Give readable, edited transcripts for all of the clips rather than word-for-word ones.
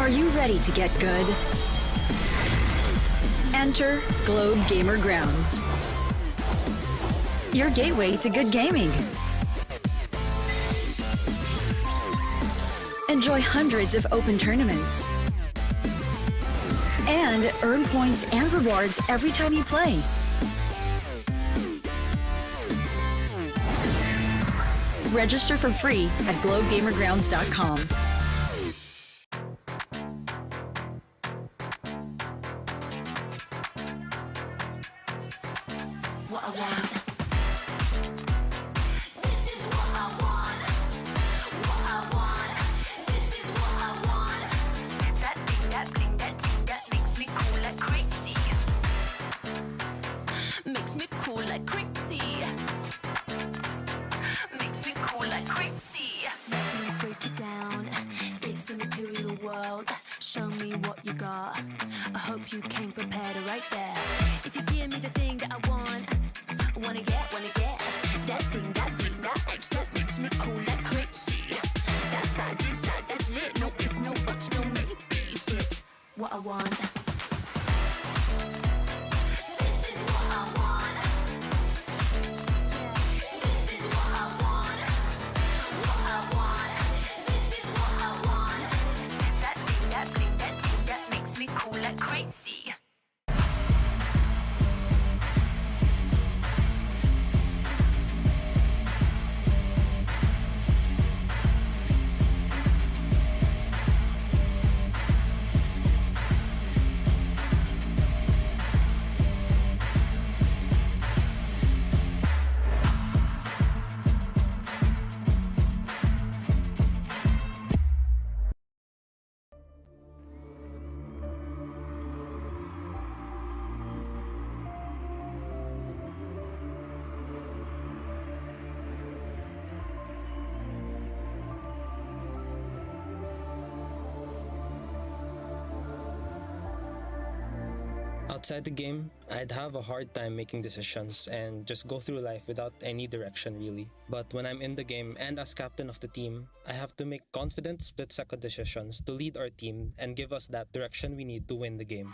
Are you ready to get good? Enter Globe Gamer Grounds, your gateway to good gaming. Enjoy hundreds of open tournaments and earn points and rewards every time you play. Register for free at globegamergrounds.com. Show me what you got. I hope you came prepared right there. If you give me the thing that I wanna get that thing, that X that makes me cool like crazy. That fine desire, that's lit. No if, no buts, no maybes. It's what I want. This is what I want. This is what I want. What I want. This is what I want. That thing, that makes me cool like crazy. Outside the game, I'd have a hard time making decisions and just go through life without any direction really. But when I'm in the game and as captain of the team, I have to make confident split-second decisions to lead our team and give us that direction we need to win the game.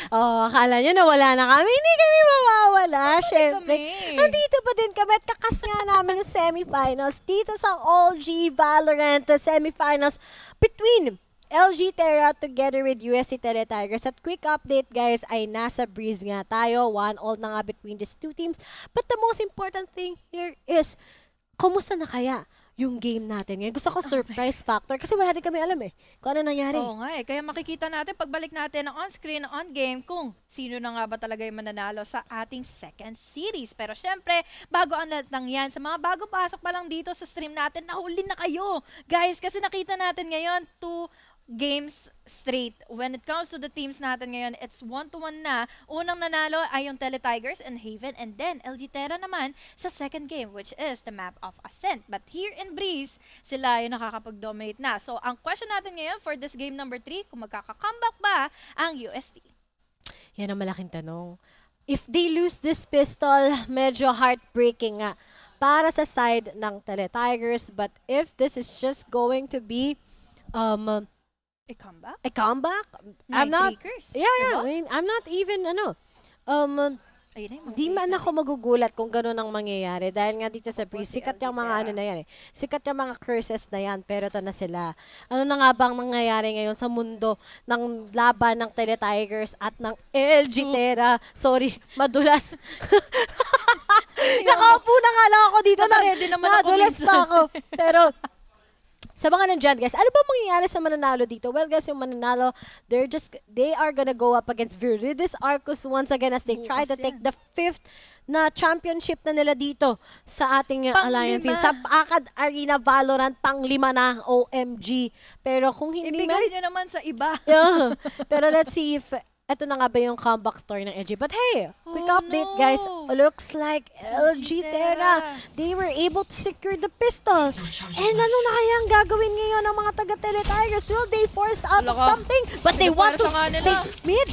Oh, akala nyo nawala na kami. Hindi kami mawawala. Siyempre, kami. nandito pa din kami at kakas nga namin yung semifinals dito sa All-G Valorant semifinals between LG Terra together with USC Teletigers. At quick update guys, ay nasa breeze nga tayo. 1-1 na nga between these two teams. But the most important thing here is, kumusta na kaya yung game natin ngayon? Gusto ko surprise factor kasi wala din kami alam eh kung ano nangyari. Oo nga eh. Kaya makikita natin pagbalik natin ng on-screen, on-game kung sino na nga ba talaga yung mananalo sa ating second series. Pero syempre, bago ang lahat ng yan, sa mga bago pasok pa lang dito sa stream natin, nahuli na kayo. Guys, kasi nakita natin ngayon games straight. When it comes to the teams natin ngayon, it's 1-1 na. Unang nanalo ay yung Teletigers and Haven, and then LG Terra naman sa second game, which is the map of Ascent. But here in Breeze, sila yung nakakapag-dominate na. So, ang question natin ngayon for this game number 3, kung magkaka-comeback ba ang UST? Yan ang malaking tanong. If they lose this pistol, medyo heartbreaking nga para sa side ng Teletigers. But if this is just going to be A comeback? a comeback, I'm Night not. Breakers, Yeah, yeah. diba? I mean, I'm not even Ayun na yung mga di man plays ako magugulat kung gano'n ang mangyayari dahil nga dito sa Breeze, si sikat LG yung mga Terra. ano na yan eh. Sikat yung mga curses na yan, pero ito na sila. Ano na nga bang nangyayari ngayon sa mundo ng laban ng Teletigers at ng LG Terra? Sorry, madulas. Nakaupo na nga lang ako dito. Naka-ready naman ako Nadulas minsan. pa ako. Pero sa mga nandyan, guys, ano ba mangyayari sa mananalo dito? Well, guys, yung mananalo, they are gonna go up against Viridis Arcus once again as they try to take the 5th na championship na nila dito sa ating alliance. Pang-5. Sa Akad Arena Valorant, pang-5 na, OMG. Pero kung hindi Ibigay nyo naman sa iba. Yeah. Pero let's see if eto na nga ba yung comeback story ng LG. But hey, quick Oh, update no. guys. Looks like LG Terra, they were able to secure the pistol. And ano na kaya ang gagawin ngayon ng mga taga-Teletigers? Will they force out of Wala ka. something? But they want to Pinaparsa nga nila. take mid.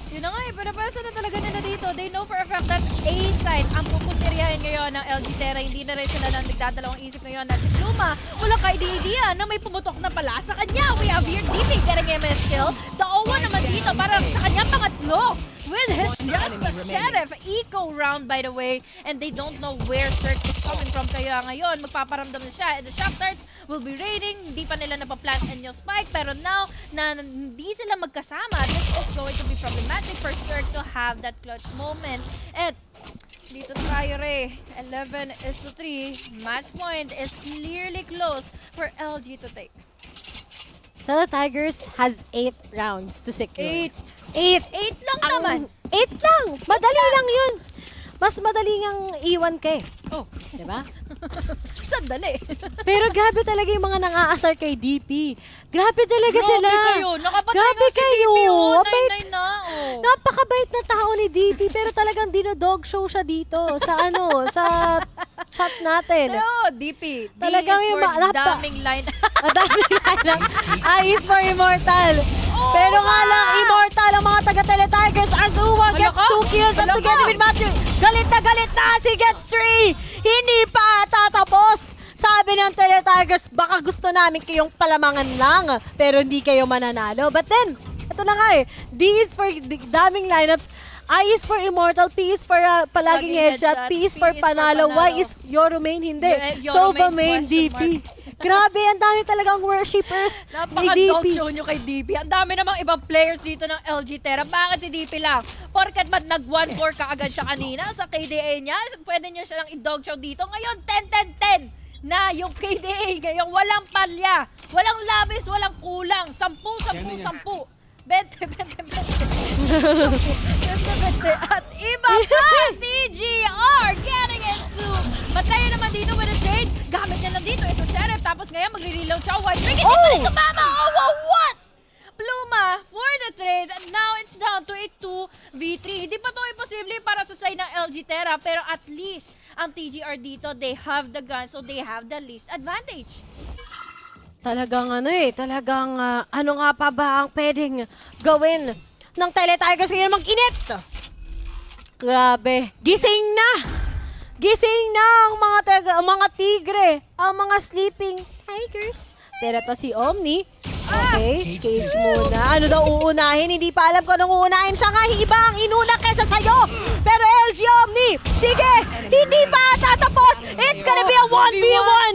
Yun na nga eh, pinapasa na talaga nila dito. They know for a fact that A side ang pupuntiryahin ngayon ng LG Terra. Hindi na rin sila lang nagdadalawang isip ngayon na si Pluma wala ka-idea na may pumutok na pala sa kanya. We have here DP getting him a skill. The O1 naman dito para sa kanya pangatlo. With his just the sheriff eco round by the way, and they don't know where Cirque is coming from, kaya ngayon magpaparamdam na siya, and the Shaftards will be raiding. Hindi pa nila napaplant yung spike, pero now na hindi sila magkasama, this is going to be problematic for Cirque to have that clutch moment. And dito tayo re, 11-3, match point is clearly close for LG to take. Teletigers has 8 rounds to secure. 8 lang naman. 8 lang! Madali lang yun! Mas madali ngang iwan ka eh. Oh, Diba? sandali. Pero grabe talaga yung mga nang-aasar kay DP. Grabe talaga sila. Grabe kayo. Nakapatay Grabe nga si kayo. DP. Oh, Abay, 9-9 na. Oh. napakabait na tao ni DP pero talagang dino-dog show siya dito sa sa chat natin. Pero, DP. Talagang D is yung for daming line. Madami lang. Is for Immortal. Oh Pero nga lang, Immortal ang mga taga-Teletigers as Uwa Wala gets ka? 2 kills and Wala together ka? with Matthew. Galit na si gets 3. Hindi pa tatapos. Sabi ng Teletigers, baka gusto namin kayong palamangan lang, pero hindi kayo mananalo. But then, ito na nga eh. D is for daming lineups. I is for Immortal, P is for palaging Palaging headshot, headshot, P is for panalo, Y is Yoro main, hindi. Yoro Sova main, main, question DP. Grabe, ang dami talagang worshippers ni Napaka-dog DP. show nyo kay DP. Ang dami namang ibang players dito ng LG Terra. Bakit si DP lang? Porket ba't nag-1-4 ka agad siya kanina sa KDA niya? Pwede niya siya lang i-dog show dito. Ngayon, 10-10-10 na yung KDA. Ngayon, walang palya. Walang labis, walang kulang. 10-10-10. 20-20-20. At iba pa, TGR getting into. Matay naman dito with a trade. Gamit niya lang dito is a sheriff. Tapos ngayon magre-reload siya. White Drake. Hindi pa rin tumama. Oh, wow, what? Pluma for the trade. And now it's down to a 2v3. Hindi pa to imposible para sa side ng LG Terra. Pero at least, ang TGR dito, they have the gun. So they have the least advantage. Talagang ano nga pa ba ang pwedeng gawin ng Teletigers ngayon mag-init? Grabe, gising na! Gising na ang mga tigre, ang mga sleeping tigers. Pero to si Omni, okay, cage muna. Ano daw uunahin? Hindi pa alam ko anong uunahin. Siya nga iba ang inuna kesa sa'yo. Pero LG Omni, sige, hindi pa tatapos. It's gonna be a 1v1.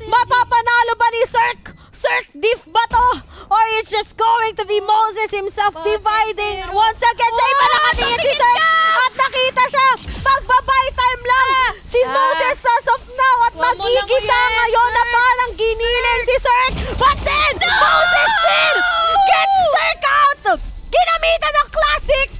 Mapapanalo ba ni Cirque? Cirque diff ba to? Or it's just going to be Moses himself dividing once again sa iba nakatingin si Cirque at nakita siya magbabuy time lang si Moses as of now at magigisa ngayon na parang ginilin si Cirque, but then Moses still gets Cirque out! Ginamitan ng classic!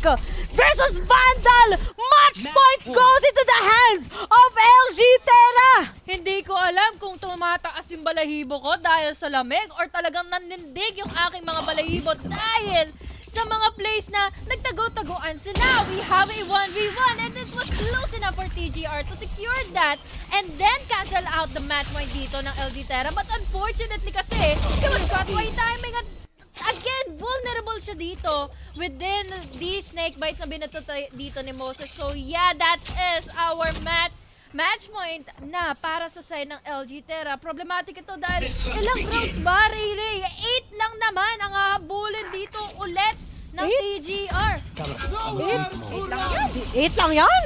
versus Vandal. Match point goes into the hands of LG Terra. Hindi ko alam kung tumataas yung balahibo ko dahil sa lamig or talagang nanindig yung aking mga balahibo dahil sa mga plays na nagtago-taguan sila. We have a 1v1 and it was close enough for TGR to secure that and then cancel out the match point dito ng LG Terra. But unfortunately kasi, it was cutaway timing at again, vulnerable siya dito within the snake bites na binato dito ni Moses. So yeah, that is our match point na para sa side ng LG Terra. Problematic ito dahil ilang rounds ba, Ray? 8 lang naman ang hahabulin dito ulit ng TGR. So, 8 lang yan. 8 lang yan.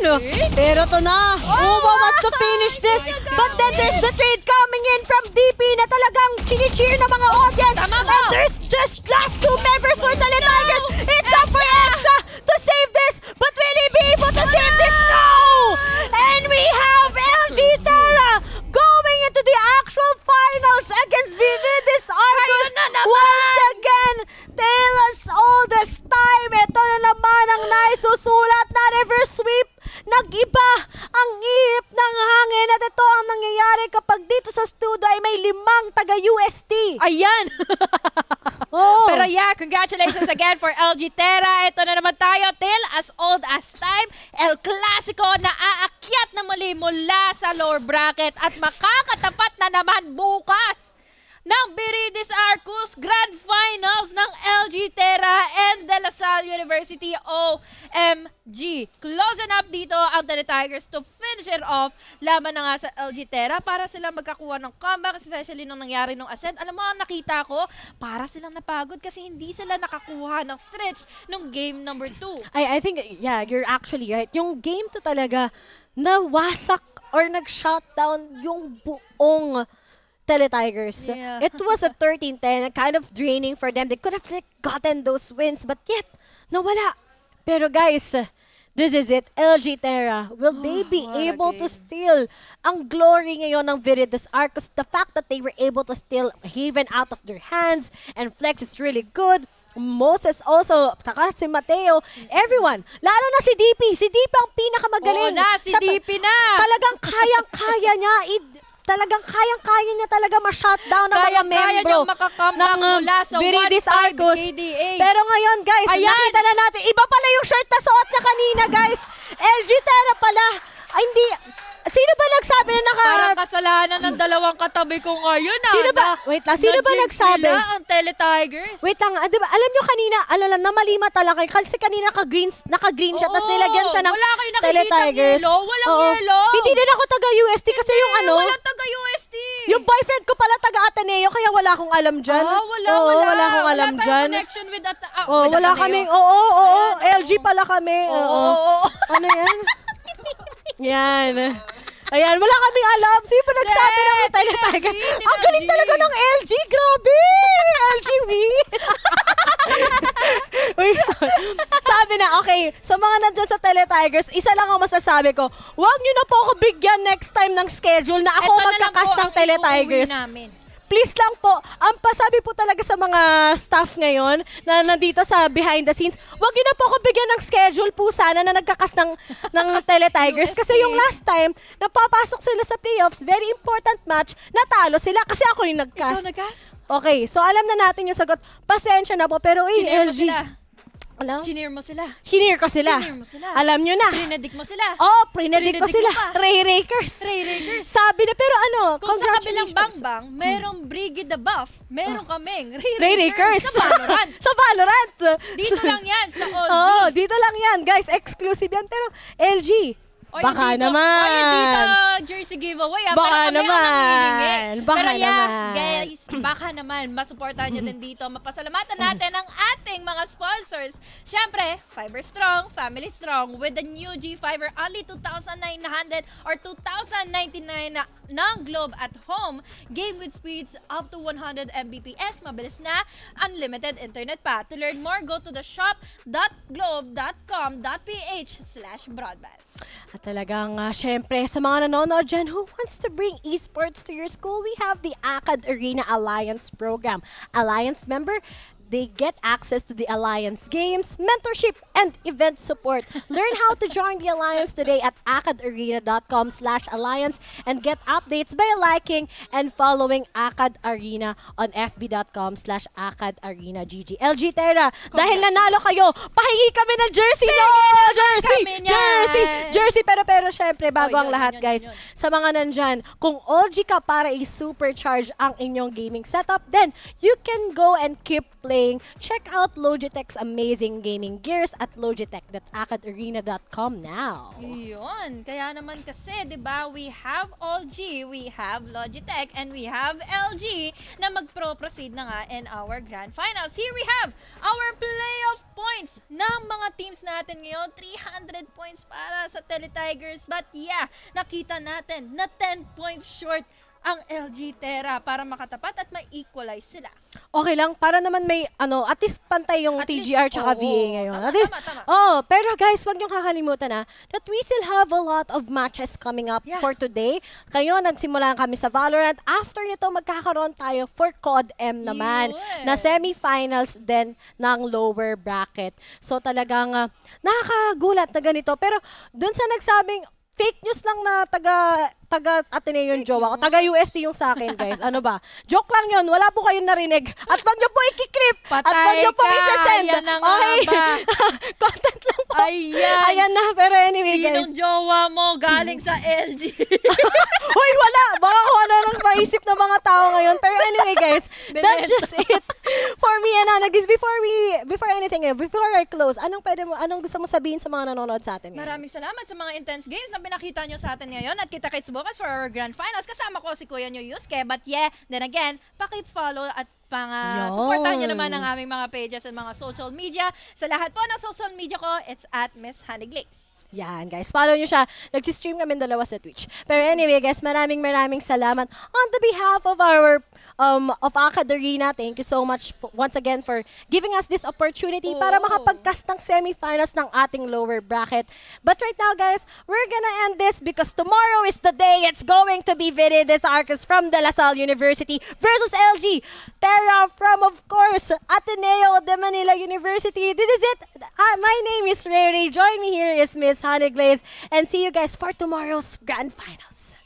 Pero to na. Ubo wants to finish this. But then there's the trade coming in from DP na talagang chini-cheer ng mga audience. Tama ba? And there's just last 2 members for Teletigers. It's up for Exa to save this. But will he be able to save this? No! And we have LG Terra going into the actual finals against Viridis Arcos. Once again, tell us all this time. Ito na naman ang naisusulat na reverse sweep. Nag-iba ang ihip ng hangin at ito ang nangyayari kapag dito sa studio ay may 5 taga-UST. Ayan! Oh. Pero yeah, congratulations again for LG Terra. Ito na naman tayo till as old as time. El Clasico na aakyat na muli mula sa lower bracket at makakatapat na naman bukas ng Viridis Arcos Grand Finals ng LG Terra and De La Salle University OMG. Closing up dito ang Teletigers to finish it off. Laban na nga sa LG Terra para silang magkakuha ng comeback, especially nung nangyari nung ascent. Alam mo, ang nakita ko, para silang napagod kasi hindi sila nakakuha ng stretch nung game number 2. I think, yeah, you're actually right. Yung game to talaga, nawasak or nag-shutdown yung buong Teletigers. Yeah. It was a 13-10, kind of draining for them. They could have like, gotten those wins, but yet, nawala. Pero guys, this is it. LG Terra, will they be what a able to game. steal ang glory ngayon ng Viridis Arcos? The fact that they were able to steal Haven out of their hands and Flex is really good. Moses also, taka si Mateo, everyone. Lalo na si DP. Si DP ang pinakamagaling. Oo na, si Siya DP na. Talagang kayang-kaya niya. Talagang kayang-kaya niya talaga ma-shutdown ng mga Kaya membro niyang makakomeback mula sa Viridis 1-5 Arcos. KDA. Pero ngayon, guys, Ayan. nakita na natin, iba pala yung shirt na suot niya kanina, guys. LG Terra pala. Ay, hindi. Sino ba nagsabi na Parang kasalanan ng dalawang katabi ko ngayon. Sino ba? Wait lang, sino ba Na-jinx nagsabi? nila ang Teletigers. Wait lang, di ba, alam nyo kanina, namalima talaga. Kasi kanina naka-green siya, tapos Oo, nilagyan siya ng wala kayo nakikitang Teletigers. yellow, walang Oo. yellow. Hindi din ako taga-UST kasi yung Walang taga-UST. yung boyfriend ko pala taga-Ateneo, kaya wala akong alam dyan. Wala. Wala akong alam Wala dyan. tayong connection with Oh, with wala Ateneo. kaming, LG pala kami. Oo. Ano yan? Yan. Ayan, wala kaming alam. Sino ba nagsabi ng Teletigers? Team Ang galing LG. talaga ng LG. Grabe! LG win! Uy, sabi na, okay, sa mga nandyan sa Teletigers, isa lang ang masasabi ko, huwag nyo na po ako bigyan next time ng schedule na ako Ito na lang magkakas po ng ang Teletigers. iuuwi namin. Please lang po, ang pasabi po talaga sa mga staff ngayon na nandito sa behind the scenes, wag niyo na po ako bigyan ng schedule po sana na nagkakas ng Teletigers. Kasi yung last time, napapasok sila sa playoffs, very important match, natalo sila kasi ako yung nagcast. Ikaw nagcast? Okay, so alam na natin yung sagot. Pasensya na po, pero Chineer mo LG. sila. Alam? Chineer mo sila. Chineer ko sila. Chineer mo sila. Alam nyo na. Prinadik mo sila. Oh, prinadik ko Prinadik sila. mo pa. Ray Rakers. Ray Rakers. Sabi na, pero ano, Kung sa kabilang congratulations. bangbang, merong Brigid the Buff, meron kaming Ray Rakers. sa Valorant. Sa Valorant. Dito lang yan, sa OG. Oo, dito lang yan. Guys, exclusive yan. Pero LG, O, baka yung dito, naman. o, yung dito, jersey giveaway. Baka Pero kami naman. ang nangihingi. Baka Pero yeah, naman. guys, baka naman, masuportahan nyo din dito. Mapasalamatan natin ang ating mga sponsors. Siyempre, Fiber Strong, Family Strong, with the new G Fiber, only 2,900 or 2,099 ng Globe at home. Game with speeds up to 100 Mbps. Mabilis na, unlimited internet pa. To learn more, go to the shop.globe.com.ph/broadband. At talagang, syempre, sa mga nanonood dyan, who wants to bring esports to your school, we have the ACAD Arena Alliance program. Alliance member, they get access to the Alliance games, mentorship, and event support. Learn how to join the Alliance today at akadarena.com/alliance and get updates by liking and following Akad Arena on fb.com/akadarenagg. LG Terra, dahil nanalo kayo, pahingi kami ng jersey no! Jersey! kami niyan! Jersey! Jersey! Pero syempre, bago Oh, ang yun, lahat yun, guys, yun. sa mga nandyan, kung OG ka para i-supercharge ang inyong gaming setup, then you can go and keep playing. Check out Logitech's amazing gaming gears at logitech.akadarena.com now. Yun. Kaya naman kasi, di ba, we have LG, we have Logitech, and we have LG na mag-proceed na nga in our Grand Finals. Here we have our playoff points ng mga teams natin ngayon. 300 points para sa Teletigers. But yeah, nakita natin na 10 points short ang LG Terra para makatapat at ma-equalize sila. Okay lang, para naman may, at least pantay yung At TGR least, tsaka oo, VA ngayon. tama, At least, tama. pero guys, wag niyong kakalimutan that we still have a lot of matches coming up Yeah. for today. Kayo, nagsimula kami sa Valorant. After nito, magkakaroon tayo for CODM naman, Yun. na semifinals din ng lower bracket. So talagang nakakagulat na ganito. Pero dun sa nagsabing, fake news lang na taga Ateneo yung jowa ko. Taga UST yung sa akin, guys. Ano ba? Joke lang yun. Wala po kayong narinig. At wag niyo po i-clip. At wag niyo po Patay ka. i-send. Ayan na nga Okay? ba? Content lang po. Ayan. Ayan na. Pero anyway, guys. Sinong jowa mo galing sa LG? Uy, wala. Baka kung ano nang maisip ng mga tao ngayon. Pero anyway, guys. That's just it. For me and Anagis, before anything, before I close, anong gusto mo sabihin sa mga nanonood sa atin ngayon? Maraming salamat sa mga intense games na pinakita nyo sa atin ngayon at kita-kits bukas for our Grand Finals. Kasama ko si Kuya nyo Yusuke. But yeah, then again, pakip-follow at supportahan nyo naman ang aming mga pages and mga social media. Sa lahat po ng social media ko, it's at Miss Honey Glaze. Yan, guys. Follow nyo siya. Nag-stream kami dalawa sa Twitch. Pero anyway, guys, maraming salamat on the behalf of our of Akadarena. Thank you so much once again for giving us this opportunity para makapag-cast ng semifinals ng ating lower bracket. But right now, guys, we're gonna end this because tomorrow is the day it's going to be Virides Arcus from De La Salle University versus LG Terra from, of course, Ateneo de Manila University. This is it. My name is Riri. Join me here is Miss Honey Glaze, and see you guys for tomorrow's Grand Finals.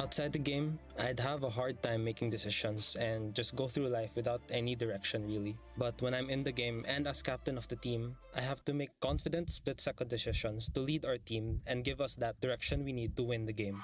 Outside the game, I'd have a hard time making decisions and just go through life without any direction really. But when I'm in the game and as captain of the team, I have to make confident split-second decisions to lead our team and give us that direction we need to win the game.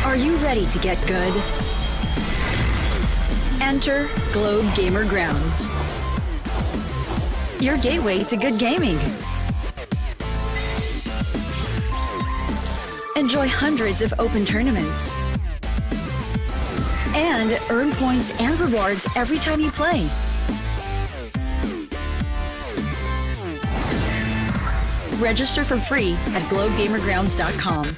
Are you ready to get good? Enter Globe Gamer Grounds, your gateway to good gaming. Enjoy hundreds of open tournaments and earn points and rewards every time you play. Register for free at globegamergrounds.com.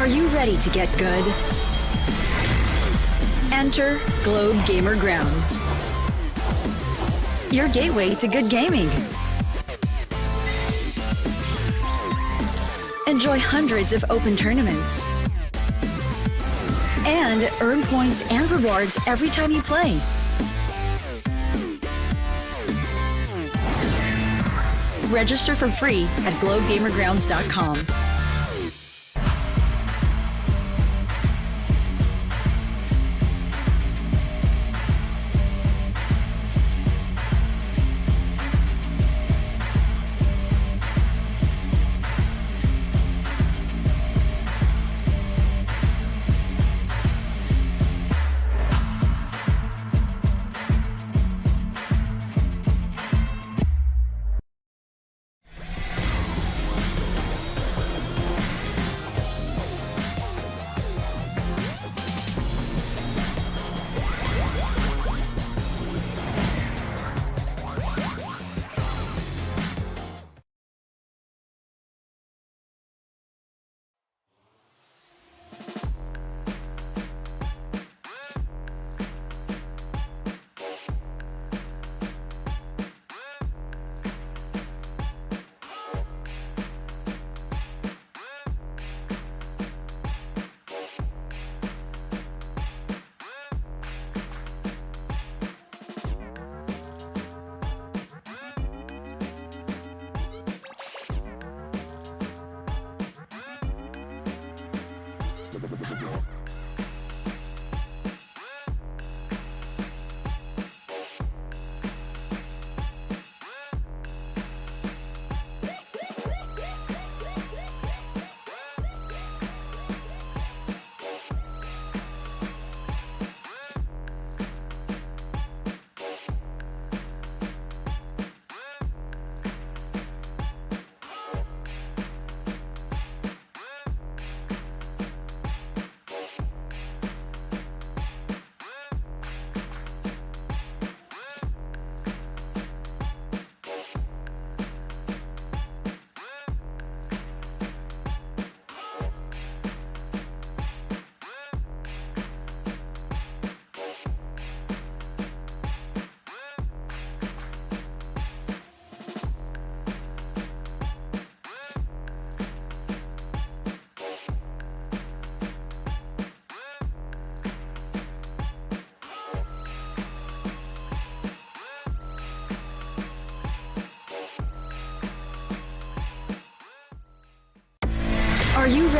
Are you ready to get good? Enter Globe Gamer Grounds, your gateway to good gaming. Enjoy hundreds of open tournaments and earn points and rewards every time you play. Register for free at globegamergrounds.com.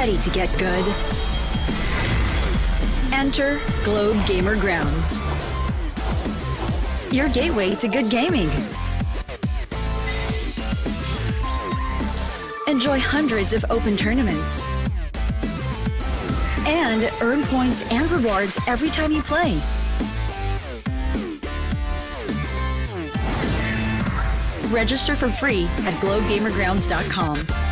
ready to get good? Enter Globe Gamer Grounds, your gateway to good gaming. Enjoy hundreds of open tournaments and earn points and rewards every time you play. Register for free at globegamergrounds.com.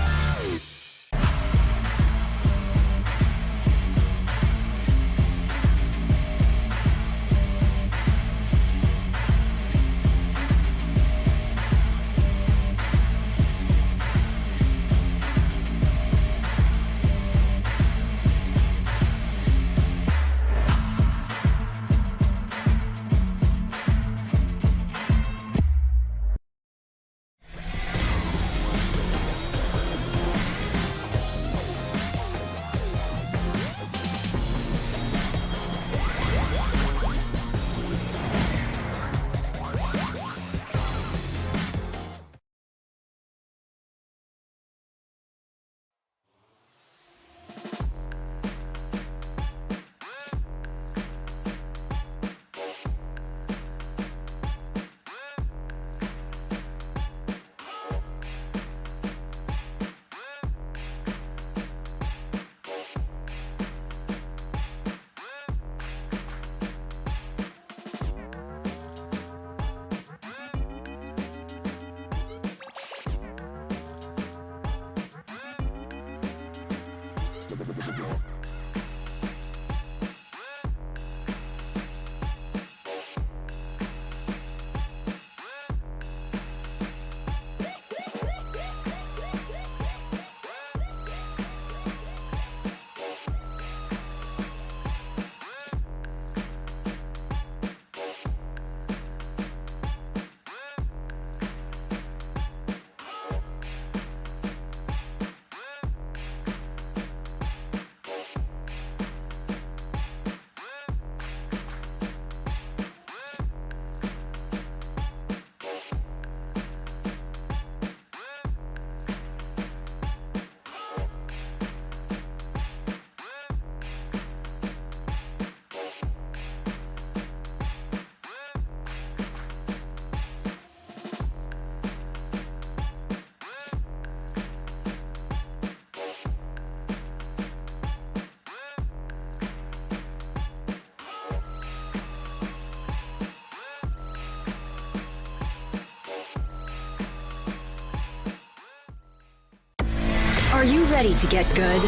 Are you ready to get good?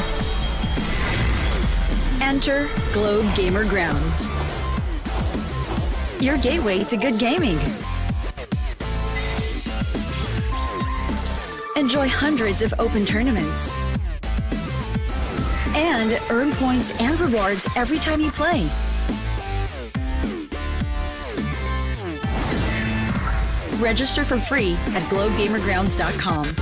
Enter Globe Gamer Grounds, your gateway to good gaming. Enjoy hundreds of open tournaments and earn points and rewards every time you play. Register for free at globegamergrounds.com.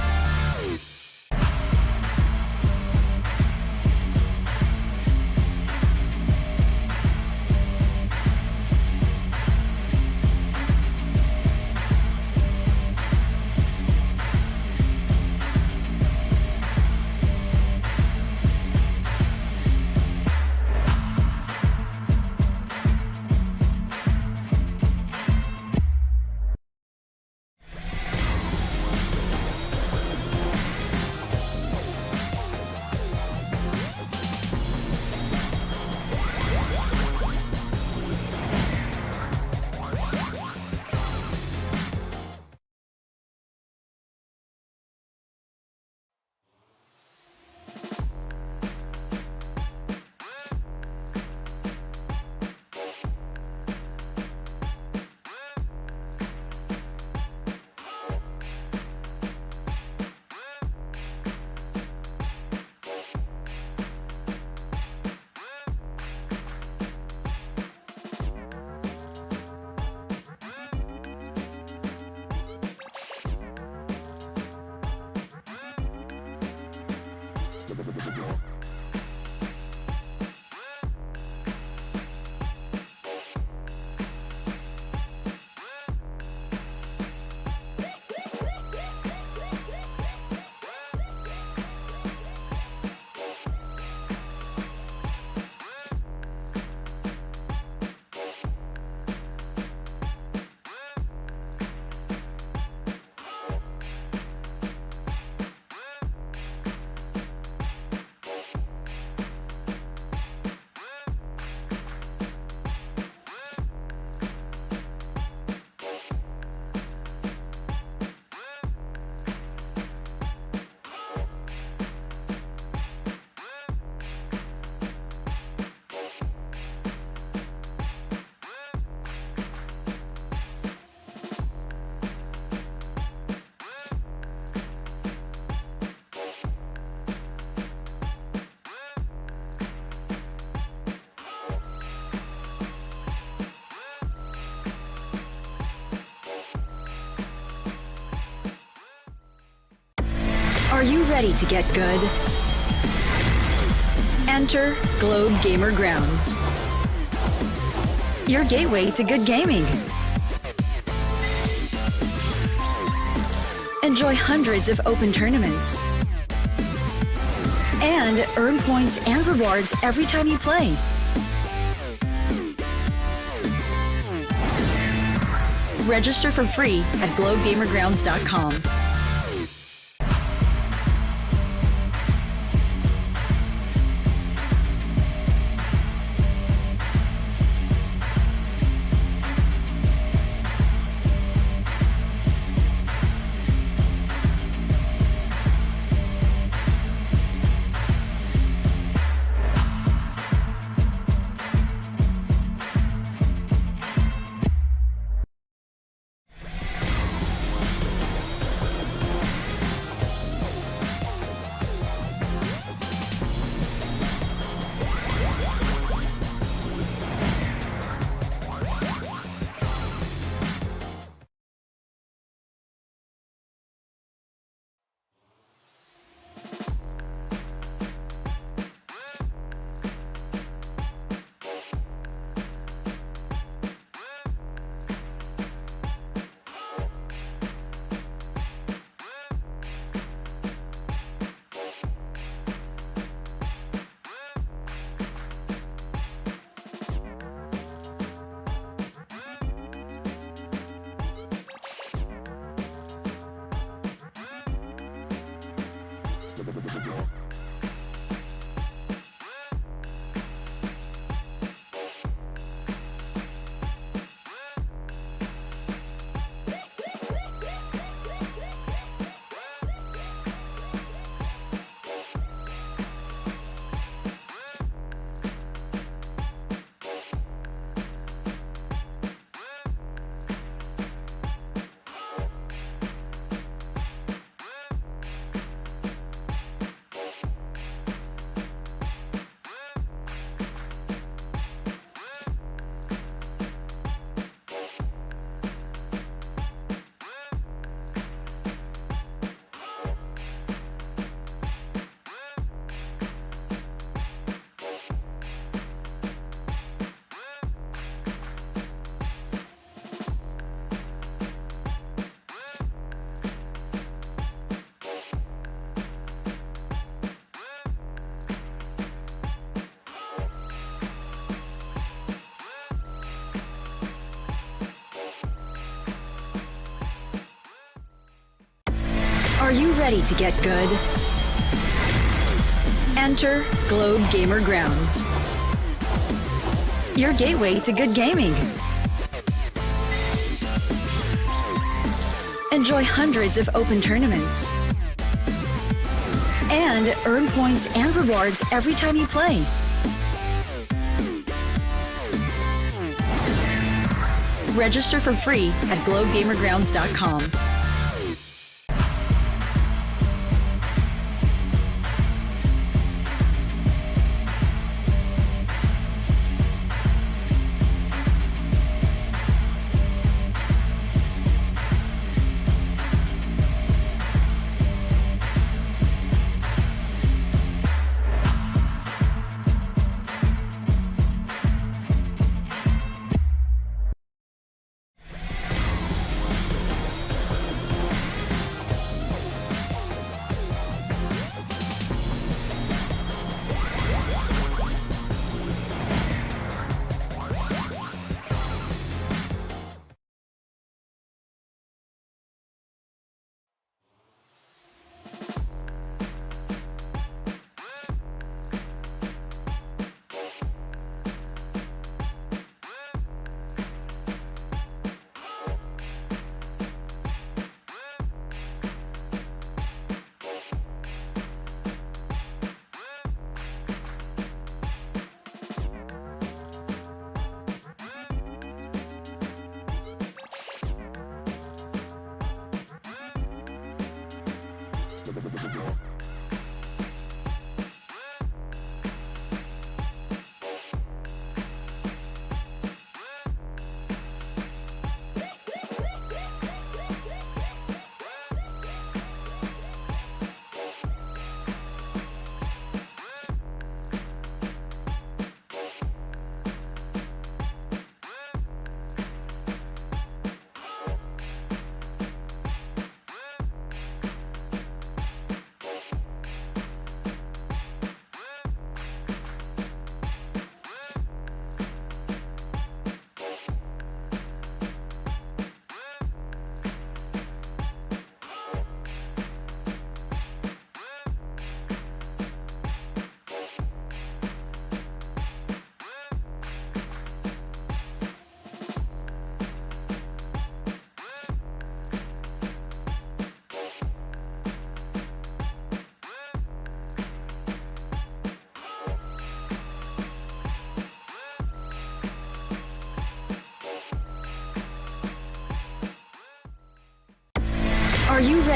ready to get good? Enter Globe Gamer Grounds, your gateway to good gaming. Enjoy hundreds of open tournaments and earn points and rewards every time you play. Register for free at globegamergrounds.com. Are you ready to get good? Enter Globe Gamer Grounds, your gateway to good gaming. Enjoy hundreds of open tournaments and earn points and rewards every time you play. Register for free at globegamergrounds.com.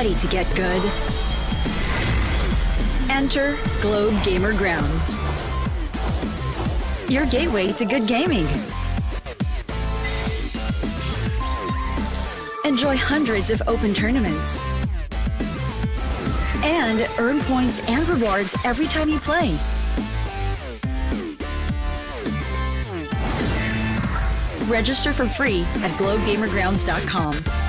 ready to get good? Enter Globe Gamer Grounds, your gateway to good gaming. Enjoy hundreds of open tournaments and earn points and rewards every time you play. Register for free at globegamergrounds.com.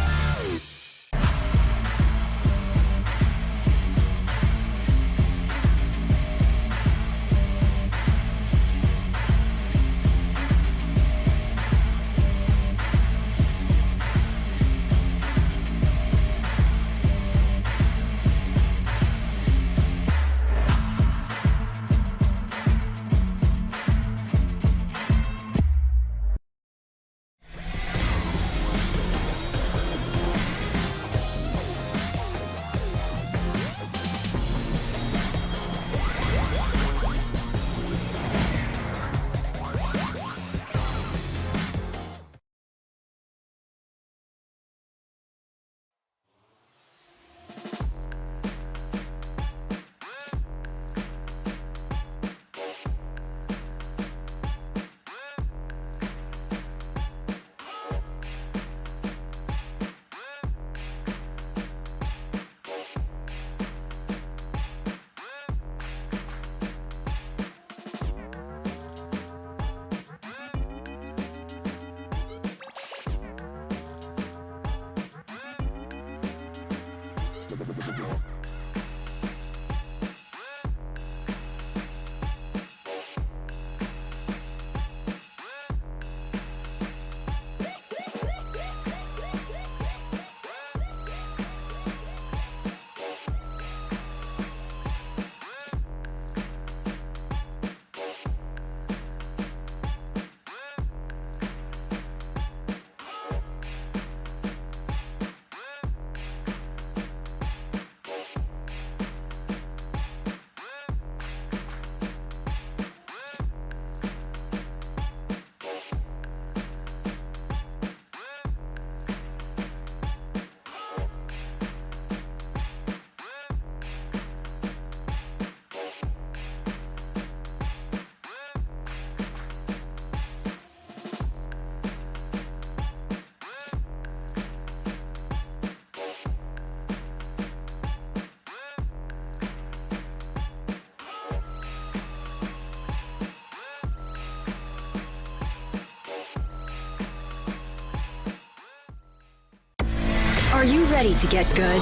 Are you ready to get good?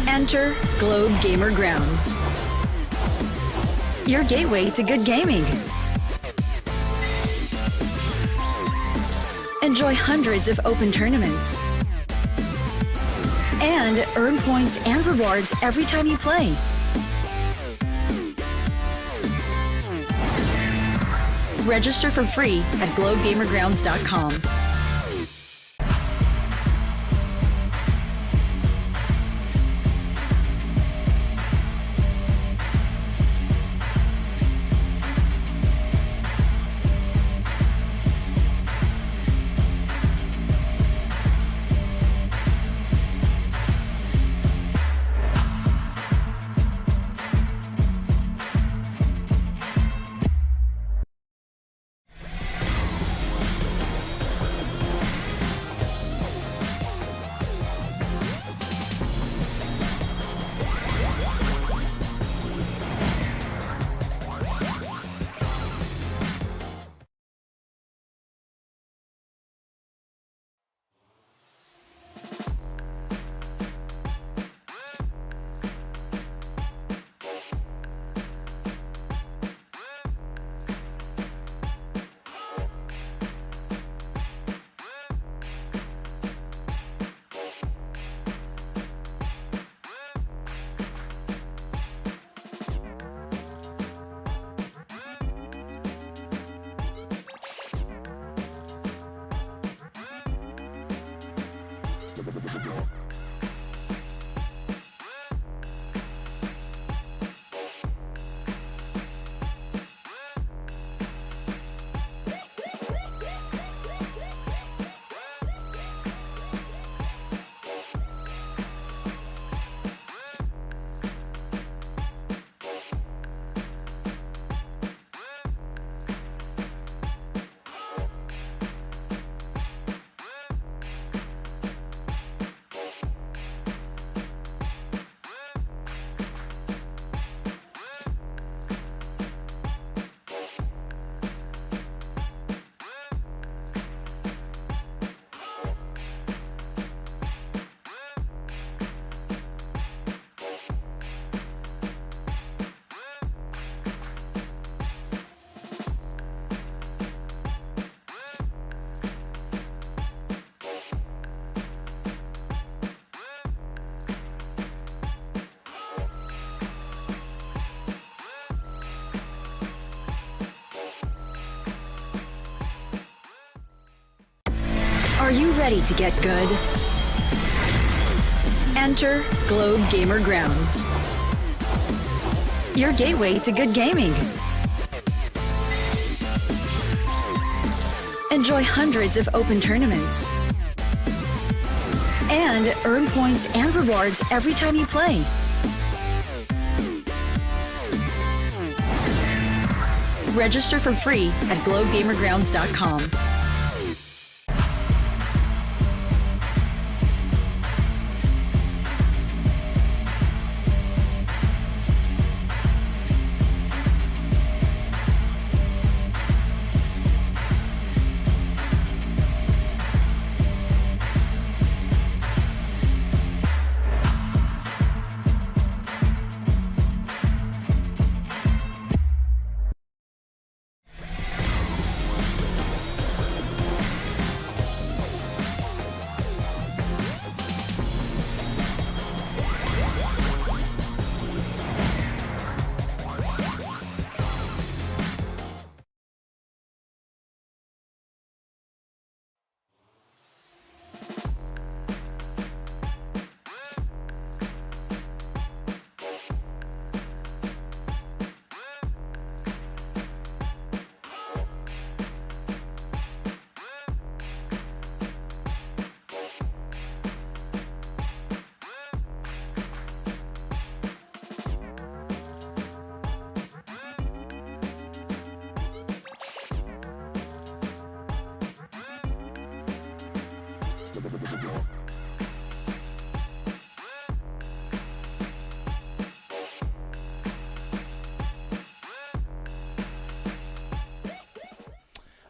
Enter Globe Gamer Grounds, your gateway to good gaming. Enjoy hundreds of open tournaments and earn points and rewards every time you play. Register for free at globegamergrounds.com. ready to get good? Enter Globe Gamer Grounds, your gateway to good gaming. Enjoy hundreds of open tournaments and earn points and rewards every time you play. Register for free at globegamergrounds.com.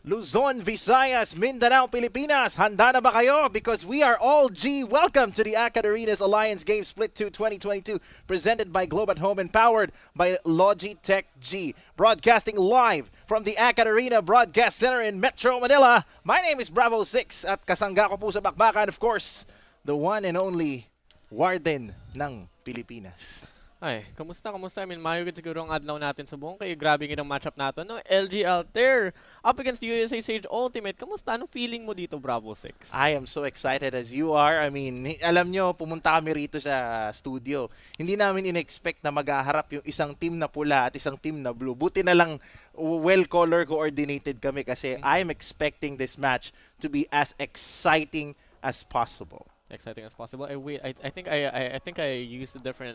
Luzon, Visayas, Mindanao, Pilipinas, handa na ba kayo? Because we are all G. Welcome to the ACAD Arenas Alliance Game Split 2 2022, presented by Globe at Home and powered by Logitech G. Broadcasting live from the ACAD Arena Broadcast Center in Metro Manila. My name is Bravo 6 at kasangga ko po sa bakbakan, of course, the one and only Warden ng Pilipinas. Ay, kamusta? I mean, mayugid siguro ang adlaw natin sa buong kayo. Grabe ng matchup natin, no? LG Altair up against USA Sage Ultimate. Kamusta? Anong feeling mo dito, Bravo 6? I am so excited as you are. I mean, alam nyo, pumunta kami rito sa studio. Hindi namin in-expect na maghaharap yung isang team na pula at isang team na blue. Buti na lang well-color coordinated kami kasi I'm expecting this match to be as exciting as possible. Exciting as possible. I think I used a different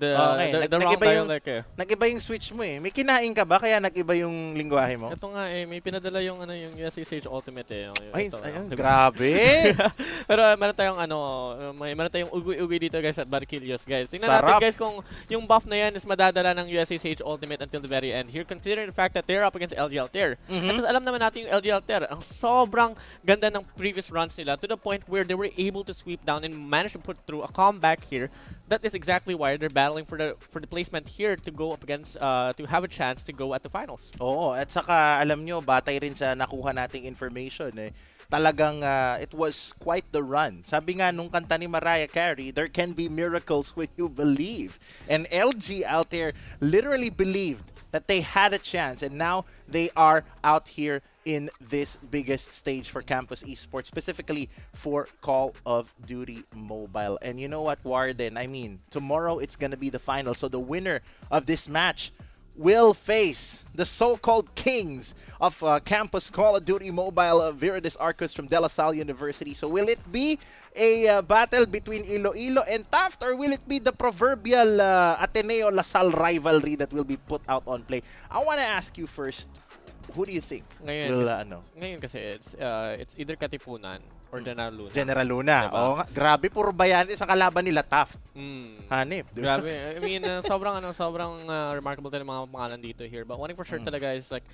Okay, the wrong dialect eh. Nag-iba yung switch mo eh. May kinain ka ba kaya nag-iba yung lingwahe mo? Ito nga eh, may pinadala yung yung USA Sage Ultimate eh. Ay, Ito, ayun, diba? grabe. Pero meron tayong meron tayong ugoy-ugoy dito guys at Barquillos guys. Tingnan Sarap. natin guys kung yung buff na yan is madadala ng USA Sage Ultimate until the very end. Here, considering the fact that they're up against LG Altair. At alam naman natin yung LG Altair, ang sobrang ganda ng previous runs nila to the point where they were able to sweep down and manage to put through a comeback here. That is exactly why they're battling for the placement here to go up against to have a chance to go at the finals. Oo, at saka alam nyo, batay rin sa nakuha nating information eh. Talagang it was quite the run. Sabi nga nung kanta ni Mariah Carey, there can be miracles when you believe. And LG Altair literally believed that they had a chance and now they are out here in this biggest stage for campus esports, specifically for Call of Duty Mobile. And you know what, Warden? I mean, tomorrow it's gonna be the final. So the winner of this match will face the so-called kings of campus Call of Duty Mobile, Viridis Arcos from De La Salle University. So will it be a battle between Iloilo and Taft, or will it be the proverbial Ateneo La Salle rivalry that will be put out on play? I want to ask you first, who do you think will Ngayon kasi it's either Katipunan or General Luna. General Luna. Diba? Oo nga, grabe, puro bayani sa kalaban nila Taft. Hanip. Diba? Grabe. I mean, sobrang remarkable talaga mga pangalan dito here. But one thing for sure talaga is like,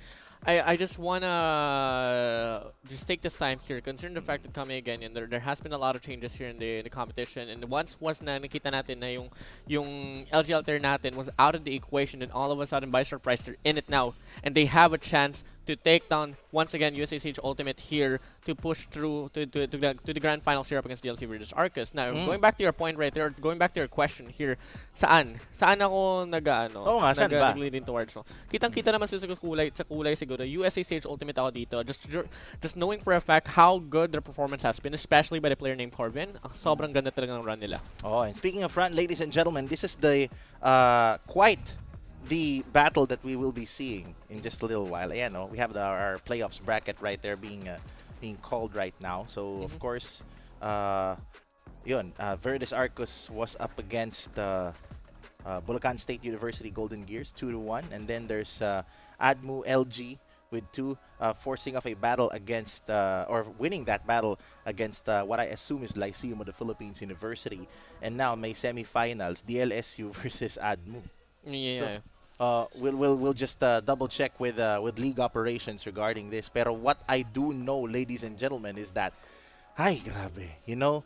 I just wanna just take this time here, considering the fact that coming again, and there has been a lot of changes here in the competition. And once na nakita natin na yung LG Altair natin was out of the equation, and all of a sudden by surprise they're in it now, and they have a chance to take down once again USAH Ultimate here to push through to the grand finals here up against DLC versus Arcus. Now, going back to your point right there, going back to your question here, saan ako Oo nga, saan ba? nag-leading towards? No? Kitang-kita naman sa kulay siguro. USAH Ultimate ako dito. Just knowing for a fact how good their performance has been, especially by the player named Corvin. Ang sobrang ganda talaga ng run nila. Oh, and speaking of front, ladies and gentlemen, this is the quite the battle that we will be seeing in just a little while. Ayan, no? We have our playoffs bracket right there being called right now. So, of course, Verdes Arcus was up against Bulacan State University Golden Gears 2-1, and then there's ADMU LG with 2 forcing off a battle against or winning that battle against what I assume is Lyceum of the Philippines University, and now may semifinals DLSU versus ADMU. Yeah. So, we'll just double check with league operations regarding this. Pero what I do know, ladies and gentlemen, is that ay grabe, you know,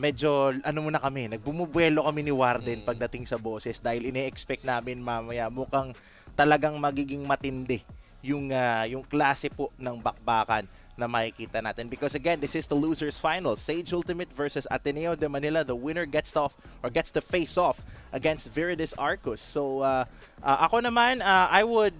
medyo muna kami, nagbumubuelo kami ni Warden pagdating sa boses dahil ine-expect namin mamaya mukhang talagang magiging matindi yung klase po ng bakbakan na makikita natin, because again, this is the losers final. Sage Ultimate versus Ateneo de Manila. The winner gets to face off against Verdes Arcus. So ako naman, I would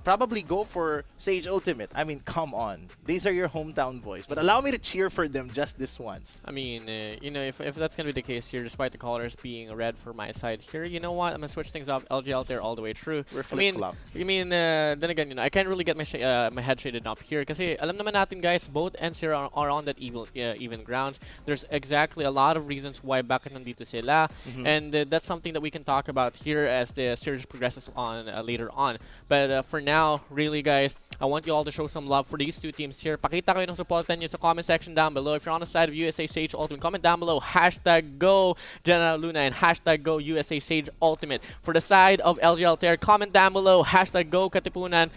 probably go for Sage Ultimate. I mean, come on, these are your hometown boys, but allow me to cheer for them just this once. I mean, you know, if that's gonna be the case here, despite the colors being red for my side here, you know what? I'm gonna switch things up. LG Altair all the way through. We're flip-flop. Then again, you know, I can't really get my head shaded up here kasi alam naman natin, guys, both ends here are on that even grounds. There's exactly a lot of reasons why bakit nandito sila, and that's something that we can talk about here as the series progresses on later on. But for now, really, guys, I want you all to show some love for these two teams here. Pakita kayo ng support nyo sa comment section down below. If you're on the side of USA Sage Ultimate, comment down below #go Jenna Luna and #go USA Sage Ultimate. For the side of LG Altair, comment down below #go Katipunan,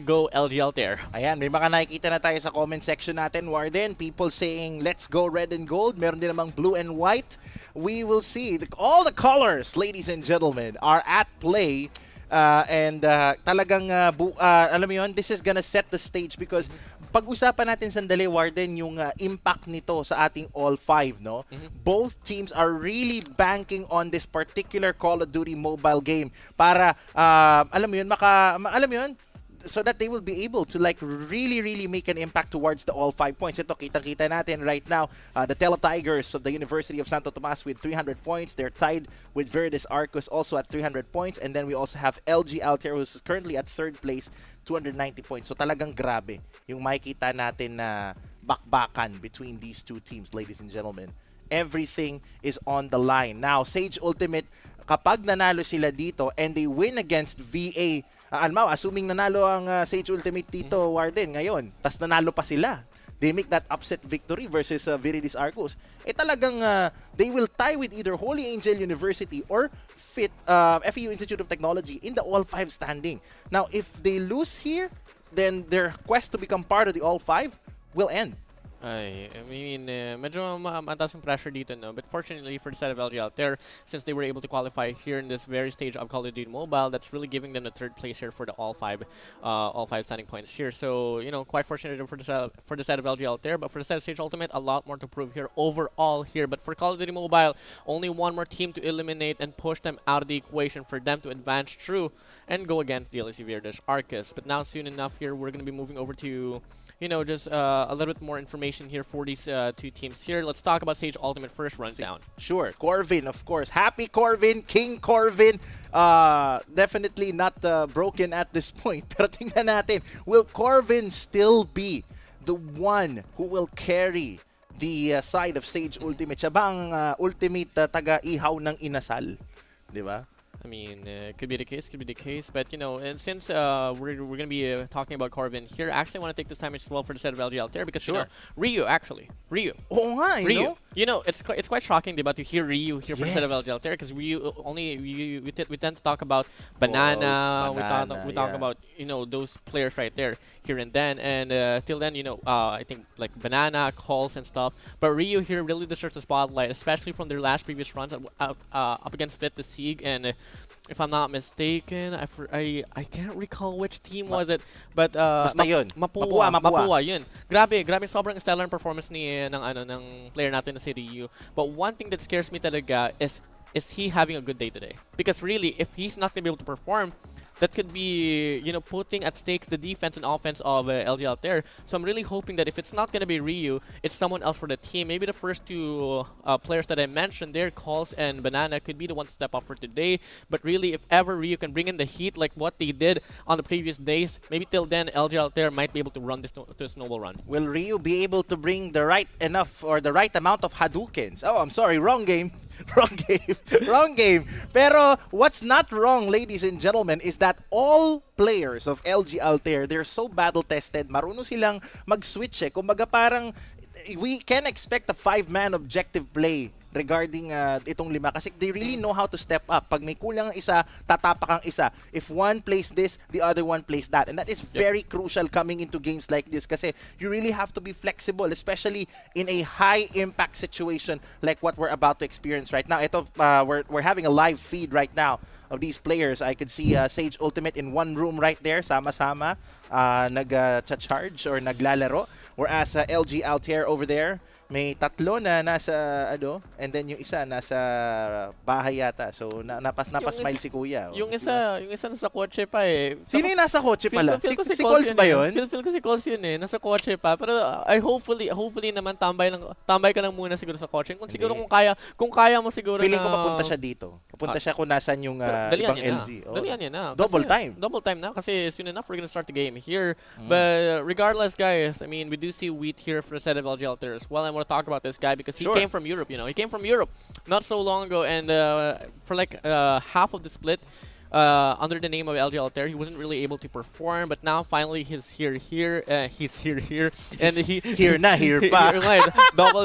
#go LG Altair. Ayan, may mga nakikita na tayo sa comment section natin, Warden. People saying, let's go red and gold. Meron din namang blue and white. We will see. All the colors, ladies and gentlemen, are at play. And talagang, alam mo yun, this is gonna set the stage because pag-usapan natin sandali, Warden, yung impact nito sa ating all 5, no? Both teams are really banking on this particular Call of Duty mobile game para, alam mo yun, so that they will be able to like really make an impact towards the all 5 points. Ito, kitang-kita natin right now, the Teletigers of the University of Santo Tomas with 300 points. They're tied with Verdes Arcus also at 300 points. And then we also have LG Altair, who's currently at 3rd place, 290 points. So talagang grabe yung makikita natin na bakbakan between these two teams, ladies and gentlemen. Everything is on the line. Now, Sage Ultimate, kapag nanalo sila dito and they win against VA, assuming nanalo ang Sage Ultimate dito, Warden, ngayon, tas nanalo pa sila, they make that upset victory versus Verdes Arcus, talagang they will tie with either Holy Angel University or FEU Institute of Technology in the all 5 standing. Now, if they lose here, then their quest to become part of the all 5 will end. I mean, medyo mataas yung pressure dito, no? But fortunately for the side of LG Altair, since they were able to qualify here in this very stage of Call of Duty Mobile, that's really giving them the 3rd place here for the all 5 standing points here. So, you know, quite fortunate for the side of LG Altair, but for the side of Sage Ultimate, a lot more to prove here overall here. But for Call of Duty Mobile, only one more team to eliminate and push them out of the equation for them to advance through and go against DLC Verdes Arcus. But now, soon enough here, we're going to be moving over to, you know, just a little bit more information here for these two teams here. Let's talk about Sage Ultimate first, runs down. Sure, Corvin, of course. Happy Corvin, King Corvin. Definitely not broken at this point. Pero tingnan natin, will Corvin still be the one who will carry the side of Sage Ultimate? Siya ba ang ultimate taga-ihaw ng inasal? Di ba? I mean, could be the case, but you know, and since we're gonna be talking about Corvin here, I actually want to take this time as well for the set of LG Altair because you know, Ryu. Oo nga, You know, it's quite shocking, diba, to hear Ryu here for the set of LG Altair because Ryu we tend to talk about Banana, we talk about, you know, those players right there here and then, and till then, you know, I think like Banana, Calls and stuff, but Ryu here really deserves the spotlight, especially from their last previous runs up against Fit the Sieg and If I'm not mistaken, I can't recall which team was it, but Basta yun. Mapua, Mapua. yun. Grabe sobrang stellar ang performance ng player natin na si Ryu. But one thing that scares me talaga is he having a good day today? Because really, if he's not gonna be able to perform, that could be, putting at stakes the defense and offense of LG Altair. So I'm really hoping that if it's not going to be Ryu, it's someone else for the team. Maybe the first two players that I mentioned there, Calls and Banana, could be the one to step up for today. But really, if ever Ryu can bring in the heat like what they did on the previous days, maybe till then LG Altair might be able to run this to a snowball run. Will Ryu be able to bring the right enough or the right amount of Hadoukens? Oh, I'm sorry, wrong game. Wrong game. Wrong game. Pero what's not wrong, ladies and gentlemen, is that all players of LG Altair, they're so battle-tested. Marunong silang mag-switch eh. Kumbaga parang we can expect a 5-man objective play regarding itong lima kasi they really know how to step up. Pag may kulang ang isa, tatapak ang isa. If one plays this, the other one plays that. And that is very crucial coming into games like this kasi you really have to be flexible, especially in a high-impact situation like what we're about to experience right now. Ito, we're having a live feed right now of these players. I could see Sage Ultimate in one room right there, sama-sama, nag-charge or naglalaro. Whereas LG Altair over there, may tatlo na nasa and then yung isa nasa bahay yata. So napas-smile si Kuya. Yung isa nasa kotse pa eh. Sino yung nasa kotse pala? Feel ko Si Coles ba yun? Feel ko si Coles yun eh. Nasa kotse pa. Pero I hopefully naman tambay ka lang muna siguro sa kotse. Kung kaya mo siguro Feeling ko papunta siya dito. Papunta siya kung nasan yung ibang LG. Dalian yan na. Double time. Double time na kasi soon enough we're gonna start the game here. But regardless guys, I mean we do see Wheat here for the set of LG Altair as well. I want to talk about this guy because he came from Europe, He came from Europe not so long ago, and for like half of the split under the name of LG Altair, he wasn't really able to perform, but now finally he's here, and he here pa. double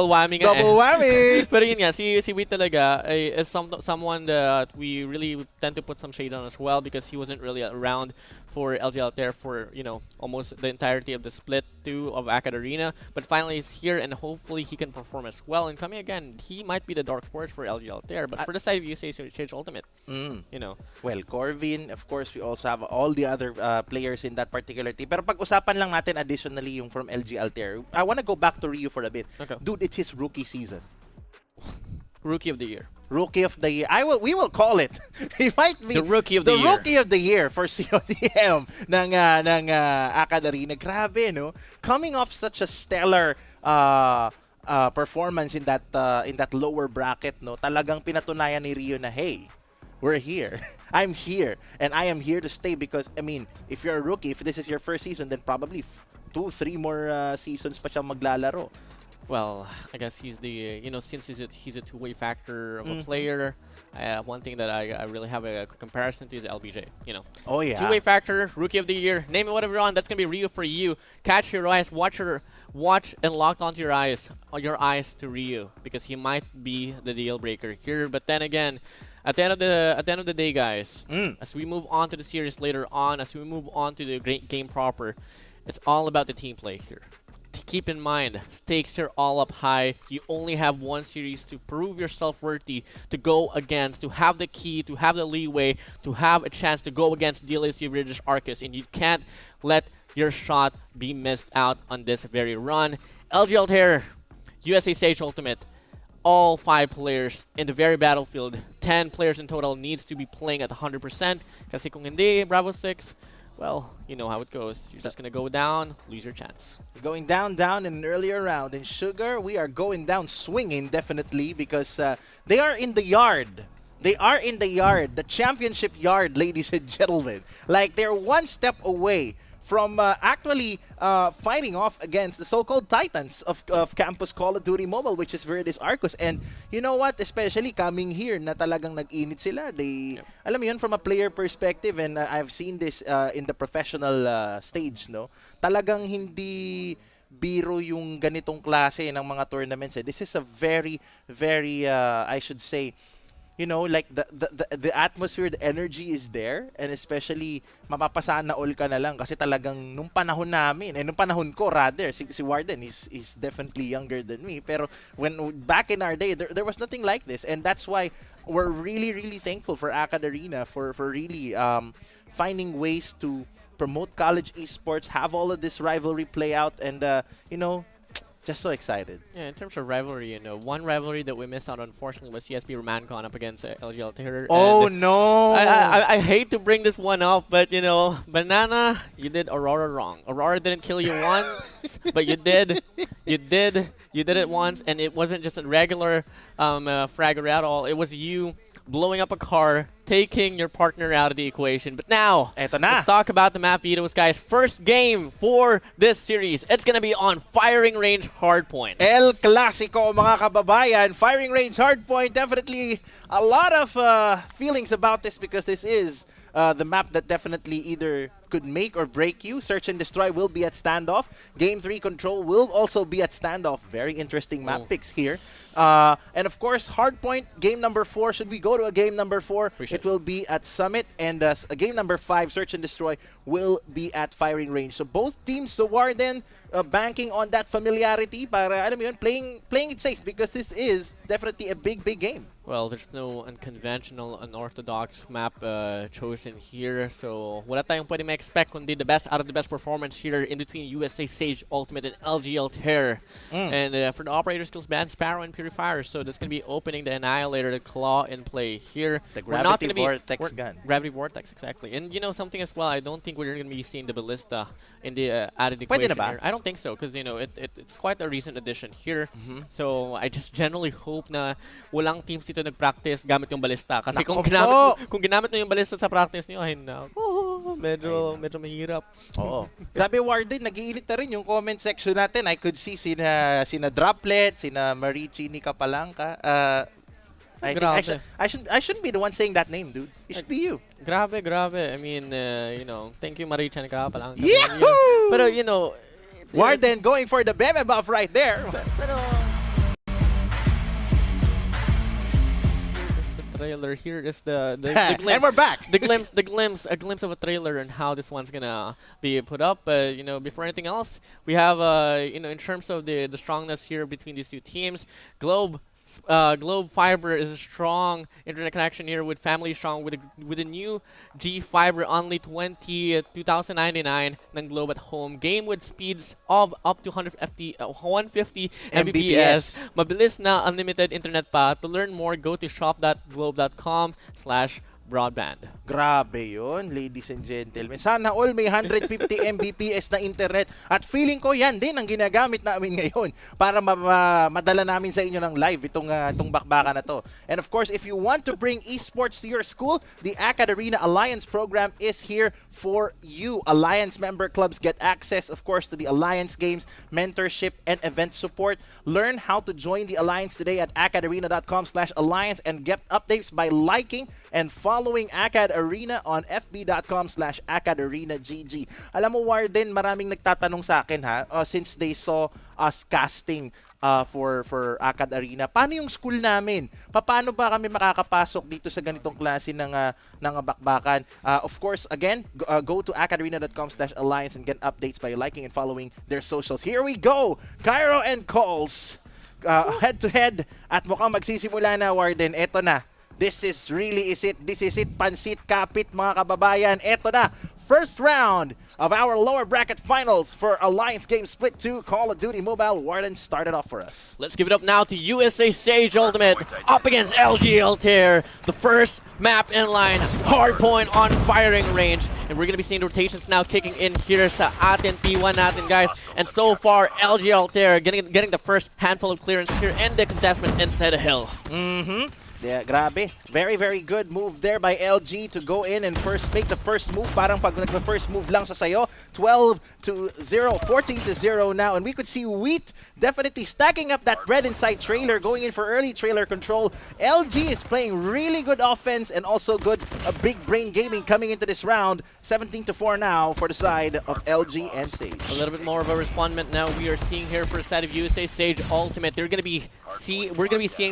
whammy. Double whammy. Pero yun nga, si Wheat talaga is someone that we really tend to put some shade on as well because he wasn't really around for LG Altair for, almost the entirety of the split 2 of Acad Arena. But finally he's here and hopefully he can perform as well. And coming again, he might be the dark horse for LG Altair. But for the side of USA Sage Ultimate, Well, Corvin, of course, we also have all the other players in that particular team. Pero pag-usapan lang natin additionally yung from LG Altair. I want to go back to Ryu for a bit. Okay. Dude, it's his rookie season. Rookie of the year. Rookie of the year. We will call it. He might be the rookie of the year. Rookie of the year for CODM ng Acad Arena. Grabe, no? Coming off such a stellar performance in that lower bracket, no? Talagang pinatunayan ni Ryu na, hey, we're here. I'm here. And I am here to stay because, I mean, if you're a rookie, if this is your first season, then probably 2-3 more seasons pa siyang maglalaro. Well, I guess he's the, since he's a two-way factor of a player, one thing that I really have a comparison to is LBJ, Oh, yeah. Two-way factor, rookie of the year, name it whatever you want, that's going to be Ryu for you. Catch your eyes, watch and lock onto your eyes to Ryu because he might be the deal breaker here. But then again, at the end of the day, guys, as we move on to the series later on, as we move on to the game proper, it's all about the team play here. Keep in mind, stakes are all up high. You only have one series to prove yourself worthy to go against, to have the key, to have the leeway, to have a chance to go against DLAC British Arcus, and you can't let your shot be missed out on this very run. LG Altair, USA Sage Ultimate, all 5 players in the very battlefield, 10 players in total needs to be playing at 100%. Kasi kung hindi, Bravo 6, well, you know how it goes. You're just going to go down, lose your chance. Going down in an earlier round. And Sugar, we are going down swinging, definitely, because they are in the yard. They are in the yard, the championship yard, ladies and gentlemen. Like, they're one step away from actually fighting off against the so-called titans of Campus Call of Duty Mobile, which is Verdes Arcus. And you know what? Especially coming here na talagang nag-init sila. They, alam mo yun, from a player perspective, and I've seen this in the professional stage, no? Talagang hindi biro yung ganitong klase ng mga tournaments. This is a very, very, I should say, you know, like the atmosphere, the energy is there, and especially mapapasana all ka na lang kasi talagang nung panahon namin, nung panahon ko rather, si Warden is definitely younger than me, pero when back in our day, there was nothing like this, and that's why we're really thankful for Acad Arena for really finding ways to promote college esports, have all of this rivalry play out, and you know, just so excited. Yeah, in terms of rivalry, you know, one rivalry that we missed out, unfortunately, was CSB Romancon up against LG Altair. Oh and no! I hate to bring this one up, but you know, Banana, you did Aurora wrong. Aurora didn't kill you once, but you did it once, and it wasn't just a regular fragger at all. It was you blowing up a car, taking your partner out of the equation. But now, Eto na. let's talk about the map vetoes, guys. First game for this series. It's gonna be on Firing Range Hardpoint. El Clasico, mga kababayan. Firing Range Hardpoint, definitely a lot of feelings about this because this is the map that definitely either could make or break you. Search and Destroy will be at standoff. Game 3 Control will also be at standoff. Very interesting map picks here. And of course, Hardpoint, game number 4. Should we go to a game number 4? It will be at Summit. And a game number 5, Search and Destroy, will be at Firing Range. So both teams, so Warden, banking on that familiarity para, alam mo yun, playing it safe because this is definitely a big game. Well, there's no unconventional, unorthodox map chosen here. So, wala tayong pwede ma-expect kundi the best out of the best performance here in between USA Sage Ultimate and LG Altair. And for the operator skills, Band Sparrow and Purifier. So, that's going to be opening the Annihilator, the Claw in play here. The Gravity Vortex gun. Gravity Vortex, exactly. And you know something as well, I don't think we're going to be seeing the Ballista in the added equation here. I don't think so because, you know, it's quite a recent addition here. So, I just generally hope na walang teams dito nag-practice gamit yung balista. Kasi kung ginamit nyo yung balista sa practice nyo, ay nako, medyo mahirap. Oo. Grabe, Warden, nag-iinit na rin yung comment section natin. I could see sina Droplet, sina Marichi, Nika Palangka. I think I shouldn't be the one saying that name, dude. It should be you. Grabe. I mean, you know, thank you Marichi, Nika Palangka. Yahoo! Pero, you know, Warden going for the bebe buff right there. Pero trailer here is the glimpse. And we're back. A glimpse of a trailer and how this one's gonna be put up. But you know, before anything else, we have you know, in terms of the strongness here between these two teams, Globe Fiber is a strong internet connection here with Family Strong with a new G Fiber only 2099 ng Globe at home. Game with speeds of up to 150 Mbps. Mabilis na unlimited internet pa. To learn more, go to shop.globe.com/broadband. Grabe yun, ladies and gentlemen. Sana all may 150 Mbps na internet at feeling ko yan din ang ginagamit namin ngayon para madala namin sa inyo ng live itong bakbaka na to. And of course, if you want to bring esports to your school, the Acad Arena Alliance program is here for you. Alliance member clubs get access, of course, to the Alliance games, mentorship, and event support. Learn how to join the Alliance today at acadarena.com/alliance and get updates by liking and following Acad Arena on fb.com/AcadArenaGG. Alam mo, Warden, maraming nagtatanong sa akin since they saw us casting for Acad Arena. Paano yung school namin? Paano ba kami makakapasok dito sa ganitong klase ng bakbakan? Of course, again, go to acadarena.com/alliance and get updates by liking and following their socials. Here we go! Cairo and Calls. Head-to-head at mukhang magsisimula na, Warden. Eto na. This is it. This is it. Pansit kapit, mga kababayan. Eto na. First round of our lower bracket finals for Alliance Game Split 2 Call of Duty Mobile. Warden started off for us. Let's give it up now to USA Sage Ultimate up against LG Altair. The first map in line. Hardpoint on Firing Range. And we're going to be seeing the rotations now kicking in here sa ating P1 natin, guys. And so far, LG Altair getting the first handful of clearance here and the contestment inside the hill. Yeah, grabe. Very, very good move there by LG to go in and make the first move. Parang pag nag-first move lang sa sayo. 12-0, 14-0 now. And we could see Wheat definitely stacking up that bread inside trailer, going in for early trailer control. LG is playing really good offense and also good big brain gaming coming into this round. 17-4 now for the side of LG and Sage. A little bit more of a respondent now we are seeing here for the side of USA Sage Ultimate. We're gonna be seeing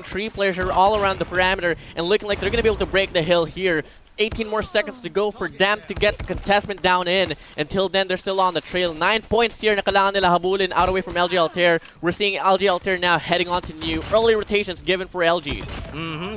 3 players here all around the perimeter. parameter, and looking like they're going to be able to break the hill here. 18 more seconds to go for them to get the contestment down in. Until then, they're still on the trail. 9 points here na kailangan nila habulin out away from LG Altair. We're seeing LG Altair now heading on to Niyo. Early rotations given for LG.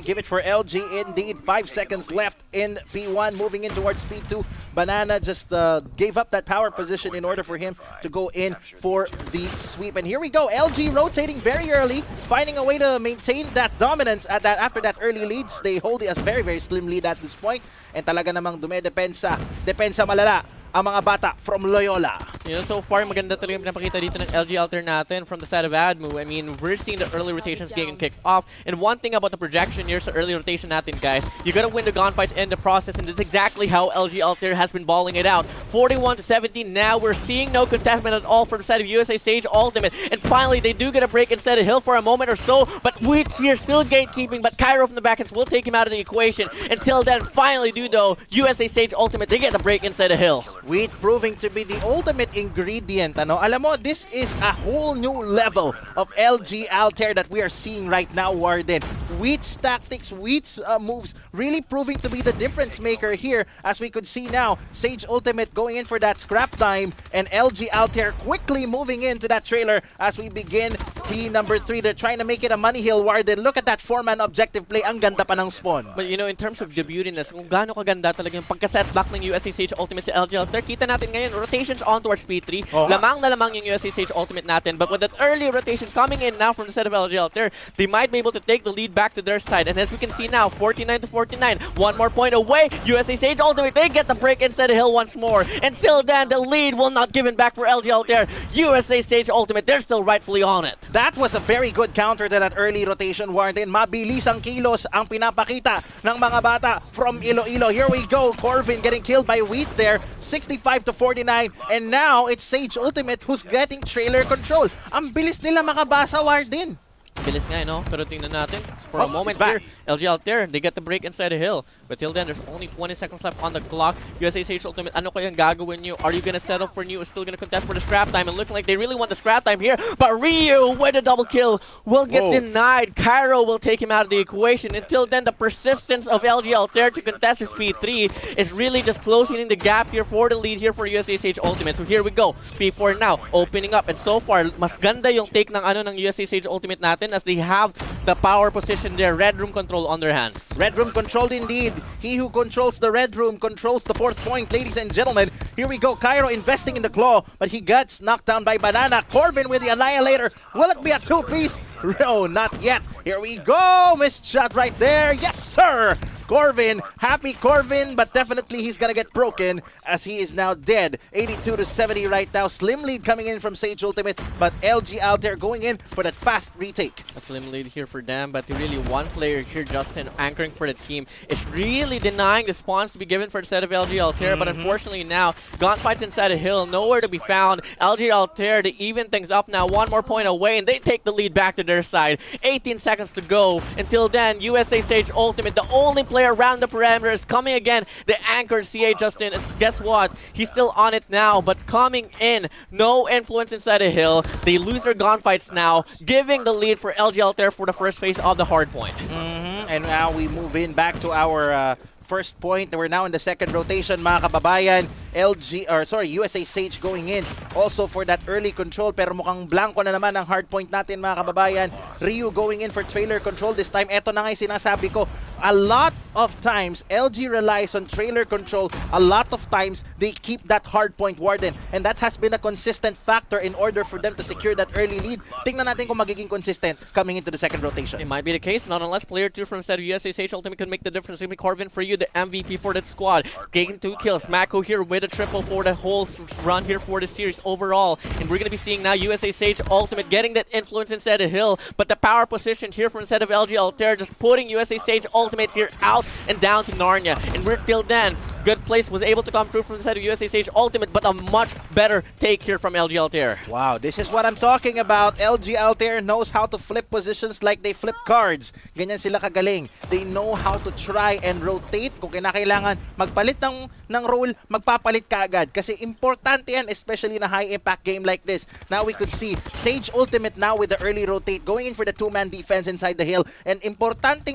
Give it for LG indeed. 5 seconds left in P1, moving in towards P2. Banana just gave up that power position in order for him to go in for the sweep. And here we go. LG rotating very early, finding a way to maintain that dominance at that after that early lead. They hold a very, very slim lead at this point. And talaga namang dumedepensa. Depensa malala ang mga bata from Loyola. You know, so far, maganda talaga yung pinapakita dito ng LG Altair natin from the side of ADMU. I mean, we're seeing the early rotations getting kicked off. And one thing about the projection here sa early rotation natin, guys, you gotta win the gunfights in the process, and that's exactly how LG Altair has been balling it out. 41-17 now. We're seeing no contestment at all from the side of USA Sage Ultimate. And finally, they do get a break inside of Hill for a moment or so, but Wheat here still gatekeeping, but Cairo from the backends will take him out of the equation. Until then, finally do though, USA Sage Ultimate, they get the break inside of Hill. Wheat proving to be the ultimate ingredient. Ano? Alam mo, this is a whole new level of LG Altair that we are seeing right now, Warden. Wheat's tactics, Wheat's moves really proving to be the difference maker here, as we could see now. Sage Ultimate going in for that scrap time, and LG Altair quickly moving into that trailer as we begin P number 3. They're trying to make it a money hill, Warden. Look at that 4-man objective play. Ang ganda pa ng spawn. But you know, in terms of the beautiness, kung gaano kaganda talaga yung pagka-setback ng USA Sage Ultimate sa LG Altair, kita natin ngayon, rotations on towards P3. Lamang na lamang yung USA Sage Ultimate natin. But with that early rotation coming in now from the side of LG Altair, they might be able to take the lead back to their side. And as we can see now, 49-49. One more point away. USA Sage Ultimate, they get the break inside the hill once more. Until then, the lead will not give it back for LG Altair. USA Sage Ultimate, they're still rightfully on it. That was a very good counter to that early rotation, Warden. Mabilis ang kilos ang pinapakita ng mga bata from Iloilo. Here we go. Corvin getting killed by Wheat there. 65-49. And now it's Sage Ultimate who's getting trailer control. Ang bilis nila makabasa, Warden. Bilis nga, no? Pero tingnan natin. For a moment here, LG Altair, they get the break inside the hill. But till then, there's only 20 seconds left on the clock. USA Sage Ultimate, ano kayang gagawin nyo? Are you gonna settle for Niyo? Still gonna contest for the scrap time, and looking like they really want the scrap time here. But Ryu with a double kill will get denied. Cairo will take him out of the equation. Until then, the persistence of LG Altair to contest his P3 is really just closing in the gap here for the lead here for USA Sage Ultimate. So here we go. P4 now, opening up. And so far, mas ganda yung take ng ng USA Sage Ultimate natin as they have the power position there. Red room control on their hands. Red room controlled indeed. He who controls the red room controls the 4th point, ladies and gentlemen. Here we go. Cairo investing in the claw, but he gets knocked down by Banana. Corvin with the Annihilator. Will it be a 2-piece? No, not yet. Here we go. Missed shot right there. Yes, sir. Corvin, happy Corvin, but definitely he's gonna get broken as he is now dead. 82-70 right now. Slim lead coming in from Sage Ultimate, but LG Altair going in for that fast retake. A slim lead here for them, but really one player here, Justin, anchoring for the team, is really denying the spawns to be given for the set of LG Altair. But unfortunately now, gunfights inside a hill, nowhere to be found. LG Altair, they even things up now, one more point away, and they take the lead back to their side. 18 seconds to go. Until then, USA Sage Ultimate, the only player around the perimeter, is coming again. The anchor CA Justin, and guess what? He's still on it now, but coming in, no influence inside a hill. They lose their gunfights now, giving the lead for LG Altair for the first phase of the hard point. And now we move in back to our first point. We're now in the second rotation, mga kababayan. USA Sage going in also for that early control, pero mukhang blanco na naman ang hard point natin, mga kababayan. Ryu going in for trailer control this time. Eto na nga yung sinasabi ko. A lot of times, LG relies on trailer control. A lot of times, they keep that hard point, Warden. And that has been a consistent factor in order for them to secure that early lead. Tingnan natin kung magiging consistent coming into the second rotation. It might be the case, not unless player 2 from the side of USA Sage Ultimate can make the difference. Jimmy Corvin for you, the MVP for that squad. Getting 2 kills. Mako here with a triple for the whole run here for the series overall. And we're going to be seeing now USA Sage Ultimate getting that influence inside the hill. But the power position here from the side of LG Altair, just putting USA Sage Ultimate here out and down to Narnia. And we're till then, good plays was able to come through from the side of USA Sage Ultimate, but a much better take here from LG Altair. Wow, this is what I'm talking about. LG Altair knows how to flip positions like they flip cards. Ganyan sila kagaling. They know how to try and rotate. Kung kinakailangan magpalit ng role, magpapalit ka agad. Kasi importante yan, especially in a high-impact game like this. Now we could see Sage Ultimate now with the early rotate, going in for the two-man defense inside the hill. And importante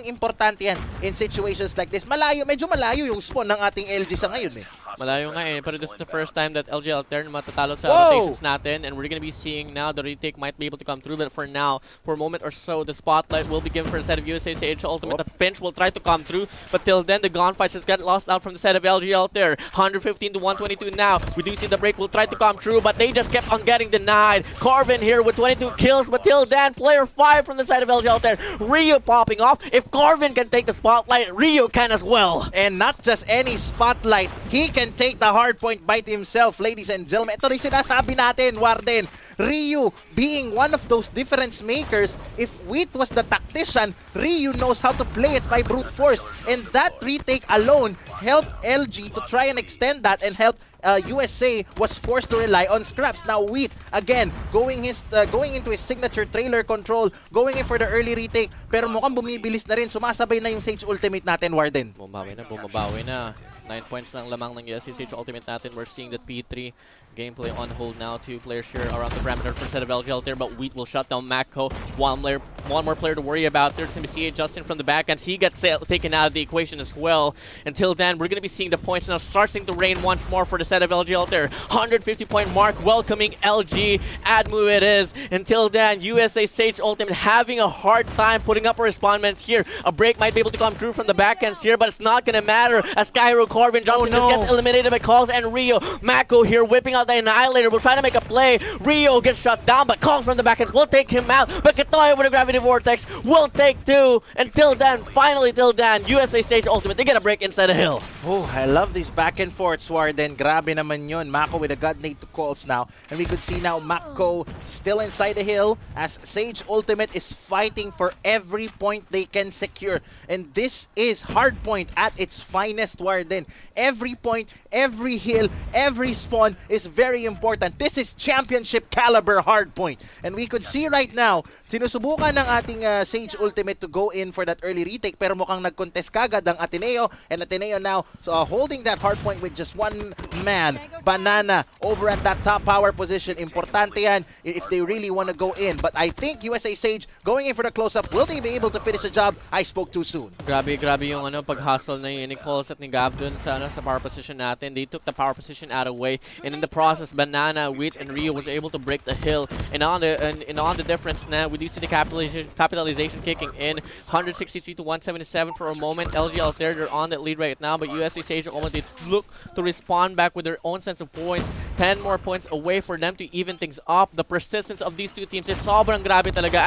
yan in situations like this. Medyo malayo yung spawn ng ating LG sa ngayon eh. Malayo nga eh, pero this is the first time that LG Altair matatalo sa Whoa! rotations natin, and we're gonna be seeing now the retake might be able to come through, but for now, for a moment or so, the spotlight will be given for the side of USA Sage Ultimate. The pinch will try to come through, but till then, the gunfights just get lost out from the side of LG Altair. 115 to 122 now. We do see the break will try to come through, but they just kept on getting denied. Corvin here with 22 kills, but till then, player 5 from the side of LG Altair. Rio popping off. If Corvin can take the spotlight, Rio can as well. And not just any spotlight, he can take the hard point bite himself, ladies and gentlemen. Ito rin sinasabi natin, Warden. Ryu being one of those difference makers. If Wheat was the tactician, Ryu knows how to play it by brute force. And that retake alone helped LG to try and extend that and help USA was forced to rely on scraps. Now Wheat, again, going into his signature trailer control, going in for the early retake. Pero mukhang bumibilis na rin. Sumasabay na yung Sage Ultimate natin, Warden. Bumabawi na. 9 points lang lamang ng USA Sage Ultimate natin. We're seeing that P3 gameplay on hold now. 2 players here around the perimeter for set of LG Altair, but Wheat will shut down Mako. One more player to worry about. There's going to be CA Justin from the back, and he gets taken out of the equation as well. Until then, we're going to be seeing the points now starting to rain once more for the set of LG Altair. 150-point mark, welcoming LG. ADMU it is. Until then, USA Sage Ultimate having a hard time putting up a respondment here. A break might be able to come through from the backends here, but it's not going to matter as Cairo Corvin Johnson just gets eliminated by Calls, and Rio. Mako here whipping out the Annihilator. We're trying to make a play. Rio gets shut down, but Calls from the backends will take him out. But Katoya with a Gravity Vortex will take 2. Until then, finally till then, USA Stage Ultimate, they get a break inside the hill. Oh, I love these back and forths, Warden. Grabe naman yun. Mako with a God Nade to Calls now. And we could see now Mako still inside the hill as Sage Ultimate is fighting for every point they can secure. And this is Hardpoint at its finest, Warden. Every point, every hill, every spawn is very important. This is championship caliber Hardpoint. And we could see right now, sinusubukan ng ating Sage Ultimate to go in for that early retake, pero mukhang nag-contest kagad ang Ateneo, and Ateneo now holding that hardpoint with just one man. Banana over at that top power position. Importante yan if they really want to go in. But I think USA Sage going in for the close-up, will they be able to finish the job? I spoke too soon. Grabe yung pag-hustle na ni Calls at ni Gab dun sa power position natin. They took the power position out of the way, and in the process, Banana, Wheat, and Rio was able to break the hill. And on the difference now, we do see the capitalization kicking in. 163 to 177 for a moment. LG Altair, they're on that lead right now, but USA Sage almost did look to respond back with their own sense of points. 10 more points away for them to even things up. The persistence of these two teams is sobrang grabe talaga.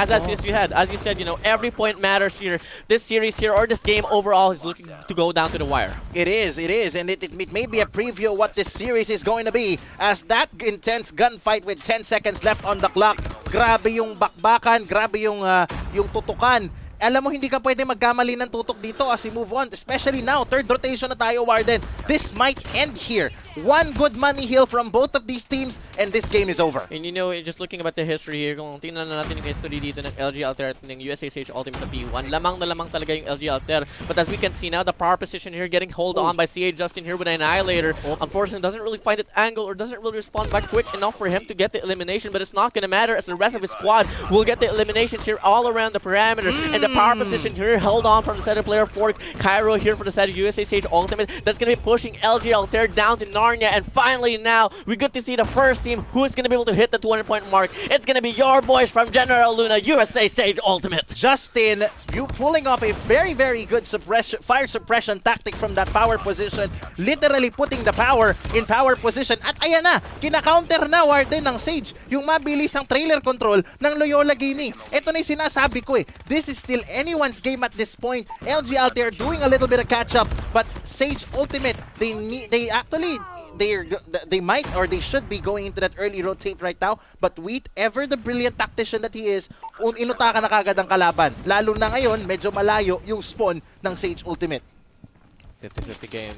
As you said, you know, every point matters here. This series here, or this game overall, is looking to go down to the wire. It is, and it may be a preview of what this series is going to be, as that intense gunfight with 10 seconds left on the clock. Grabe yung bakbakan, grabe yung tutukan. Alam mo, hindi ka pwede magkamali ng tutok dito as we move on. Especially now, third rotation na tayo, Warden. This might end here. One good money hill from both of these teams, and this game is over. And you know, just looking about the history here, kung tingnan na natin yung history dito ng LG Altair at ng USA Sage Ultimate sa P1, lamang na lamang talaga yung LG Altair. But as we can see now, the power position here getting hold on by CA Justin here with an Annihilator. Unfortunately, doesn't really find it angle or doesn't really respond back quick enough for him to get the elimination, but it's not going to matter as the rest of his squad will get the eliminations here all around the parameters. And the power position here held on from the side of player 4. Cairo here for the side of USA Sage Ultimate. That's going to be pushing LG Altair down to Narnia. And finally now, we get to see the first team who is going to be able to hit the 200-point mark. It's going to be your boys from General Luna, USA Sage Ultimate. Justin, you pulling off a very, very good fire suppression tactic from that power position. Literally putting the power in power position. At ayan na, kina-counter na, Warden, ng Sage yung mabilis ang trailer control ng Loyola Gaming. Ito na yung sinasabi ko eh. This is still anyone's game at this point. LG Altair doing a little bit of catch-up, but Sage Ultimate, they might or they should be going into that early rotate right now, but Wheat, ever the brilliant tactician that he is, inutaka na kagad ang kalaban. Lalo na ngayon, medyo malayo yung spawn ng Sage Ultimate. 50-50 game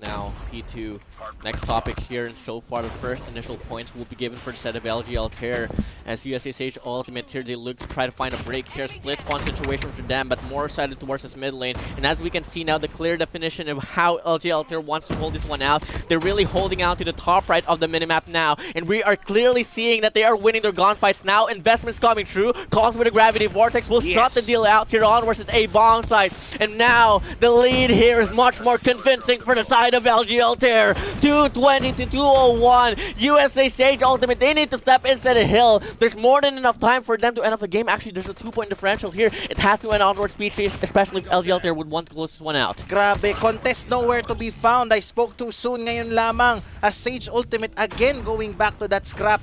now. P2, next topic here, and so far the first initial points will be given for the set of LG Altair. As USAH Ultimate here, they look to try to find a break here. Split spawn situation for them, but more sided towards this mid lane. And as we can see now, the clear definition of how LG Altair wants to hold this one out. They're really holding out to the top right of the minimap now. And we are clearly seeing that they are winning their gunfights now. Investments coming through. Calls with a gravity vortex will shut the deal out here onwards at A bomb side. And now the lead here is much more convincing for the side of LG Altair. 220 to 201. USA Sage Ultimate, they need to step inside a hill. There's more than enough time for them to end up the game. Actually, there's a 2-point differential here. It has to end onward speed chase, especially if LG Altair would want to close this one out. Grabe, contest nowhere to be found. I spoke too soon ngayon lamang as Sage Ultimate again going back to that scrap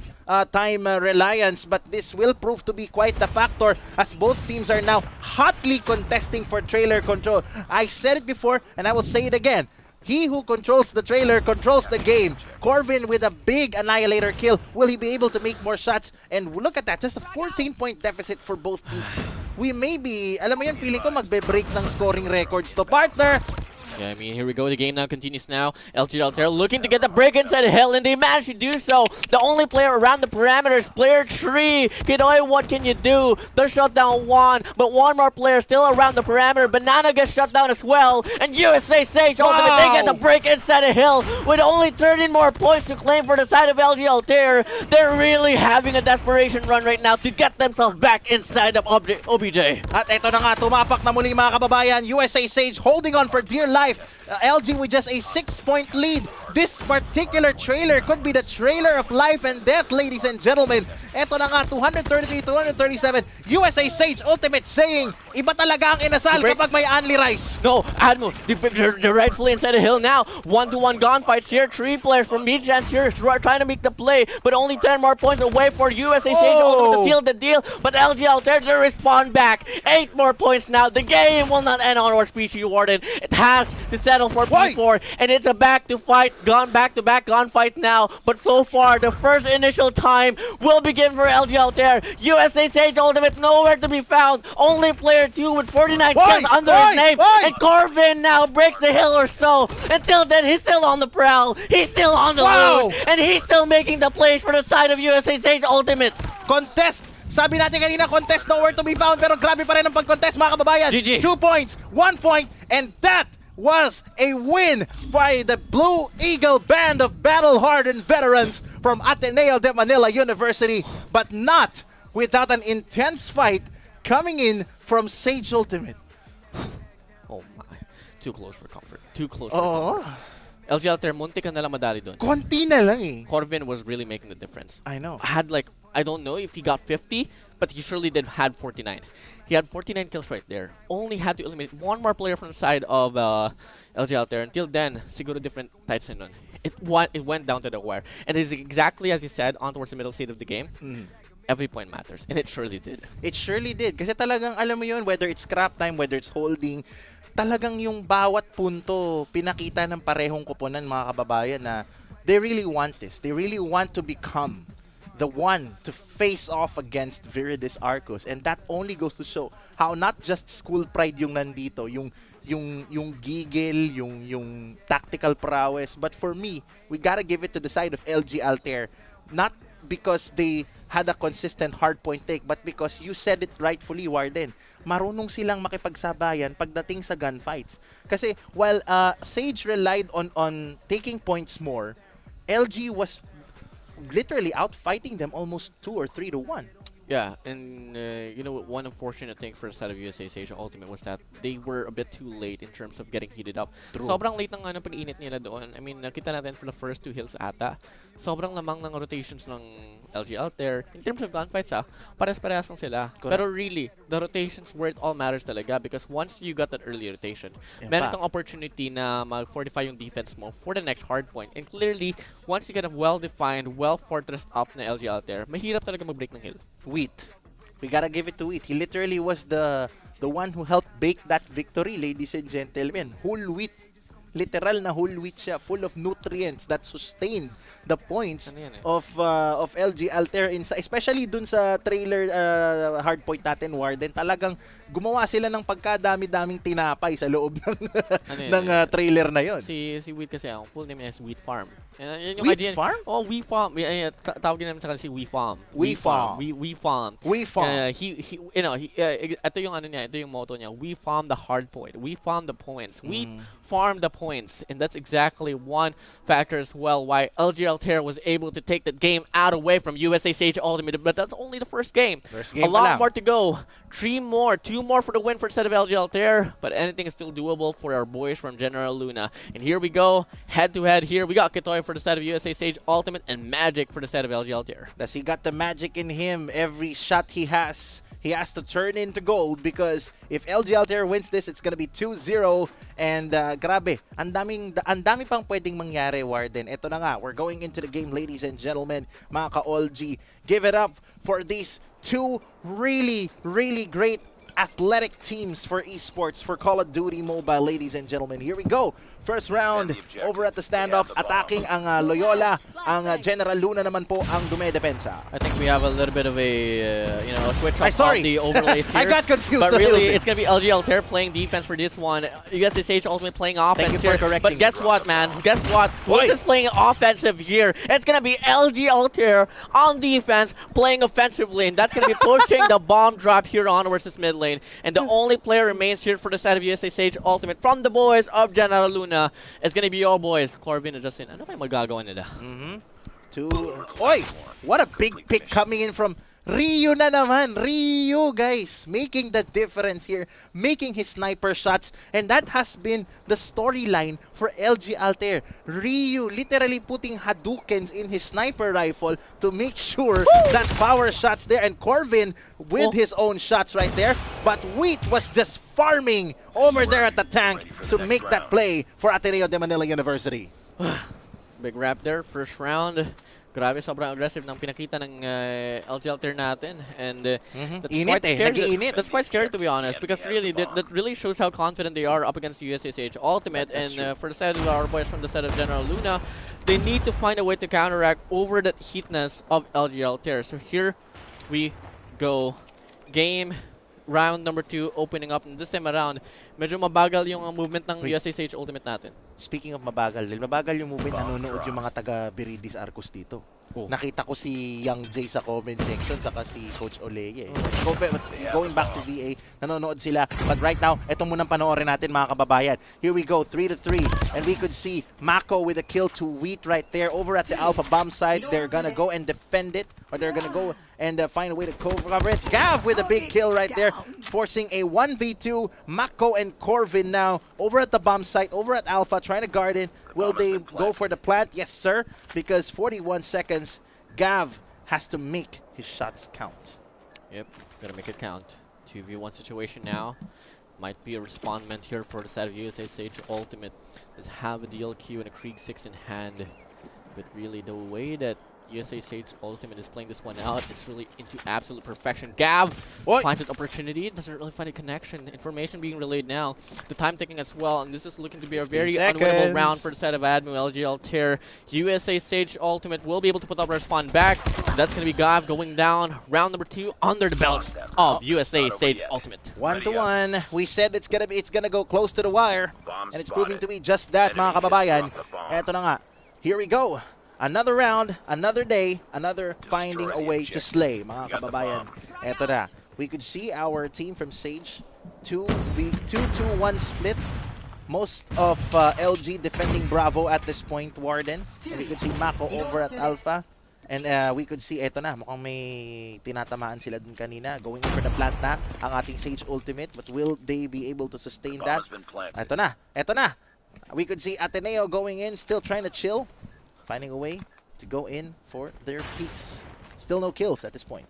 time reliance, but this will prove to be quite the factor as both teams are now hotly contesting for trailer control. I said it before and I will say it again. He who controls the trailer controls the game. Corvin with a big annihilator kill. Will he be able to make more shots? And look at that, just a 14-point deficit for both teams. We may be, alam mo yun, feeling ko magbe-break ng scoring records to partner. Yeah, I mean, here we go. The game now continues now. LG Altair looking to get the break inside the hill, and they managed to do so. The only player around the parameters, player 3. Kidoy, what can you do? They're shut down 1, but one more player still around the parameter. Banana gets shut down as well, and USA Sage Ultimate, they get the break inside the hill with only 13 more points to claim for the side of LG Altair. They're really having a desperation run right now to get themselves back inside of OBJ. At eto na nga, tumapak na muli mga kababayan. USA Sage holding on for dear life. LG with just a 6-point lead. This particular trailer could be the trailer of life and death, ladies and gentlemen. Eto na nga, 233-237. USA Sage Ultimate saying, iba talaga ang inasal kapag may only rice. No, ADMU, they're rightfully inside the hill now. 1-to-1 gunfights here. 3 players from Midchance here trying to make the play, but only 10 more points away for USA Sage Ultimate to seal the deal. But LG Altair to respond back. 8 more points now. The game will not end on our speech awarded. It has to settle for P4, and it's a back-to-back gunfight now. But so far, the first initial time will begin for LG Altair. USA Sage Ultimate nowhere to be found. Only player 2 with 49 kills under his name. And Corvin now breaks the hill or so. Until then, he's still on the prowl. He's still on the loose. And he's still making the plays for the side of USA Sage Ultimate. Contest! Sabi natin kanina, contest nowhere to be found, pero grabe pa rin ang pag-contest mga kababayan. GG. 2 points, 1 point, and that was a win by the Blue Eagle band of battle-hardened veterans from Ateneo de Manila University, but not without an intense fight coming in from Sage Ultimate. Oh my. Too close for comfort. Too close for comfort. LG Altair, munti ka na lang madali doon. Konti na lang eh. Corvin was really making the difference. I know. Had like, I don't know if he got 50, but he surely did had 49. He had 49 kills right there. Only had to eliminate one more player from the side of LG Altair. Until then, siguro different types in nun. It went down to the wire. And it is exactly as you said, on towards the middle state of the game. Every point matters. And it surely did. It surely did. Kasi talagang, alam mo yun, whether it's scrap time, whether it's holding, talagang yung bawat punto, pinakita ng parehong koponan mga kababayan na they really want this. They really want to become the one to face off against Viridis Arcos, and that only goes to show how not just school pride yung nandito, yung gigil, yung tactical prowess, but for me, we gotta give it to the side of LG Altair, not because they had a consistent hardpoint take, but because you said it rightfully, Warden, marunong silang makipagsabayan pagdating sa gunfights. Kasi while Sage relied on taking points more, LG was literally outfighting them almost 2 or 3 to 1. Yeah, and you know, one unfortunate thing for the side of USA Sage Ultimate was that they were a bit too late in terms of getting heated up. True. Sobrang late ng pag-init nila doon. I mean, nakita natin for the first 2 hills ata. Sobrang lamang ng rotations ng LG Altair. In terms of gunfights, pares-parehas lang sila. Correct. Pero really, the rotations where it all matters talaga, because once you got that early rotation, meron kang opportunity na mag-fortify yung defense mo for the next hardpoint. And clearly, once you get a well-defined, well-fortressed up na LG Altair, mahirap talaga mag-break ng hill. Wheat. We gotta give it to Wheat. He literally was the one who helped bake that victory, ladies and gentlemen. Whole Wheat literal na whole wheat siya, full of nutrients that sustained the points Ano yan eh? of LG Altair, especially dun sa trailer hardpoint natin, Warden. Talagang gumawa sila ng pagkadami-daming tinapay sa loob ng, Ano yan ng trailer na yon. Si Wheat kasi, ang full name niya is Wheat Farm. Yun yung Wheat idea. Farm? Oh, Wheat Farm. Tawagin namin sa kanila si Wheat Farm. Wheat Farm. We farm. We farm. Ito yung ano niya, ito yung motto niya. We farm the hard point. We farm the points. We farm the points. And that's exactly one factor as well why LG Altair was able to take that game out away from USA Sage Ultimate. But that's only the first game. A lot more to go. 3 more. 2 more for the win for the set of LG Altair. But anything is still doable for our boys from General Luna. And here we go. Head to head here. We got Kitoy for the set of USA Sage Ultimate and Magic for the set of LG Altair. Does he got the magic in him? Every shot he has to turn into gold, because if LG Altair wins this, it's gonna be 2-0. And grabe, ang dami pang pwedeng mangyari, Warden. Ito na nga, we're going into the game, ladies and gentlemen, mga ka-OLG. Give it up for these two really, really great athletic teams for esports, for Call of Duty Mobile, ladies and gentlemen. Here we go. First round, over at the standoff, attacking ang Loyola. Ang General Luna naman po ang dumedepensa. I think we have a little bit of a switch up sorry. on the overlays here. I got confused But a little really, bit. it's going to be LG Altair playing defense for this one. USA Sage Ultimate playing offense Thank you for here. correcting But guess me. what, man? Guess what? Who's just playing offensive here? It's going to be LG Altair on defense playing offensively. And that's going to be pushing the bomb drop here on versus mid lane. And the only player remains here for the side of USA Sage Ultimate from the boys of General Luna is going to be your boys, Corvin and Justin. Ano ba yung magagawa nila? Oy! What a big pick coming in from Ryu na naman. Ryu, guys, making the difference here, making his sniper shots, and that has been the storyline for LG Altair. Ryu literally putting Hadoukens in his sniper rifle to make sure that power shots there, and Corvin with his own shots right there, but Wheat was just farming over there at the tank to make that play for Ateneo de Manila University. Big wrap there, first round. Grabe, sobrang aggressive ng pinakita ng LG Altair natin. And that's quite scary. That's quite scary, to be honest, because really, that really shows how confident they are up against USSH Ultimate. And for the side of our boys from the side of General Luna, they need to find a way to counteract over that heatness of LG Altair. So here we go. Game round number 2 opening up, and this time around medyo mabagal yung movement ng USSH Ultimate natin. Speaking of mabagal yung movement, nanonood yung mga taga Viridis Arcos dito. Nakita ko si Young Jay sa comment section, saka si Coach Oleye. Going back to VA, nanonood sila. But right now, eto munang panoorin natin, mga kababayan. Here we go, 3-3. And we could see Mako with a kill to Wheat right there. Over at the Alpha Bomb side, they're gonna go and defend it. Or they're gonna go and find a way to cover it. Gav with a big kill right there, forcing a 1v2. Mako and Corvin now over at the bomb site, over at Alpha, trying to guard it. Will they go for the plant? Yes, sir. Because 41 seconds, Gav has to make his shots count. Yep, gotta make it count. 2v1 situation now. Might be a respondment here for the side of USA Sage Ultimate. Does have a DLQ and a Krieg 6 in hand. But really, the way that USA Sage Ultimate is playing this one out, it's really into absolute perfection. Gav finds an opportunity, doesn't really find a connection. Information being relayed now. The time ticking as well, and this is looking to be a very unwinnable round for the side of ADMU, LG Altair. USA Sage Ultimate will be able to put up a respawn back. That's going to be Gav going down. Round number 2 under the belt of USA Sage Ultimate. 1-1. We said it's gonna go close to the wire, and it's proving to be just that, mga kababayan. Eto na nga. Here we go. Another round, another day, another finding a way to slay, mga kababayan. Eto na. We could see our team from Sage 2-2-1 split. Most of LG defending Bravo at this point, Warden. And we could see Mako over at Alpha. And we could see, eto na, mukhang may tinatamaan sila dun kanina. Going in for the plant na, ang ating Sage Ultimate. But will they be able to sustain that? Eto na, eto na. We could see Ateneo going in, still trying to chill. Finding a way to go in for their peaks. Still no kills at this point.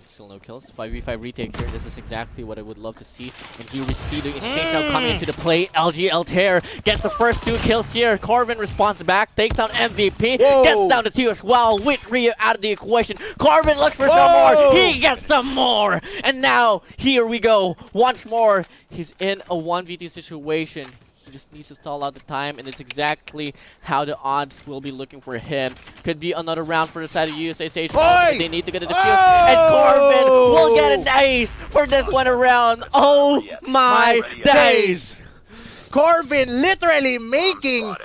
Still no kills. 5v5 retake here. This is exactly what I would love to see. And here we see the instinct now coming into the play. LG Altair gets the first 2 kills here. Corvin responds back, takes down MVP, gets down to 2 as well. With Ryu out of the equation. Corvin looks for some more. He gets some more. And now, here we go. Once more, he's in a 1v2 situation. He just needs to stall out the time, and it's exactly how the odds will be looking for him. Could be another round for the side of USAH. They need to get a defuse, and Corbin will get an ace for this one around. Oh my days! Corbin literally making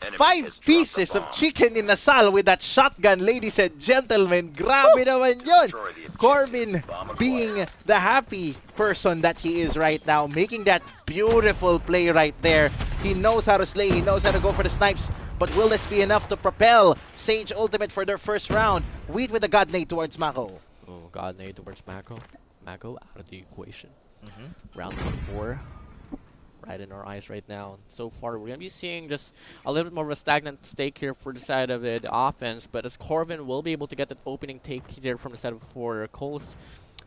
5 pieces of chicken in asal with that shotgun, ladies and gentlemen. Grabe naman yun. Corbin being the happy person that he is right now, making that beautiful play right there. He knows how to slay, he knows how to go for the snipes, but will this be enough to propel Sage Ultimate for their first round? Wheat with a God Nade towards Mako. Oh, God Nade towards Mako. Mako out of the equation. Round number 4. Right in our eyes right now. So far, we're going to be seeing just a little bit more of a stagnant stake here for the side of the offense, but as Corbin will be able to get that opening take here from the side of for Coles,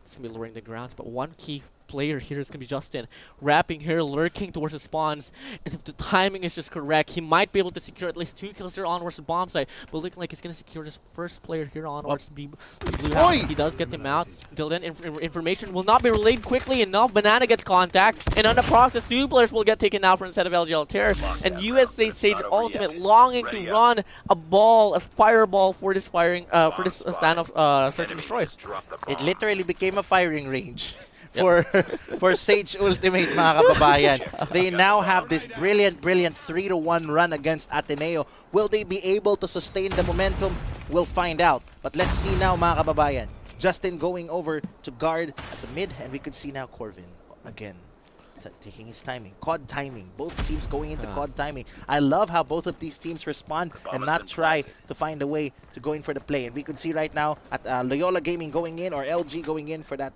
it's going to be lowering the grounds, but one key player here is going to be Justin, wrapping here, lurking towards the spawns, and if the timing is just correct, he might be able to secure at least 2 kills here onwards the bomb site, but looking like he's going to secure this first player here onwards the blue house. He does get them out. Until then, information will not be relayed quickly enough. Banana gets contact, and on the process, 2 players will get taken out from the set of LGL Terra, and USA Sage Ultimate longing to run a ball, a fireball for this firing, for this standoff search and destroy. It literally became a firing range. For Sage Ultimate, mga kababayan. They now have this brilliant 3-1 run against Ateneo. Will they be able to sustain the momentum? We'll find out. But let's see now, mga kababayan. Justin going over to guard at the mid, and we could see now Corvin again. Taking his timing, COD timing. Both teams going into COD timing. I love how both of these teams respond and not try to find a way to go in for the play. And we could see right now at Loyola Gaming going in, or LG going in for that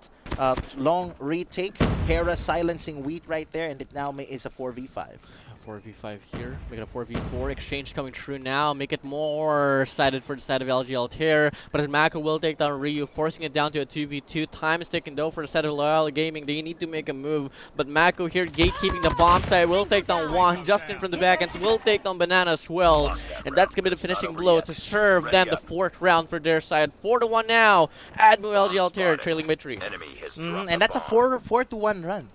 long retake. Terra silencing Wheat right there, and it now is a 4v5. 4v5 here. We got a 4v4 exchange coming through now. Make it more sided for the side of LG Altair. But as Mako will take down Ryu, forcing it down to a 2v2. Time is ticking though for the side of Loyal Gaming. They need to make a move. But Mako here gatekeeping the bomb site. Will take down one. Justin from the back ends will take down Banana as well. And that's going to be the finishing blow to serve them the 4th round for their side. 4-1 now. ADMU LG Altair trailing by 3. And that's a 4-1 run.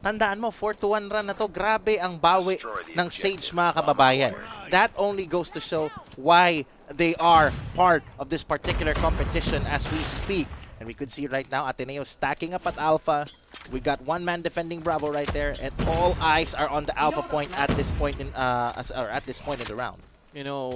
Tandaan mo, 4-1 run na to. Grabe ang bawi ng Sage, mga kababayan. That only goes to show why they are part of this particular competition as we speak. And we could see right now Ateneo stacking up at Alpha. We got one man defending Bravo right there, and all eyes are on the Alpha point at this point in the round. You know,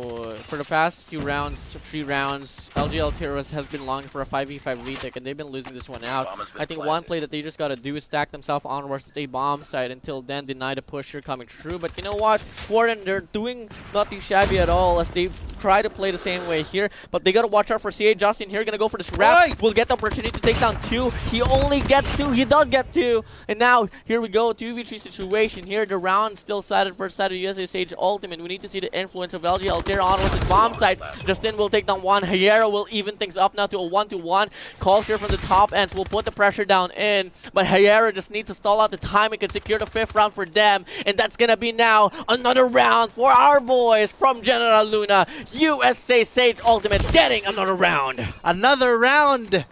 for the past few rounds, 3 rounds, LGL Terras has been longing for a 5v5 retake, and they've been losing this one out. I think one play that they just gotta do is stack themselves onwards to a bomb site. Until then, deny the push here coming through. But you know what? Warren, they're doing not too shabby at all as they try to play the same way here. But they gotta watch out for CA. Justin here, gonna go for this wrap. Will get the opportunity to take down 2. He only gets 2. He does get 2. And now, here we go, 2v3 situation here. The round still sided for side of USA Sage Ultimate. We need to see the influence of LG Altair onwards his bomb site. Justin will take down 1. Hayera will even things up now to a 1-1. Calls here from the top ends will put the pressure down in. But Hayera just needs to stall out the time and can secure the 5th round for them. And that's gonna be now another round for our boys from General Luna. USA Sage Ultimate getting another round. Another round!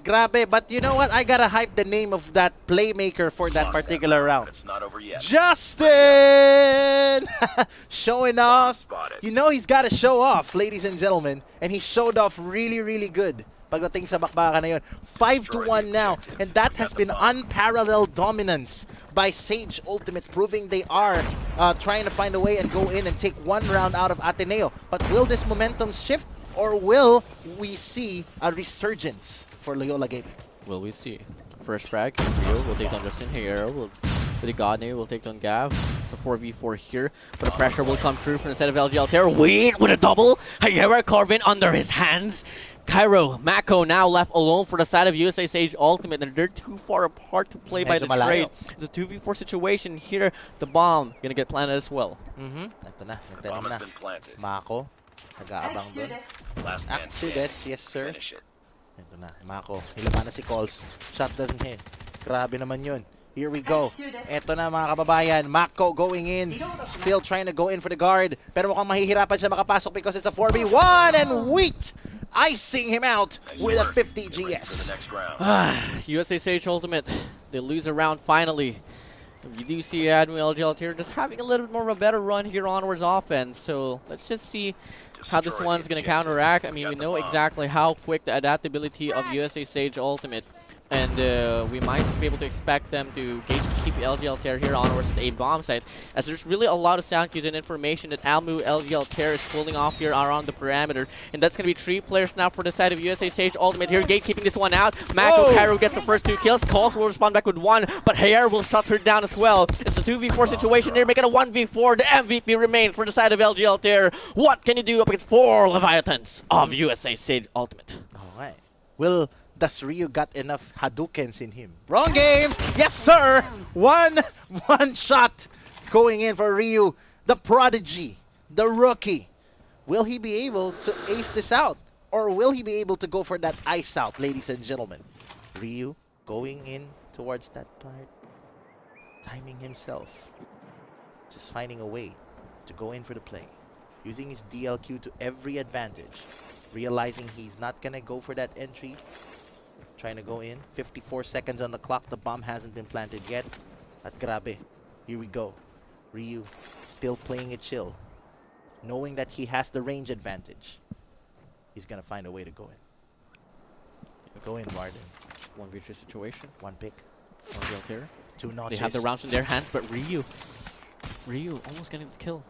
Grabe, but you know what? I gotta hype the name of that playmaker for that particular round. It's not over yet. Justin! Showing off. You know he's gotta show off, ladies and gentlemen. And he showed off really good pagdating sa bakbakan na yun. 5-1 now, and that has been unparalleled dominance by Sage Ultimate, proving they are trying to find a way and go in and take 1 round out of Ateneo. But will this momentum shift, or will we see a resurgence for Loyola Gaming? Will we see? First frag, Rio will take down Justin. Hayero will, with the Godney, will take down Gav. It's a 4v4 here, but the pressure will come through from the set of LG Altair. Wait, with a double! Hayera Corvin under his hands. Cairo, Mako now left alone for the side of USA Sage Ultimate, and they're too far apart to play by the trade. It's a 2v4 situation here. The bomb gonna get planted as well. Ito na. Mako, nag-aabang doon. Axedes, yes sir. Ito na, Mako. Hilaman na si Calls. Shot doesn't hit. Grabe naman yun. Here we go. Ito na mga kababayan. Mako going in. Still trying to go in for the guard. Pero mukhang mahihirapan siya makapasok because it's a 4v1 and Wheat icing him out with a 50 GS. USA Sage Ultimate. They lose a round finally. You do see ADMU LG Altair just having a little bit more of a better run here onwards offense. So let's just see how this one's going to counteract. I mean, we know exactly how quick the adaptability of USA Sage Ultimate. And we might just be able to expect them to keep LG Altair here onwards at a bomb site, as there's really a lot of sound cues and information that ADMU LG Altair is pulling off here around the perimeter. And that's going to be 3 players now for the side of USA Sage Ultimate here. Gatekeeping this one out. Mako Cairo gets the first 2 kills. Colt will respond back with 1, but Hayer will shut her down as well. It's a 2v4 situation here, making a 1v4. The MVP remains for the side of LG Altair. What can you do up against 4 Leviathans of USA Sage Ultimate? Alright. Will does Ryu got enough Hadoukens in him? Wrong game! Yes, sir! One shot going in for Ryu, the prodigy, the rookie. Will he be able to ace this out? Or will he be able to go for that ice out, ladies and gentlemen? Ryu going in towards that part, timing himself, just finding a way to go in for the play, using his DLQ to every advantage, realizing he's not gonna go for that entry, trying to go in. 54 seconds on the clock, the bomb hasn't been planted yet. At grabe, here we go. Ryu still playing it chill, knowing that he has the range advantage. He's gonna find a way to go in. Go in, Warden. 1v3 situation. 1 pick. LG Altair. 2 notches. They have the rounds in their hands, but Ryu almost getting the kill.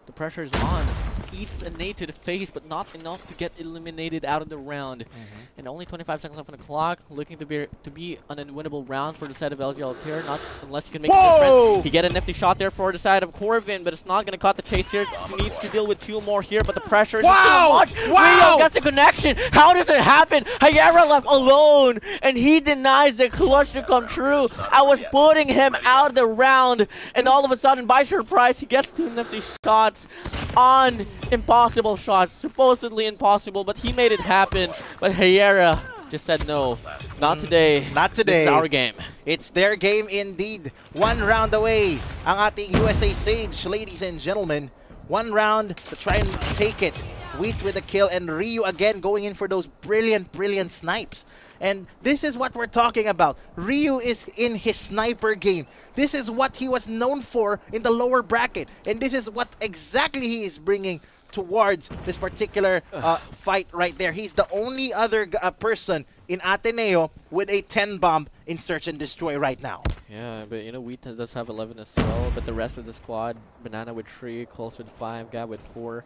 The pressure is on. Eats a nade to the face, but not enough to get eliminated out of the round. And only 25 seconds left on the clock. Looking to be an unwinnable round for the side of LG Altair. Not unless you can make a difference. He get a nifty shot there for the side of Corvin, but it's not going to cut the chase here. He needs to deal with 2 more here, but the pressure is too much. Ryu gets the connection. How does it happen? Hayera left alone, and he denies the clutch to come true. I was putting him out of the round, and all of a sudden, by surprise, he gets 2 nifty shots on impossible shots, supposedly impossible, but he made it happen. But Hayera just said no, not today. Not today. This is our game. It's their game indeed. 1 round away ang ating USA Sage, ladies and gentlemen. 1 round to try and take it. Wheat with a kill, and Ryu again going in for those brilliant snipes. And this is what we're talking about. Ryu is in his sniper game. This is what he was known for in the lower bracket. And this is what exactly he is bringing towards this particular fight right there. He's the only other person in Ateneo with a 10 bomb in search and destroy right now. Yeah, but you know, Wheat does have 11 as well, but the rest of the squad, Banana with 3, Coles with 5, Gab with 4.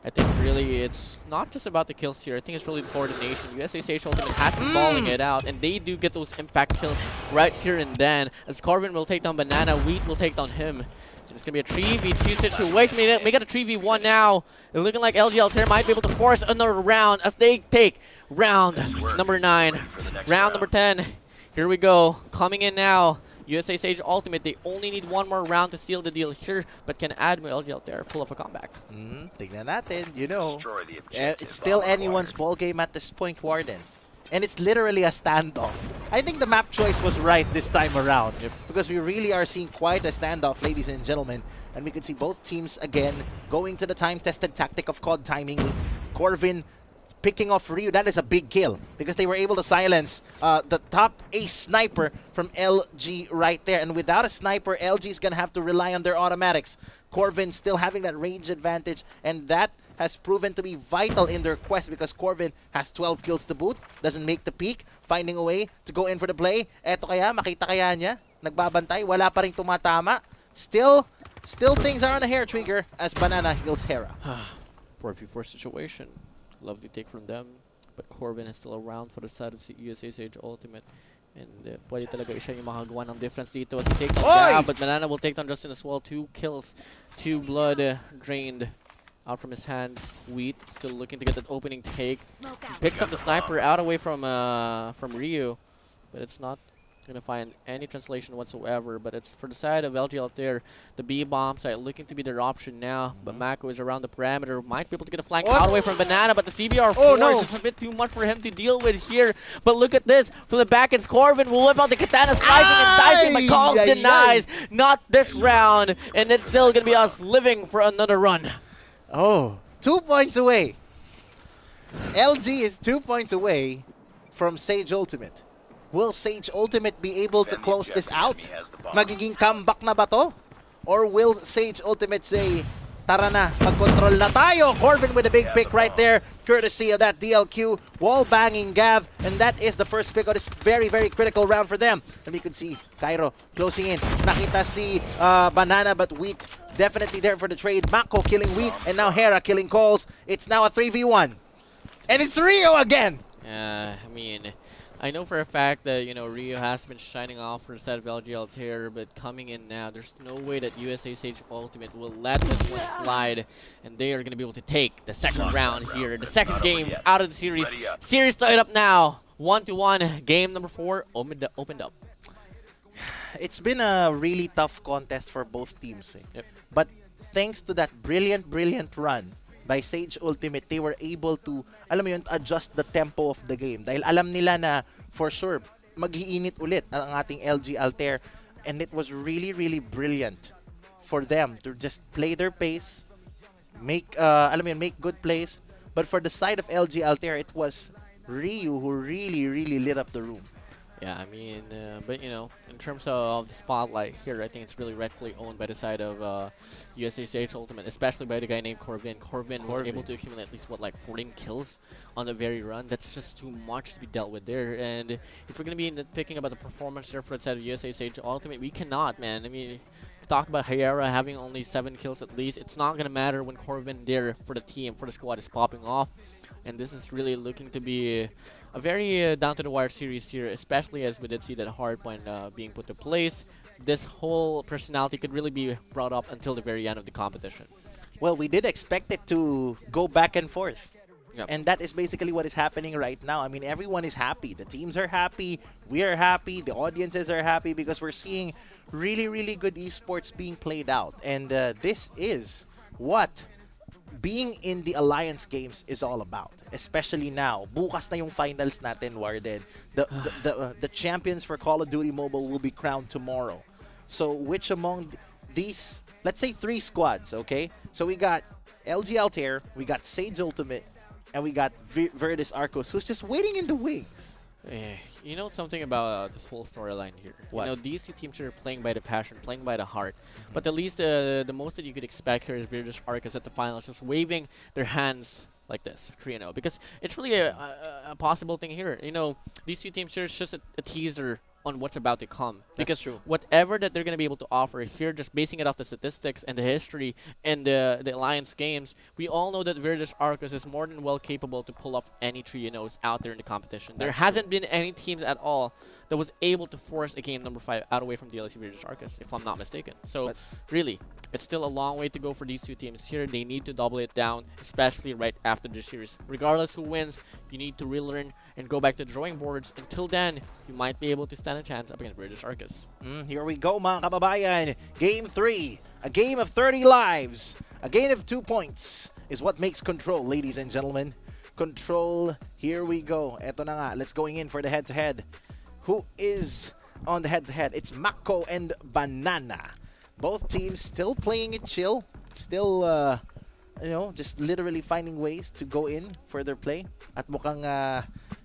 I think really it's not just about the kills here. I think it's really the coordination. USA Sage Ultimate has been balling it out, and they do get those impact kills right here and then. As Corbin will take down Banana, Wheat will take down him. And it's going to be a 3v2 situation. Make it a 3v1 now. And looking like LG Altair might be able to force another round as they take round number 9. Round number 10. Here we go. Coming in now. USA Sage Ultimate, they only need 1 more round to seal the deal here, but can ADMU LG Altair pull off a comeback? Tignan natin, you know, it's still anyone's ball game at this point, Warden. And it's literally a standoff. I think the map choice was right this time around, because we really are seeing quite a standoff, ladies and gentlemen. And we can see both teams again going to the time-tested tactic of COD timing. Corvin picking off Ryu, that is a big kill because they were able to silence the top ace sniper from LG right there. And without a sniper, LG is going to have to rely on their automatics. Corvin still having that range advantage, and that has proven to be vital in their quest because Corvin has 12 kills to boot, doesn't make the peak, finding a way to go in for the play. Eto kaya, makita kaya niya, nagbabantay, wala pa rin tumatama. Still things are on the hair trigger as Banana heals Hera. 4v4 situation. Lovely take from them, but Corbin is still around for the side of USA Sage Ultimate. And pwede talaga siya yung makagawa ng difference dito as he takes down Gab, but Banana will take down Justin as well. 2 kills, 2 blood drained out from his hand. Wheat still looking to get that opening take. He picks up the sniper out away from Ryu, but it's not gonna find any translation whatsoever. But it's for the side of LG Altair, the B bomb site looking to be their option now. But Mako is around the perimeter, might be able to get a flank out away from Banana, but the CBR4 is just a bit too much for him to deal with here. But look at this, from the back it's Corvin will whip out the katana, slicing and dicing, but Calls denies. Not this round, and it's still gonna be us living for another run. Oh, 2 points away. LG is 2 points away from Sage Ultimate. Will Sage Ultimate be able to close this out? Magiging comeback na ba to? Or will Sage Ultimate say, tara na, mag-control na tayo? Corvin with a big pick right there, courtesy of that DLQ. Wall-banging Gav, and that is the first pick of this very, very critical round for them. And we could see Cairo closing in. Nakita si Banana, but Wheat definitely there for the trade. Mako killing Wheat, and now Hera killing Calls. It's now a 3v1. And it's Rio again! I mean, I know for a fact that, you know, Rio has been shining off for the side of LG Altair, but coming in now, there's no way that USA Sage Ultimate will let this one slide, and they are going to be able to take the second round here, the second game out of the series. Series tied up now, 1-1. Game number 4 opened up. It's been a really tough contest for both teams. Yep. But thanks to that brilliant run by Sage Ultimate, they were able to, alam mo yun, adjust the tempo of the game. Dahil alam nila na, for sure, mag-iinit ulit ang ating LG Altair. And it was really, really brilliant for them to just play their pace, make, alam mo yun, make good plays. But for the side of LG Altair, it was Ryu who really, really lit up the room. Yeah, I mean, but you know, in terms of the spotlight here, I think it's really rightfully owned by the side of USA Sage Ultimate, especially by the guy named Corvin. Corvin was able to accumulate at least, what, like 14 kills on the very run. That's just too much to be dealt with there. And if we're going to be picking about the performance there for the side of USA Sage Ultimate, we cannot, man. I mean, talk about Hera having only 7 kills at least. It's not going to matter when Corvin there for the team, for the squad is popping off. And this is really looking to be a very down-to-the-wire series here, especially as we did see that hardpoint being put to place. This whole personality could really be brought up until the very end of the competition. Well, we did expect it to go back and forth. Yep. And that is basically what is happening right now. I mean, everyone is happy. The teams are happy. We are happy. The audiences are happy because we're seeing really, really good esports being played out. And this is what being in the Alliance games is all about, especially now. Bukas na yung finals natin, Warden. The champions for Call of Duty Mobile will be crowned tomorrow. So which among these, let's say 3 squads, okay? So we got LG Altair, we got Sage Ultimate, and we got Virtus Arcos, who's just waiting in the wings. You know something about this whole storyline here? What? You know, these 2 teams are playing by the passion, playing by the heart. But at least the most that you could expect here is Virtus Arcus at the finals, just waving their hands like this, 3-0. Because it's really a possible thing here. You know, these 2 teams here is just a teaser on what's about to come. Because whatever that they're going to be able to offer here, just basing it off the statistics and the history and the Alliance games, we all know that Virtus Arcus is more than well capable to pull off any 3-0s out there in the competition. There hasn't been any teams at all that was able to force a game number 5 out away from DLC Virtus Arcus, if I'm not mistaken. So really, it's still a long way to go for these 2 teams here. They need to double it down, especially right after the series. Regardless who wins, you need to relearn and go back to the drawing boards. Until then, you might be able to stand a chance up against Virtus Arcus. Here we go, mga kababayan. Game 3, a game of 30 lives, a game of 2 points is what makes Control, ladies and gentlemen. Control, here we go. Eto na nga, let's going in for the head-to-head. Who is on the head-to-head? It's Mako and Banana. Both teams still playing it chill, still, you know, just literally finding ways to go in for their play. At mukhang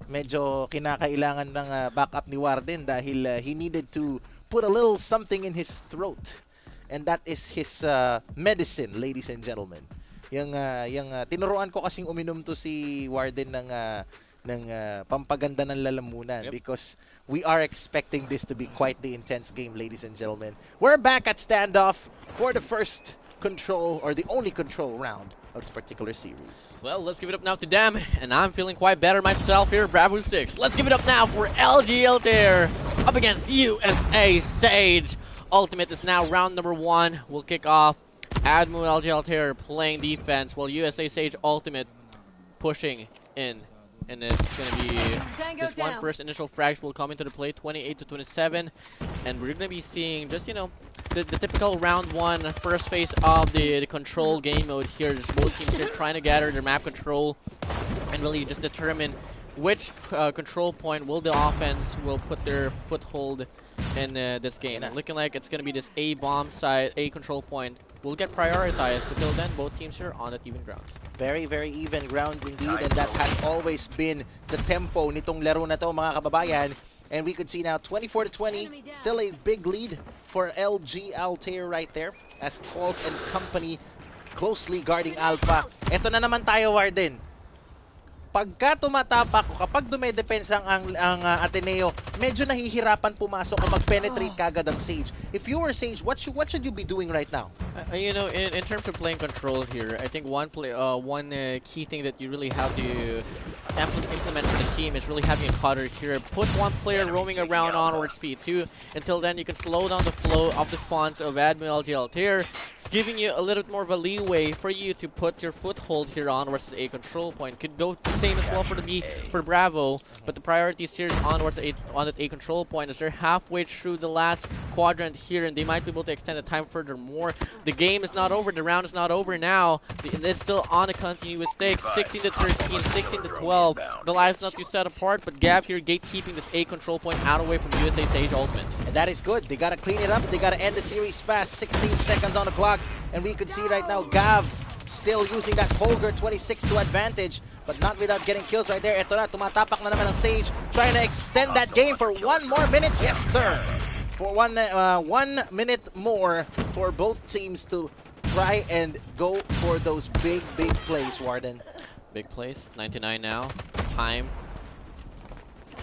medyo kinakailangan ng backup ni Warden dahil he needed to put a little something in his throat. And that is his medicine, ladies and gentlemen. Yung tinuruan ko kasing uminom to si Warden ng pampaganda ng lalamunan because we are expecting this to be quite the intense game, ladies and gentlemen. We're back at standoff for the first Control, or the only Control round of this particular series. Well, let's give it up now to them, and I'm feeling quite better myself here, Bravo 6. Let's give it up now for LG Altair up against USA Sage. Ultimate is now round number 1. We'll kick off. ADMU LG Altair playing defense, while USA Sage Ultimate pushing in. And it's going to be this one first initial frags will come into the play, 28-27. And we're going to be seeing just, you know, the typical round 1 first phase of the Control game mode here. Just both teams here trying to gather their map control and really just determine which control point will the offense will put their foothold in this game. Looking like it's going to be this A bomb side, A control point will get prioritized. Until then, both teams here on that even grounds. Very, very even ground indeed, and that has always been the tempo nitong laro na to, mga kababayan. And we could see now 24-20, still a big lead for LG Altair right there as Calls and company closely guarding Alpha. Ito na naman tayo, Warden. Pagka tumatapak o kapag dumedepensa ang Ateneo, medyo nahihirapan pumasok o mag-penetrate kagad ang Sage. If you were Sage, what should you be doing right now? You know, in terms of playing control here, I think one key thing that you really have to implement for the team is really having a cutter here. Put one player roaming around onward speed 2. Until then, you can slow down the flow of the spawns of ADMU LG Altair, giving you a little bit more of a leeway for you to put your foothold here onwards to a control point. Could go the same as well for the B for Bravo, but the priority is here onwards on that A control point as they're halfway through the last quadrant here, and they might be able to extend the time furthermore. The game is not over, the round is not over now. It's still on a continuous stake. 16-13, 16-12. The lives not too set apart, but Gav here gatekeeping this A control point out away from USA Sage Ultimate. And that is good. They gotta clean it up. They gotta end the series fast. 16 seconds on the clock. And we could see right now Gav still using that Holger 26 to advantage, but not without getting kills right there. Ito na, tumatapak na naman ang Sage, trying to extend that game for one more minute. Yes, sir! For 1 minute more for both teams to try and go for those big plays, Warden. Big plays, 99 now. Time.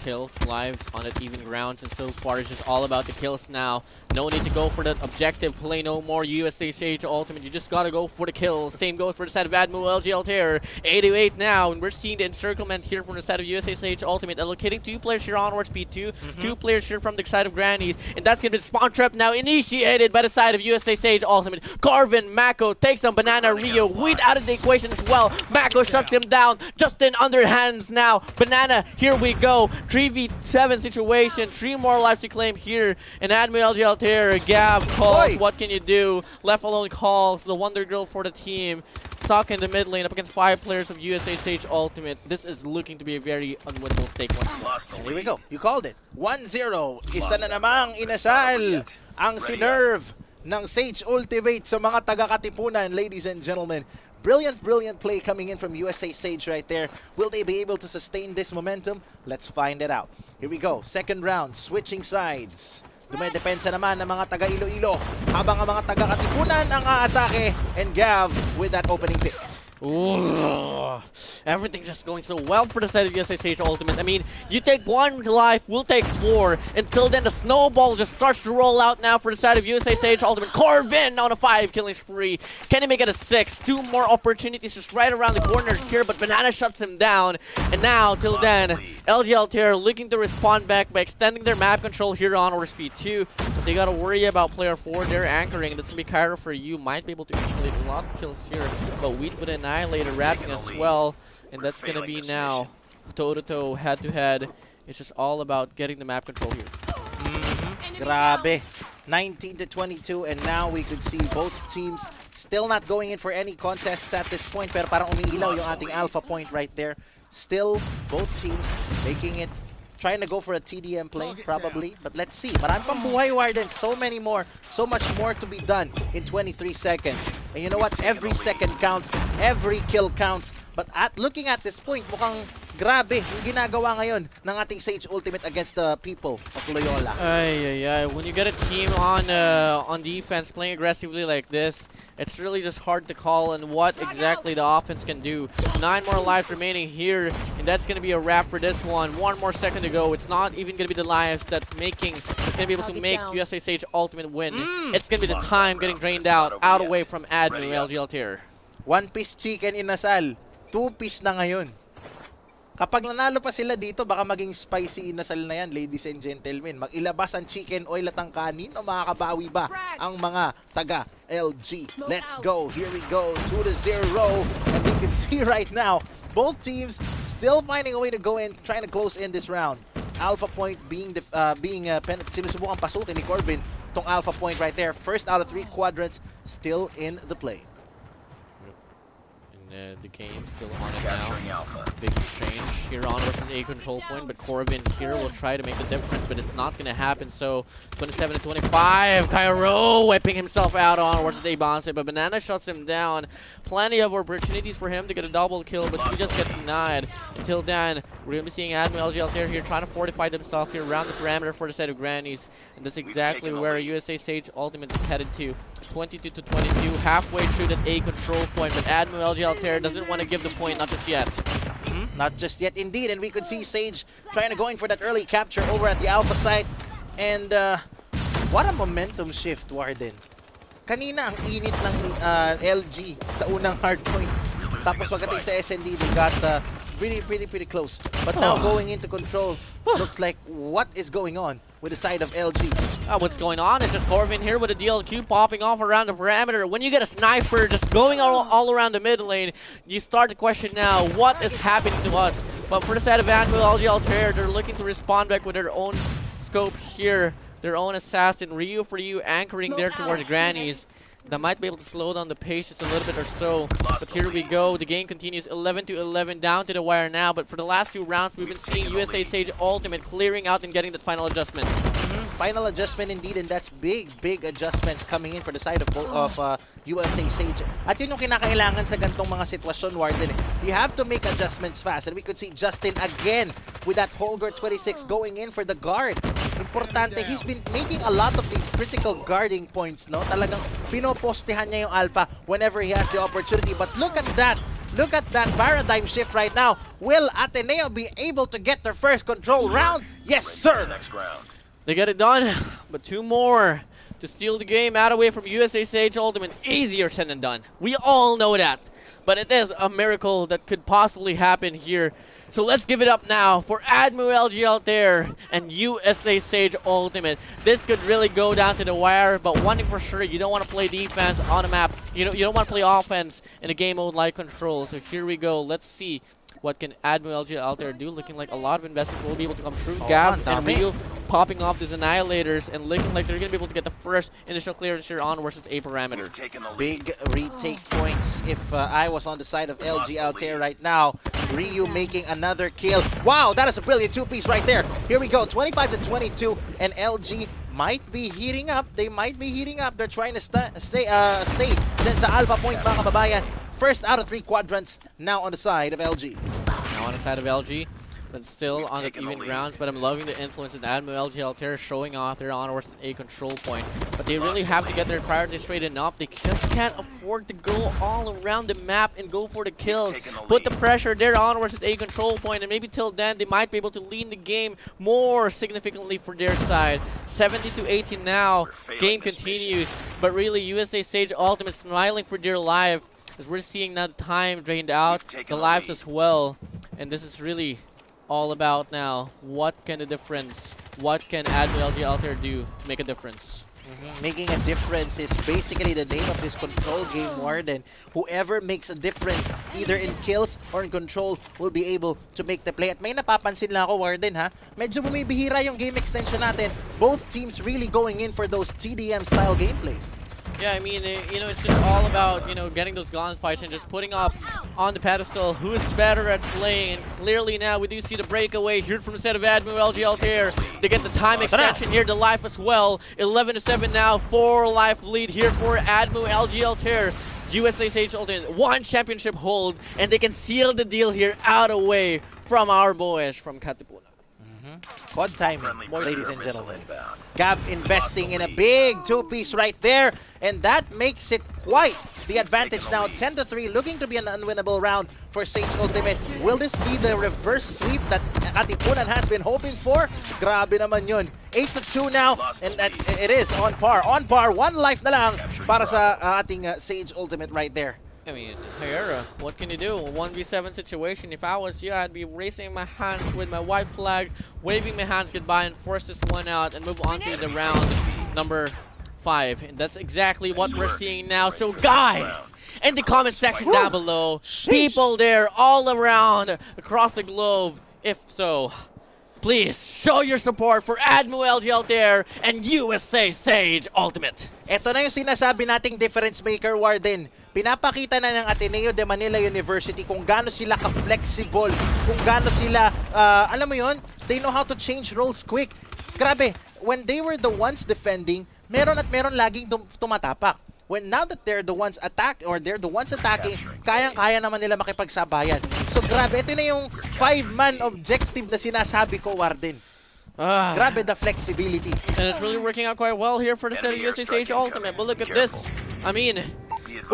Kills, lives on it, even grounds, and so far it's just all about the kills now. No need to go for that objective play no more. USA Sage Ultimate, you just gotta go for the kills. Same goes for the side of ADMU LG Altair. 8-8 now, and we're seeing the encirclement here from the side of USA Sage Ultimate, allocating 2 players here onward speed 2, 2 players here from the side of Grannies, and that's gonna be the spawn trap now initiated by the side of USA Sage Ultimate. Carvin, Mako takes on Banana Rio, Wheat out of the equation as well. Mako shuts him down, just in underhands now. Banana, here we go. 3v7 situation, 3 more lives to claim here, and ADMU LG Altair, Gav, Calls, what can you do? Left alone Calls, the Wonder Girl for the team, stuck in the mid lane up against 5 players of USA Sage Ultimate. This is looking to be a very unwinnable stake once more. And here we go, you called it. 1-0, isa na namang inasal ang sinerve ng Sage Ultimate sa mga taga-Katipunan, ladies and gentlemen. Brilliant play coming in from USA Sage right there. Will they be able to sustain this momentum? Let's find it out. Here we go, second round, switching sides. Dumedepensa naman ng mga taga-Iloilo, habang ang mga taga-Katipunan ang aatake, and Gav with that opening pick. Ooh, everything just going so well for the side of USA Sage Ultimate. I mean, you take 1 life, we'll take 4. Until then, the snowball just starts to roll out now for the side of USA Sage Ultimate. Corvin on a 5 killing spree. Can he make it a 6? 2 more opportunities just right around the corner here, but Banana shuts him down. And now, till then, LG Altair looking to respond back by extending their map control here on or speed 2. But they gotta worry about player 4. They're anchoring. That's gonna be Cairo for you. Might be able to accumulate a lot of kills here, but Wheat with an Annihilator wrapping as well, and that's gonna be now toe-to-toe, head-to-head. It's just all about getting the map control here. Grabe. 19-22, and now we could see both teams still not going in for any contests at this point, pero parang umiilaw yung ating alpha point right there. Still, both teams making it, trying to go for a TDM play, probably. But let's see. Marami pang buhay, Warden. So much more to be done in 23 seconds. And you know what? Every second counts. Every kill counts. But looking at this point, mukhang grabe yung ginagawa ngayon ng ating Sage Ultimate against the people of Loyola. When you get a team on defense playing aggressively like this, it's really just hard to call on what exactly the offense can do. 9 more lives remaining here, and that's going to be a wrap for this one. 1 more second to go. It's not even going to be the lives that's going to be able to make USA Sage Ultimate win. It's going to be the time getting drained out away from ADMU LG Altair. 1-piece chicken inasal. 2-piece na ngayon. Kapag nanalo pa sila dito, baka maging spicy inasal na yan, ladies and gentlemen. Mag-ilabas ang chicken oil at ang kanin o makakabawi ba ang mga taga-LG? Let's go. Here we go. 2-0. And we can see right now, both teams still finding a way to go in, trying to close in this round. Alpha point sinusubukang pasukin ni Corbin. Tong alpha point right there. First out of 3 quadrants, still in the play. the game still on it now. Big exchange here on versus A control point, but Corbin here will try to make the difference, but it's not gonna happen. So 27 to 25, Cairo whipping himself out on versus A bounce it, but Banana shuts him down. Plenty of opportunities for him to get a double kill, but he just gets denied. Until then, we're gonna be seeing ADMU LG Altair here trying to fortify themselves here around the perimeter for the side of Grannies, and that's exactly where USA Sage Ultimate is headed to. 22 to 22, halfway through that A control point, but ADMU LG Altair doesn't want to give the point, not just yet. Not just yet, indeed. And we could see Sage trying to go in for that early capture over at the Alpha site. And what a momentum shift, Warden. Kanina, ang init ng LG sa unang hard point. Tapos pagdating sa SND, they got pretty close. But now going into control, looks like what is going on with the side of LG. What's going on is just Corbin here with a DLQ popping off around the perimeter. When you get a sniper just going all around the mid lane, you start to question now, what is happening to us? But for the side of ADMU LG Altair, they're looking to respond back with their own scope here. Their own assassin, Ryu for you, anchoring there towards Grannies. That might be able to slow down the pace just a little bit or so. But here we go. The game continues 11 to 11 down to the wire now. But for the last 2 rounds, we've been seeing USA Sage Ultimate clearing out and getting that final adjustment. Final adjustment indeed, and that's big adjustments coming in for the side of USA Sage. At yun yung kinakailangan sa gantong mga sitwasyon, Warden. You have to make adjustments fast. And we could see Justin again with that Holger 26 going in for the guard. Importante, he's been making a lot of these critical guarding points, no? Talagang pinopostehan niya yung Alpha whenever he has the opportunity. But look at that. Look at that paradigm shift right now. Will Ateneo be able to get their first control round? Yes, sir! They get it done, but 2 more to steal the game out away from USA Sage Ultimate. Easier said than done. We all know that. But it is a miracle that could possibly happen here. So let's give it up now for ADMU LG Altair and USA Sage Ultimate. This could really go down to the wire, but one thing for sure, you don't want to play defense on a map. You don't want to play offense in a game mode like Control. So here we go. Let's see what can ADMU LG Altair do. Looking like a lot of investments will be able to come through. Gav and Ryu popping off these Annihilators and looking like they're going to be able to get the first initial clearance here on versus A parameter. Big retake points if I was on the side of LG Altair right now. Ryu making another kill. Wow, that is a brilliant 2-piece right there. Here we go, 25 to 22, and LG might be heating up. They might be heating up. They're trying to stay then sa Alpha point, mga kababayan. First out of 3 quadrants now on the side of LG. Now on the side of LG, but still on the even grounds. But I'm loving the influence that ADMU LG Altair showing off their onwards A control point. But they really have to get their priorities straightened up. They just can't afford to go all around the map and go for the kills. Put the pressure there onwards at A control point, and maybe till then they might be able to lead the game more significantly for their side. 70 to 18 now. Game continues, but really USA Sage Ultimate smiling for dear life. As we're seeing now the time drained out, the lives as well. And this is really all about now, what can the difference, what can ADMU LG Altair do to make a difference? Making a difference is basically the name of this control game, Warden. Whoever makes a difference, either in kills or in control, will be able to make the play. At may napapansin lang ako, Warden, ha? Medyo bumibihira yung game extension natin. Both teams really going in for those TDM-style gameplays. Yeah, I mean, it's just all about, getting those gunfights and just putting up on the pedestal who's better at slaying. And clearly now we do see the breakaway here from the set of ADMU LG Altair. They get the time extension here to life as well. 11 to 7 now, 4 life lead here for ADMU LG Altair. USA Sage Ultimate, 1 championship hold, and they can seal the deal here out away from our boys from Katipuna. Quad timing, ladies and gentlemen. Gav investing in a big 2-piece right there, and that makes it quite the advantage now. 10 to 3, looking to be an unwinnable round for Sage Ultimate. Will this be the reverse sweep that Katipunan has been hoping for? Grabe naman yun. 8 to 2 now, and it is on par. On par, 1 life na lang para sa ating Sage Ultimate right there. I mean, Terra, what can you do? A 1v7 situation. If I was you, I'd be raising my hands with my white flag, waving my hands goodbye, and force this one out and move on to the round number 5. And that's exactly what we're seeing now. So guys, in the comment section down below, people there all around across the globe, if so, please show your support for ADMU LG Altair and USA Sage Ultimate. Ito na yung sinasabi nating difference maker, Warden. Pinapakita na ng Ateneo de Manila University kung gaano sila ka-flexible, kung gaano sila, alam mo yun, they know how to change roles quick. Grabe, when they were the ones defending, meron at meron laging tumatapak. When now that they're the ones attacking, kayang-kaya naman nila makipagsabayan. So grabe, ito na yung 5-man objective na sinasabi ko, Warden. Grabe the flexibility. And it's really working out quite well here for the set of USA Sage Ultimate. But look at this. I mean,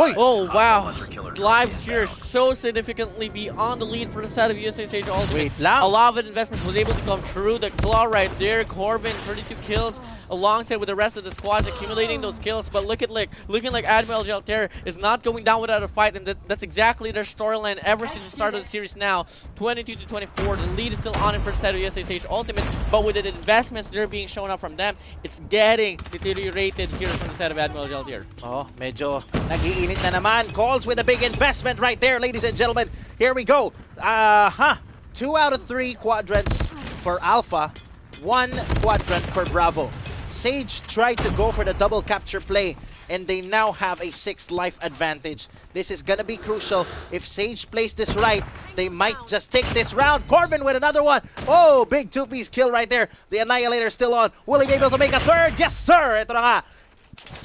oh wow. Lives here so significantly beyond the lead for the set of USA Sage Ultimate. Wait lang. A lot of investment was able to come through. The claw right there. Corbin, 32 kills. Alongside with the rest of the squads accumulating those kills, but looking like ADMU LG Altair is not going down without a fight, and that's exactly their storyline ever since the start of the series now. 22-24, the lead is still on it for the side of USA Sage Ultimate, but with the investments that are being shown up from them, it's getting deteriorated here from the side of ADMU LG Altair. Oh, medyo nag-iinit na naman. Calls with a big investment right there, ladies and gentlemen. Here we go. 2 out of 3 quadrants for Alpha, 1 quadrant for Bravo. Sage tried to go for the double capture play, and they now have a 6 life advantage. This is gonna be crucial. If Sage plays this right, they might just take this round. Corbin with another one. Oh, big 2-piece kill right there. The Annihilator still on. Will he be able to make a third? Yes, sir! Ito na nga.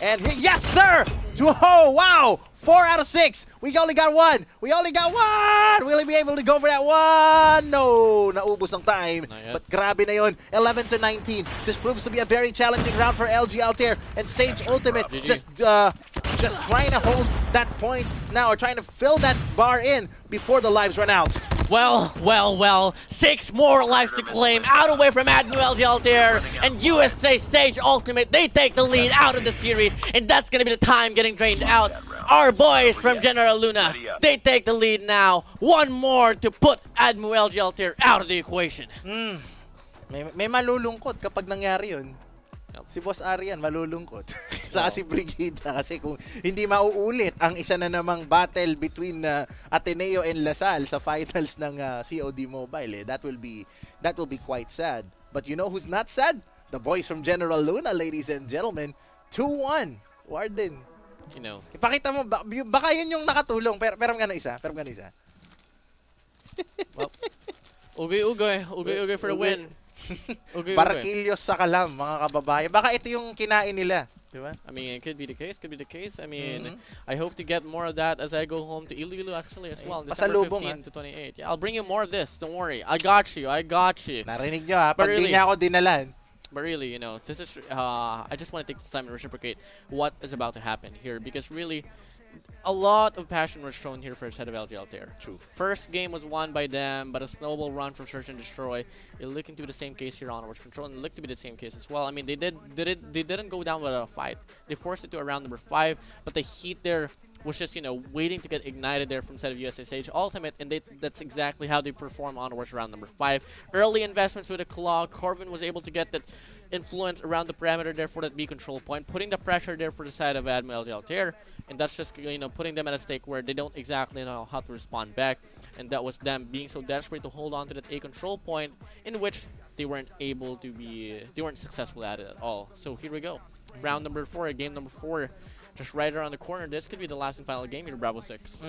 And yes, sir! Oh, wow! 4 out of 6. We only got 1. Will he be able to go for that one? No, naubos ng time. But grabe na yun. 11-19. This proves to be a very challenging round for LG Altair, and Sage Ultimate just trying to hold that point now, or trying to fill that bar in before the lives run out. Well, 6 more lives to claim out away from ADMU LG Altair, and USA Sage Ultimate, they take the lead out of the series, and that's gonna be the time getting drained out. Our boys from General Luna, they take the lead now. 1 more to put ADMU LG Altair out of the equation. May malulungkot kapag nangyari yun. Si Boss Arian malulungkot sa si Brigida, kasi kung hindi mauulit ang isa na namang battle between Ateneo and Lasal sa finals ng COD Mobile, that will be quite sad. But you know who's not sad? The boys from General Luna, ladies and gentlemen. 2-1. Warden. You know. Ipakita mo, baka yun yung nakatulong, pero gano'n isa. Well, Ugoy for the win. Barakilyos sa kalam, mga kababayan. Baka ito yung kinain nila. Diba? I mean, it could be the case. I mean, I hope to get more of that as I go home to Iloilo actually as well. December 15 to 28. Yeah, I'll bring you more of this. Don't worry. I got you. Narinig nyo ha, pag di niya ako dinalan. But really, you know, this is, I just want to take this time and reciprocate what is about to happen here, because really, a lot of passion was shown here for the side of LG Altair. True. First game was won by them, but a snowball run from Search and Destroy. It looked to be the same case here on Onwards Control, and it looked to be the same case as well. I mean, they didn't go down without a fight. They forced it to around number 5, but the heat there was just, you know, waiting to get ignited there from the side of USA Sage Ultimate, and that's exactly how they perform onwards round number 5. Early investments with a claw. Corbin was able to get that influence around the parameter there for that B control point, putting the pressure there for the side of ADMU LG Altair, and that's just, you know, putting them at a stake where they don't exactly know how to respond back, and that was them being so desperate to hold on to that A control point, in which they weren't successful at it at all. So here we go, round number 4, game number 4. Just right around the corner. This could be the last and final game here, Bravo 6.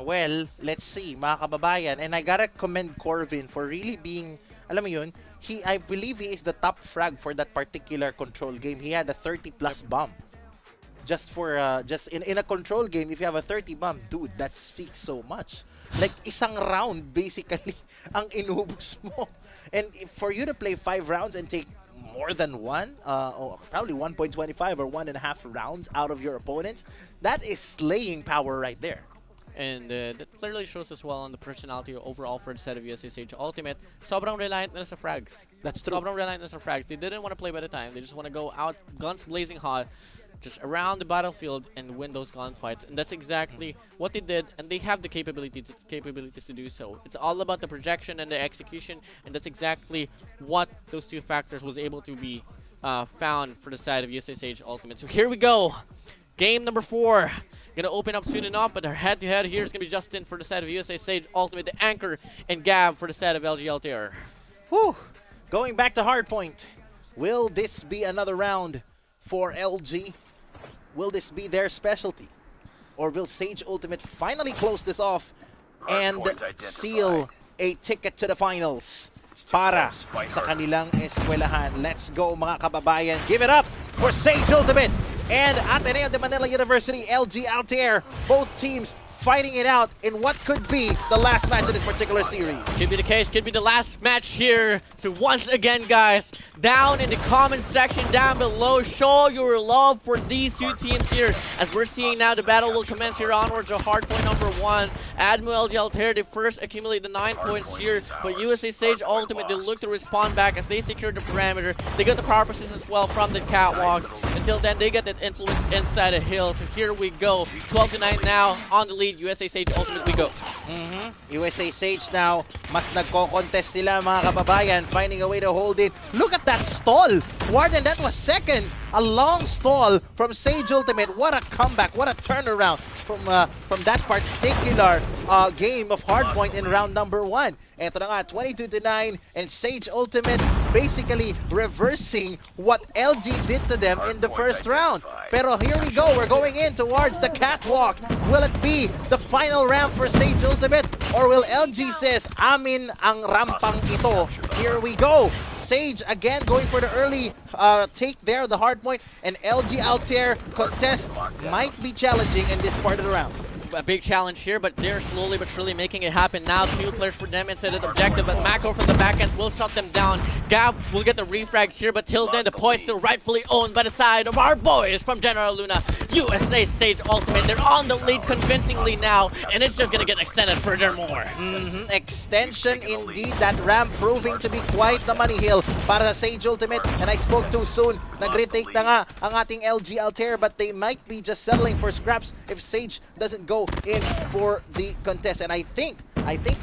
Well, let's see, mga kababayan. And I gotta commend Corvin for really being, alam mo yun, I believe he is the top frag for that particular control game. He had a 30+ bomb. Just in a control game, if you have a 30 bomb, dude, that speaks so much. Like, isang round, basically, ang inubos mo. And for you to play 5 rounds and take more than one, probably 1.25 or 1.5 rounds out of your opponents, that is slaying power right there. And that clearly shows as well on the personality overall for the set of USA Sage Ultimate. Sobrang reliant na sa frags. That's true. Sobrang reliant na sa frags. They didn't want to play by the time. They just want to go out, guns blazing hot, just around the battlefield and win those gunfights. And that's exactly what they did, and they have the capabilities to do so. It's all about the projection and the execution, and that's exactly what those two factors was able to be found for the side of USA Sage Ultimate. So here we go. Game number 4. Gonna open up soon enough, but our head-to-head here is gonna be Justin for the side of USA Sage Ultimate, the Anchor, and Gab for the side of LG Altair. Whew. Going back to hardpoint. Will this be another round for LG? Will this be their specialty? Or will Sage Ultimate finally close this off and seal a ticket to the finals para sa kanilang eskwelahan? Let's go mga kababayan. Give it up for Sage Ultimate and Ateneo de Manila University, LG Altair. Both teams fighting it out in what could be the last match of this particular series. Could be the case, could be the last match here. So once again, guys, down in the comment section down below, show your love for these two teams here. As we're seeing now, the battle will commence here onwards to hardpoint number 1. ADMU LG Altair, they first accumulate the 9 points here, but USA Sage Ultimate, they look to respond back as they secure the perimeter. They got the power position as well from the catwalks. Until then, they get that influence inside a hill. So here we go, 12-9 now on the lead. USA Sage Ultimate we go. USA Sage now, mas nagko-contest sila mga kababayan, finding a way to hold it. Look at that stall! Warden, that was seconds! A long stall from Sage Ultimate. What a comeback, what a turnaround from that particular game of hardpoint in round number 1. Eto na nga, 22-9, and Sage Ultimate basically reversing what LG did to them in the first round. Pero here we go, we're going in towards the catwalk. Will it be the final ramp for Sage Ultimate? Or will LG says, amin ang rampang ito? Here we go. Sage again going for the early take there, the hard point, and LG Altair contest might be challenging in this part of the round. A big challenge here, but they're slowly but surely making it happen now. 2 players for them instead of the objective, but Mako from the backends will shut them down. Gab will get the refrag here, but till then the point still rightfully owned by the side of our boys from General Luna. USA Sage Ultimate, they're on the lead convincingly now, and it's just gonna get extended furthermore. Extension indeed, that ramp proving to be quite the money hill para sa Sage Ultimate, and I spoke too soon. Nag-retake na nga ang ating LG Altair, but they might be just settling for scraps if Sage doesn't go in for the contest. And I think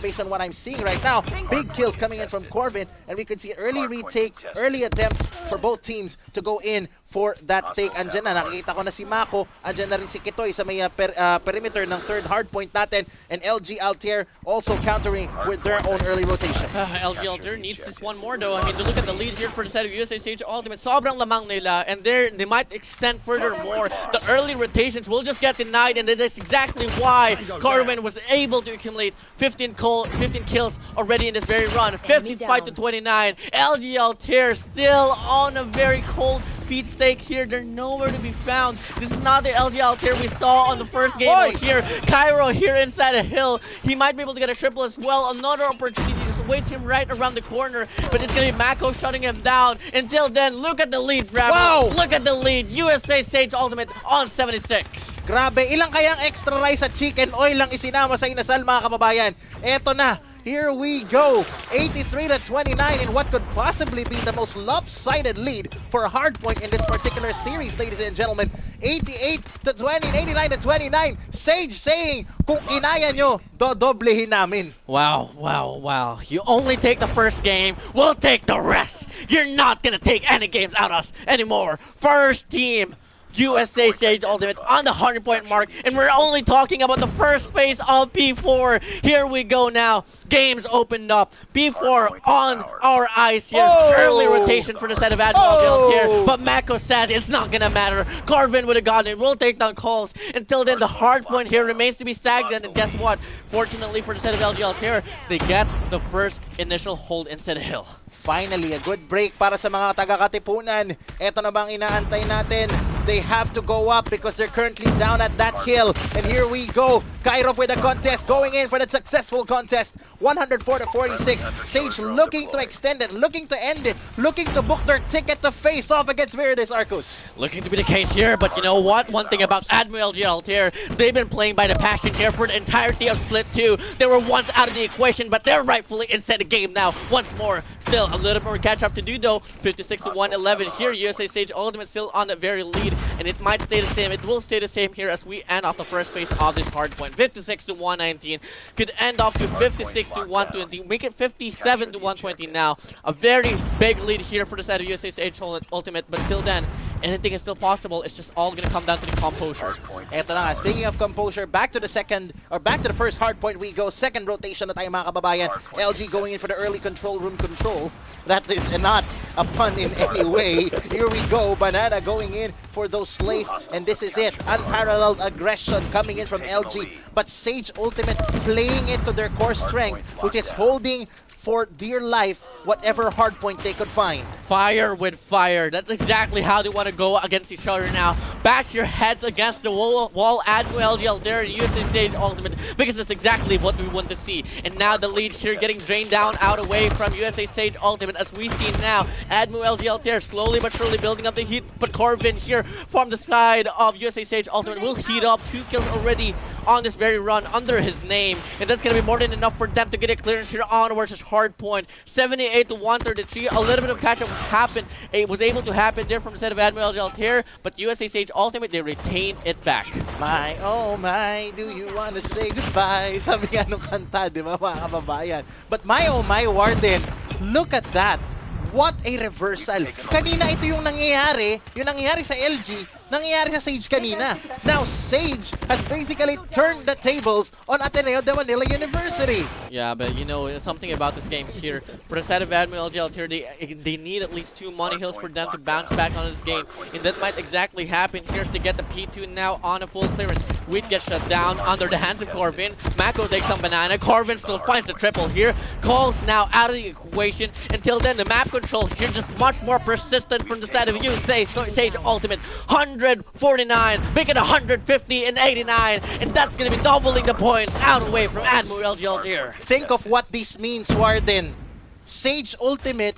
based on what I'm seeing right now, big kills coming in from Corvin, and we could see early retake, early attempts for both teams to go in for that take. Andyan na, nakikita ko na si Mako, andyan na rin si Kitoy sa may perimeter ng third hardpoint natin, and LG Altair also countering with their own early rotation. LG Altair needs this one more though. I mean, to look at the lead here for the side of USA Sage Ultimate, sobrang lamang nila, and they might extend furthermore. The early rotations will just get denied, and that is exactly why Corvin was able to accumulate 15 kills already in this very run. 55-29. LG Altair still on a very cold feet stake here. They're nowhere to be found. This is not the LG Altair we saw on the first game here. Cairo here inside a hill. He might be able to get a triple as well. Another opportunity just waits him right around the corner, but it's gonna be Mako shutting him down. Until then, look at the lead, Bravo. Wow! Look at the lead. USA Sage Ultimate on 76. Grabe, ilang kayang extra rice at chicken oil lang isinama sa inasal mga kababayan. Eto na, here we go. 83-29 in what could possibly be the most lopsided lead for hardpoint in this particular series, ladies and gentlemen. 88-20, 89-29. Sage saying, kung kinaya nyo, dodoblehin namin. Wow, wow, wow. You only take the first game, we'll take the rest. You're not gonna take any games out of us anymore. First team, USA Sage Ultimate on the 100-point mark, and we're only talking about the first phase of P4. Here we go now. Games opened up. P4 on our eyes here. Early rotation for the set of Admiral here, but Mako says it's not gonna matter. Corvin would have gotten it. We'll take down calls. Until then, the hard point here remains to be stagnant, and guess what? Fortunately for the set of LG Altair, they get the first initial hold instead of hill. Finally, a good break para sa mga taga-Katipunan. Ito na bang inaantay natin? They have to go up because they're currently down at that hill. And here we go. Kairov with a contest, going in for the successful contest. 104-46. Sage looking to extend it, looking to end it, looking to book their ticket to face off against Veritas Arcus. Looking to be the case here, but you know what? One thing about Admiral LG Altair, they've been playing by the passion here for the entirety of Split 2. They were once out of the equation, but they're rightfully inside the game now. Once more, still a little more catch up to do though. 56-111 here. USA Sage Ultimate still on the very lead, and it might stay the same. It will stay the same here as we end off the first phase of this hard point. 56-119 could end off to 56-120. Make it 57-120 now. A very big lead here for the side of USA Sage Ultimate, but till then, anything is still possible. It's just all gonna come down to the composure. Eto na nga, speaking of composure, back to the first hard point we go. Second rotation na tayo mga kababayan. LG going in for the early control room control. That is not a pun in any way. Here we go, Banana going in for those slays, and this is it. Unparalleled aggression coming in from LG, but Sage Ultimate playing it to their core strength, which is holding for dear life whatever hard point they could find. Fire with fire. That's exactly how they want to go against each other now. Bash your heads against the wall, ADMU, LG, Altair, and USA Sage Ultimate, because that's exactly what we want to see. And now the lead here getting drained down out away from USA Sage Ultimate, as we see now. ADMU, LG, Altair slowly but surely building up the heat, but Corvin here from the side of USA Sage Ultimate will heat up. 2 kills already on this very run under his name, and that's going to be more than enough for them to get a clearance here onwards as hard point. 78 to 133. A little bit of catch-up was able to happen there from the side of ADMU, LG, Altair, but USA Sage Ultimate, they retain it back. My, oh my, do you wanna say goodbye? Sabi nga nung kanta, di ba mga kababayan? But my, oh my, Warden, look at that. What a reversal. Kanina ito yung nangyayari sa LG, nangyayari sa Sage kanina. Now Sage has basically turned the tables on Ateneo de Manila University. Yeah, but you know, something about this game here. For the side of ADMU, LG, Altair, they need at least 2 money hills for them to bounce back on this game. And that might exactly happen. Here's to get the P2 now on a full clearance. Wheat gets shut down under the hands of Corvin. Mako takes some banana. Corvin still finds the triple here. Calls now out of the equation. Until then, the map control here just much more persistent from the side of USA Sage Ultimate. 149, make it 150 and 89, and that's gonna be doubling the points out away from ADMU, LG, Altair. Think of what this means, Warden. Sage Ultimate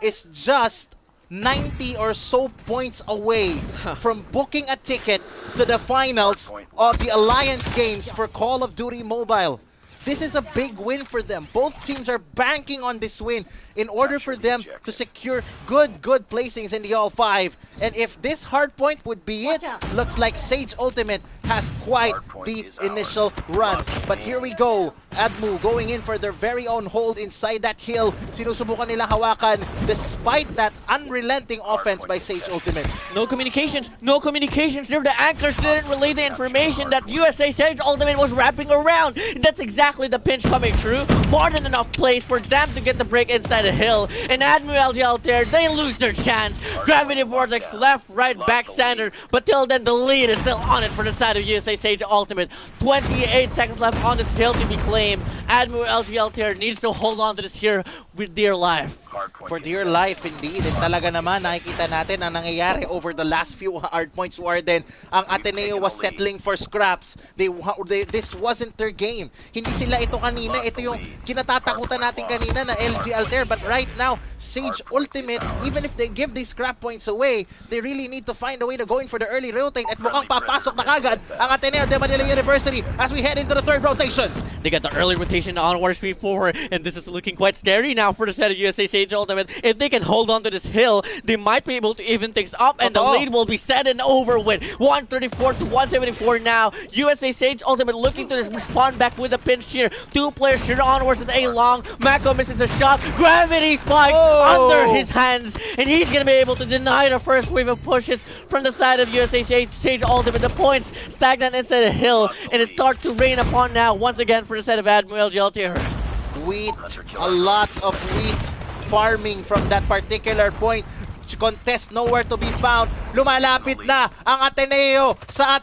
is just 90 or so points away from booking a ticket to the finals of the Alliance Games for Call of Duty Mobile. This is a big win for them. Both teams are banking on this win in order for them to secure good placings in the All-5. And if this hard point would be it, looks like Sage Ultimate has quite the initial run. But here we go. ADMU going in for their very own hold inside that hill. Sinusubukan nila hawakan despite that unrelenting offense by Sage Ultimate. No communications there. The anchors didn't relay the information that USA Sage Ultimate was wrapping around. And that's exactly the pinch coming through. More than enough place for them to get the break inside the hill. And ADMU, LG, Altair, they lose their chance. Gravity Vortex left, right, back, center. But till then, the lead is still on it for the side of USA Sage Ultimate. 28 seconds left on this hill to be claimed. ADMU, LG, Altair needs to hold on to this here with dear life. For dear life indeed. And talaga naman nakikita natin ang nangyayari over the last few hard points, Warden. Ang Ateneo was settling for scraps. This wasn't their game. Hindi sila ito kanina. Ito yung kinatatakutan natin kanina na LG Altair. But right now, Sage Ultimate, even if they give these scrap points away, they really need to find a way to go in for the early rotate. At mukhang papasok na kagad ang Ateneo de Manila University as we head into the third rotation. They got the early rotation onwards before, and this is looking quite scary now for the set of USA Sage Ultimate. If they can hold on to this hill, they might be able to even things up, and the lead will be set and over with. 134 to 174 now. USA Sage Ultimate looking to respond back with a pinch here. 2 players here onwards with A long. Mako misses a shot. Gravity spikes under his hands, and he's going to be able to deny the first wave of pushes from the side of USA Sage Ultimate. The points stagnant inside the hill, and it starts to rain upon now once again for the side of ADMU, LG, Altair. Wheat, a lot of wheat farming from that particular point. Contest nowhere to be found. Lumalapit na ang Ateneo sa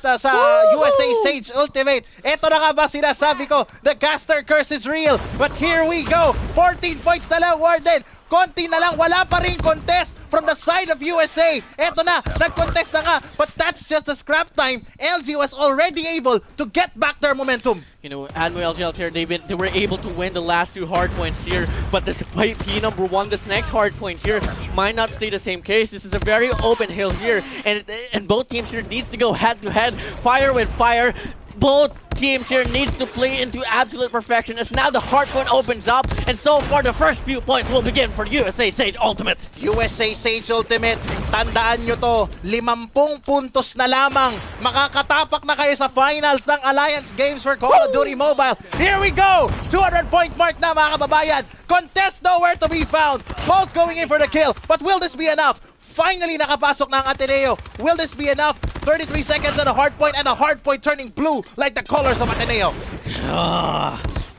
USA Sage Ultimate. Ito na nga ba sinasabi ko, the caster curse is real. But here we go, 14 points na lang, Warden. Konti na lang, wala pa rin contest from the side of USA. Eto na, nag-contest na nga, but that's just the scrap time. LG was already able to get back their momentum. You know, ADMU, LG, Altair, they were able to win the last 2 hard points here, but despite P1, this next hard point here might not stay the same case. This is a very open hill here, and both teams here needs to go head-to-head, fire with fire. Both teams here needs to play into absolute perfection as now the hard point opens up, and so far the first few points will begin for USA Sage Ultimate. USA Sage Ultimate, tandaan nyo to, 50 puntos na lamang. Makakatapak na kayo sa finals ng Alliance Games for Call of Duty Mobile. Here we go! 200 point mark na mga kababayan. Contest nowhere to be found. Paul's going in for the kill, but will this be enough? Finally, nakapasok na ang Ateneo. Will this be enough? 33 seconds on a hard point, and a hard point turning blue like the colors of Ateneo.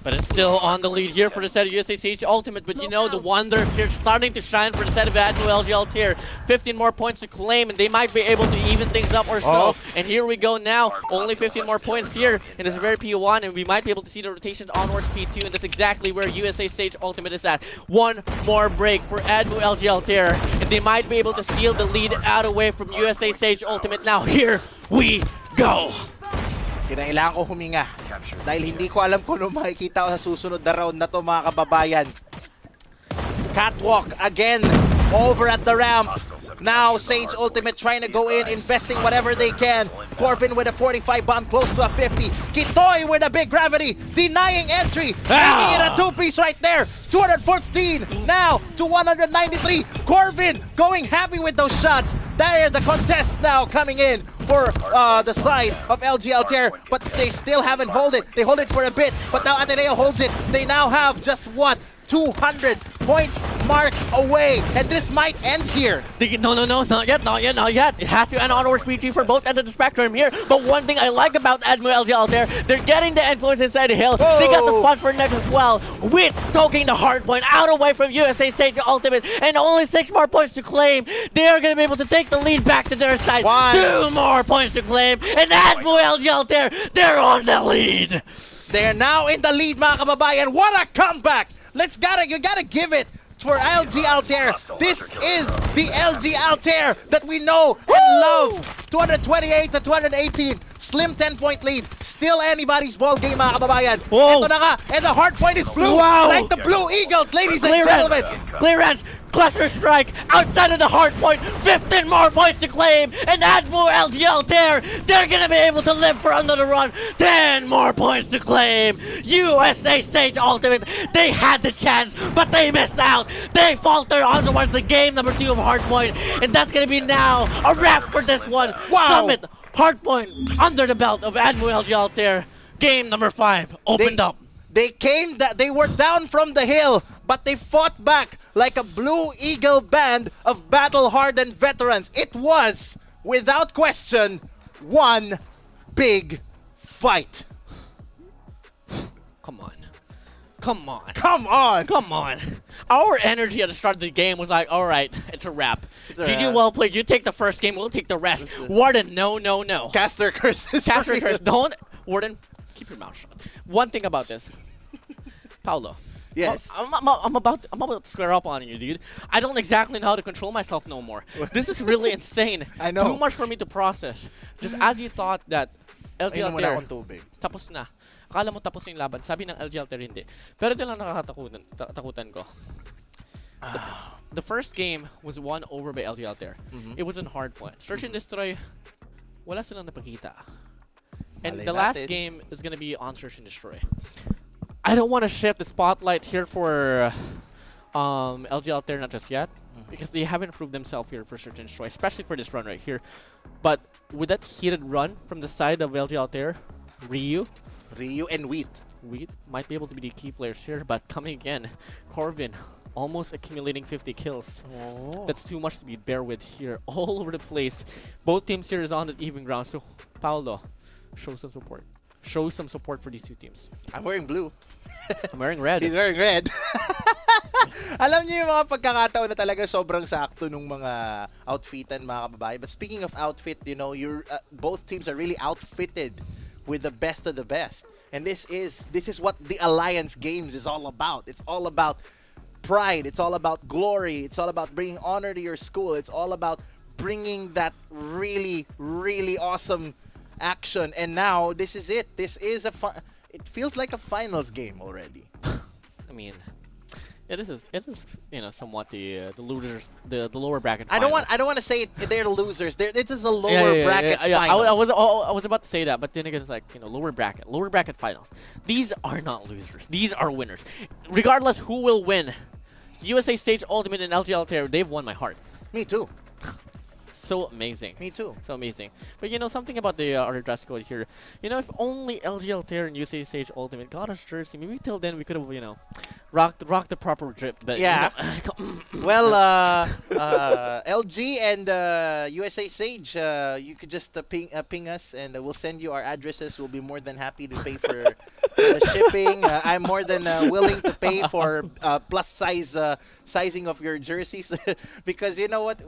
But it's still on the lead here for the set of USACH Ultimate. But you know, the wonders here starting to shine for the set of ADMU LG Altair. 15 more points to claim, and they might be able to even things up or so. And here we go now. Only 15 more points here in this very P1, and we might be able to see the rotations onwards P2, and that's exactly where USACH Ultimate is at. One more break for ADMU LG Altair, and they might be able to steal the lead out away from USACH Ultimate. Now here we go. Kinailangan ko huminga dahil hindi ko alam kung ano makikita ko sa susunod na round na to, mga kababayan. Catwalk again over at the ramp. Now Sage Ultimate trying to go in, investing whatever they can. Corvin with a 45 bomb close to a 50. Kitoy with a big gravity, denying entry, making it a two-piece right there. 214 now to 193. Corvin going happy with those shots. There, the contest now coming in for the side of LG Altair, but they still haven't hold it. They hold it for a bit, but now Ateneo holds it. They now have just what? 200 points mark away, and this might end here. No, not yet. It has to end onwards P3 for both ends of the spectrum here. But one thing I like about ADMU LG Altair, they're getting the influence inside the hill. They got the spot for next as well, with soaking the hard point out away from USA Sage Ultimate, and only 6 more points to claim. They are going to be able to take the lead back to their side. 2 more points to claim, and ADMU LG Altair, they're on the lead. They're now in the lead, mga kababayan. What a comeback! You gotta give it for LG Altair. This is the LG Altair that we know and love. 228 to 218. Slim 10-point lead. Still anybody's ball game, mga kababayan. Ito na nga, and the hard point is blue. Like the Blue Eagles, ladies and gentlemen. Clearance, cluster strike, outside of the hard point. 15 more points to claim, and ADMU LG Altair, they're gonna be able to live for another run. 10 more points to claim. USA Sage Ultimate, they had the chance, but they missed out. They faltered on towards the game number 2 of hardpoint, and that's gonna be now a wrap for this one. Summit hardpoint under the belt of ADMU LG Altair. Game number 5 opened up. They were down from the hill, but they fought back like a Blue Eagle band of battle-hardened veterans. It was, without question, one big fight. Come on. Our energy at the start of the game was like, all right, it's a wrap. GG well played. You take the first game, we'll take the rest. Warden, no. Caster curses. Caster curse. Don't. Warden, keep your mouth shut. One thing about this. Paolo. Yes. I'm about to square up on you, dude. I don't exactly know how to control myself no more. This is really insane. I know. Too much for me to process. Just as you thought that LG Altair, tapos na. Akala mo tapos na yung laban. Sabi ng LG Altair hindi. Pero ito lang nakakatakutan ko. The first game was won over by LG Altair. It was in hard point. Search and Destroy, wala silang napakita. And the last game is gonna be on Search and Destroy. I don't want to shift the spotlight here for LG Altair, not just yet, because they haven't proved themselves here for Search and Destroy, especially for this run right here. But with that heated run from the side of LG Altair, Ryu and Wheat might be able to be the key players here, but coming again, Corvin almost accumulating 50 kills. That's too much to be bear with here, all over the place. Both teams here is on the even ground, so Paolo, show some support. Show some support for these two teams. I'm wearing blue. I'm wearing red. He's wearing red. Alam niyo yung mga pagkakataon na talaga sobrang sakto nung mga outfitan, mga kababayan. But speaking of outfit, you know, both teams are really outfitted with the best of the best. And this is what the Alliance Games is all about. It's all about pride. It's all about glory. It's all about bringing honor to your school. It's all about bringing that really, really awesome action. And now this is it. This is it feels like a finals game already. I mean, it is you know, somewhat the losers, the lower bracket. I don't want to say they're the losers. It is a lower bracket finals. I was about to say that, but then again, it's like, you know, lower bracket finals. These are not losers. These are winners. Regardless who will win, USA Stage Ultimate and LG Altair, they've won my heart. Me too. So amazing. Me too. So amazing. But you know, something about the other dress code here. You know, if only LG Altair and USA Sage Ultimate got us jersey, maybe till then we could have, you know, rocked the proper drip. But yeah. You know, Well, LG and USA Sage, you could just ping us and we'll send you our addresses. We'll be more than happy to pay for the shipping. I'm more than willing to pay for plus size sizing of your jerseys because you know what?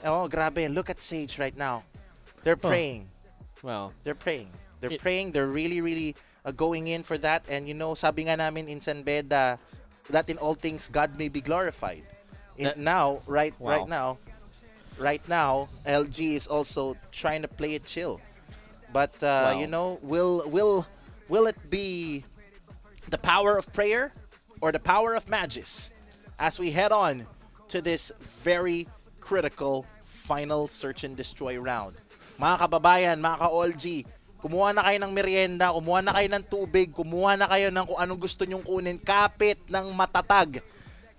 Grabe, look at Sage right now. They're praying. Well, They're praying. They're praying. They're really, really going in for that. And you know, sabi nga namin in San Beda, that in all things God may be glorified. Right now, LG is also trying to play it chill. But you know, will it be the power of prayer or the power of magis as we head on to this very critical final search and destroy round? Mga kababayan, mga ka-OLG, kumuha na kayo ng merienda, kumuha na kayo ng tubig, kumuha na kayo ng kung anong gusto nyong kunin, kapit ng matatag.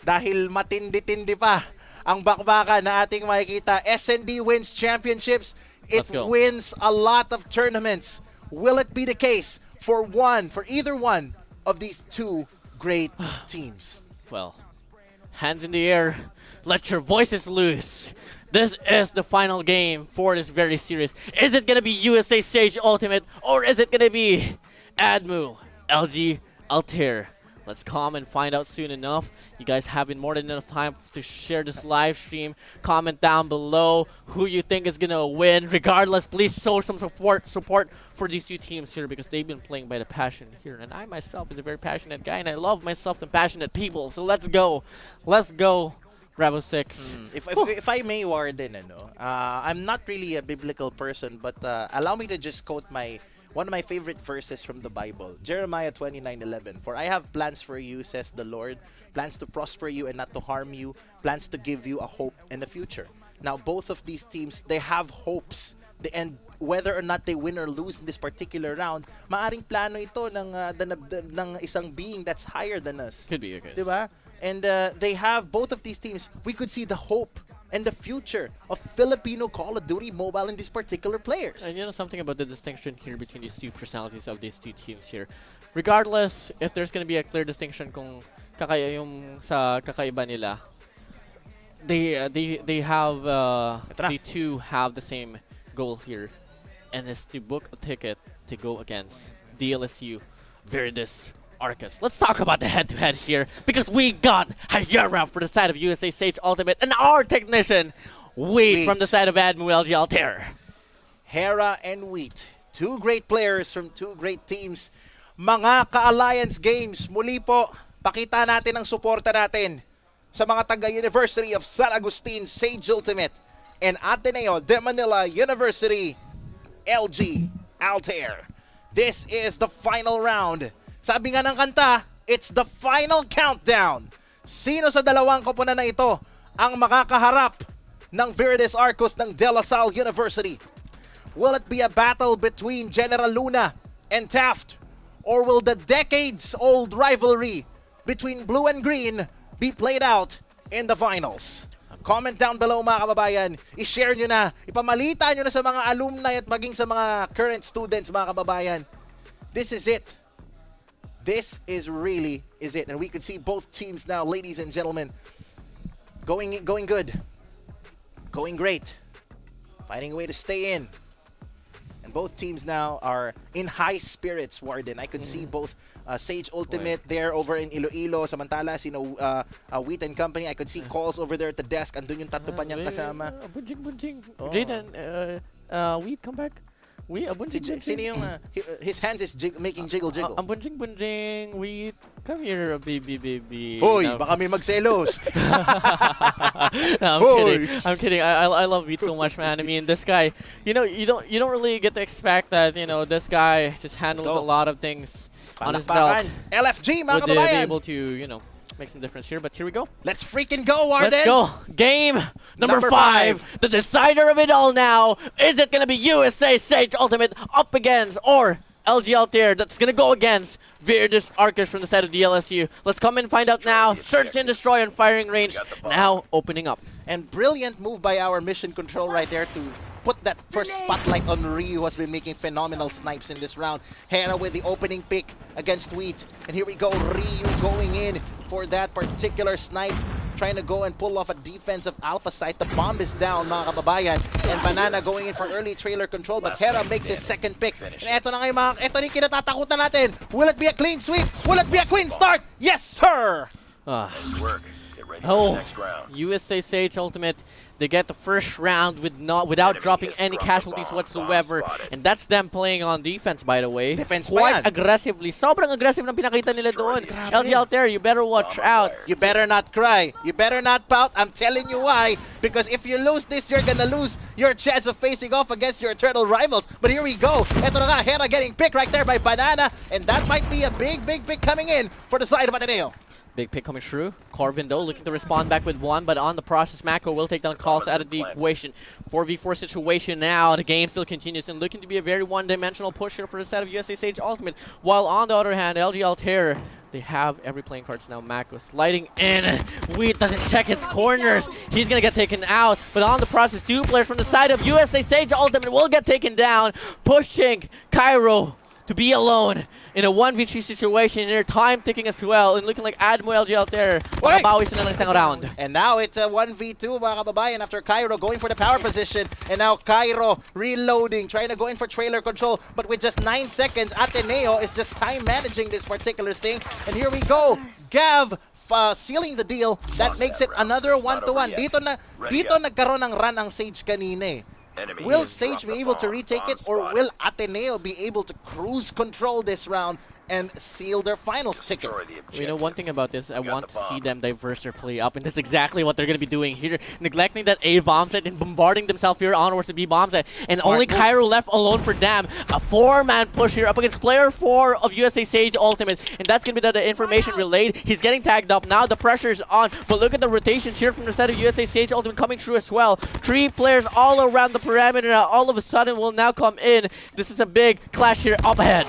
Dahil matindi-tindi pa ang bakbaka na ating makikita. SND wins championships. It wins a lot of tournaments. Will it be the case for either one of these two great teams? well, hands in the air. Let your voices loose. This is the final game for this very series. Is it gonna be USA Sage Ultimate or is it gonna be ADMU, LG, Altair? Let's come and find out soon enough. You guys have been more than enough time to share this live stream. Comment down below who you think is gonna win. Regardless, please show some support for these two teams here because they've been playing by the passion here. And I myself is a very passionate guy and I love myself and passionate people. So let's go. Let's go. Bravo 6. If I may, Warden, I'm not really a biblical person, but allow me to just quote one of my favorite verses from the Bible, Jeremiah 29:11. For I have plans for you, says the Lord, plans to prosper you and not to harm you, plans to give you a hope and a future. Now, both of these teams, they have hopes. And whether or not they win or lose in this particular round, maaring plano ito ng isang being that's higher than us. Could be a case. Diba? And they have, both of these teams, we could see the hope and the future of Filipino Call of Duty Mobile in these particular players. And you know something about the distinction here between these two personalities of these two teams here. Regardless if there's gonna be a clear distinction kung kakaiba nila, they two have the same goal here, and it's to book a ticket to go against DLSU Veritas Arcus. Let's talk about the head-to-head here because we got Hayara for the side of USA Sage Ultimate and our technician Wheat from the side of ADMU LG Altair. Hera and Wheat, two great players from two great teams. Mga ka-alliance games, muli po, pakita natin ang suporta natin sa mga taga-University of San Agustin Sage Ultimate and Ateneo de Manila University LG Altair. This is the final round. Sabi nga ng kanta, it's the final countdown. Sino sa dalawang koponan na ito ang makakaharap ng Veritas Arcus ng De La Salle University? Will it be a battle between General Luna and Taft? Or will the decades-old rivalry between Blue and Green be played out in the finals? Comment down below mga kababayan. I-share nyo na, ipamalita nyo na sa mga alumni at maging sa mga current students mga kababayan. This is it. This is it. And we could see both teams now, ladies and gentlemen, going good. Going great. Finding a way to stay in. And both teams now are in high spirits, Warden. I could see both Sage Ultimate there over in Iloilo. Samantala, Wheat and Company. I could see calls over there at the desk. Andun yung tatlo pa niyang kasama. Bunjing. Jaden, Wheat, come back. Sino yung his hands is making jiggle. Ang bunjing, Wheat, come here, baby. Hoy, baka may magselos. No, I'm kidding. I love Wheat so much, man. I mean, this guy, you don't really get to expect that, this guy just handles a lot of things on his belt. LFG, mga would kababayan. be able to, make some difference here, but here we go. Let's freaking go, Warden. Let's go. Game number 5. The decider of it all now. Is it going to be USA Sage Ultimate up against or LG Altair that's going to go against Veritas Arcus from the side of the LSU? Let's come and find out now. Search and destroy on firing range now opening up. And brilliant move by our mission control right there to put that first spotlight on Ryu, who has been making phenomenal snipes in this round. Hera with the opening pick against Wheat. And here we go, Ryu going in for that particular snipe. trying to go and pull off a defensive alpha site. The bomb is down, mga kababayan. And Banana going in for early trailer control, but Terra makes his second pick. And eto na ngayon, eto na yung kinatatakutan natin. Will it be a clean sweep? Will it be a clean start? Yes, sir! USA Sage Ultimate, they get the first round without dropping any casualties whatsoever. And that's them playing on defense, by the way. Defense quite aggressively. Sobrang aggressive ng pinakita nila doon. LG Altair, you better watch out. You better not cry. You better not pout. I'm telling you why. Because if you lose this, you're gonna lose your chance of facing off against your eternal rivals. But here we go. Eto na nga, Hera getting picked right there by Banana. And that might be a big pick coming in for the side of Ateneo. Big pick coming through. Corvin, though, looking to respond back with one, but on the process, Mako will take down calls out of the equation. 4v4 situation now. The game still continues and looking to be a very one-dimensional push here for the set of USA Sage Ultimate. While on the other hand, LG Altair, they have every playing cards now. Mako sliding in. Wheat doesn't check his corners. He's going to get taken out. But on the process, two players from the side of USA Sage Ultimate will get taken down, pushing Cairo to be alone in a 1v3 situation. Their time ticking as well, and looking like ADMU LG out there. Makabawi sila ng isang round. And now it's a 1v2, mga kababayan, after Cairo going for the power position. And now Cairo reloading, trying to go in for trailer control. But with just 9 seconds, Ateneo is just time managing this particular thing. And here we go. Gav sealing the deal. That makes it another 1-1. Dito nagkaroon ng run ang Sage kanina eh. Will Sage be able to retake it, or will Ateneo be able to cruise control this round and seal their finals ticket? You know, one thing about this, I want to see them diverse their play up, and that's exactly what they're going to be doing here. Neglecting that A bomb set and bombarding themselves here onwards to B bomb set. And only Cairo left alone for them. A 4-man push here up against player 4 of USA Sage Ultimate. And that's going to be the information relayed. He's getting tagged up. Now the pressure is on. But look at the rotations here from the set of USA Sage Ultimate coming through as well. 3 players all around the perimeter now all of a sudden will now come in. This is a big clash here up ahead.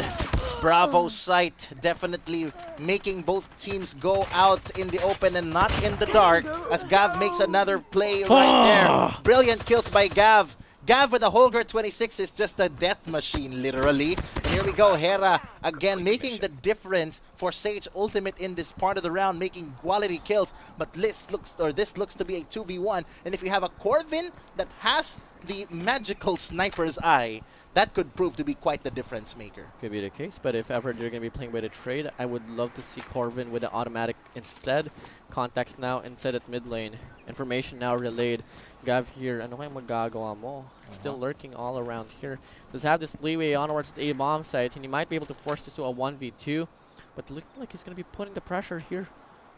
Bravo sight, definitely making both teams go out in the open and not in the dark, as Gav makes another play right there. Brilliant kills by Gav. Gav with a Holger 26 is just a death machine, literally. And here we go, Hera again making the difference for Sage Ultimate in this part of the round, making quality kills. But this looks to be a 2v1. And if you have a Corvin that has the magical sniper's eye, that could prove to be quite the difference maker. Could be the case, but if ever they're going to be playing by the trade, I would love to see Corvin with the automatic instead. Context now instead at mid lane. Information now relayed. Gav here, ano kaya magagawa mo? Still lurking all around here. Does have this leeway onwards at A bomb site, and he might be able to force this to a 1v2. But looking like he's going to be putting the pressure here.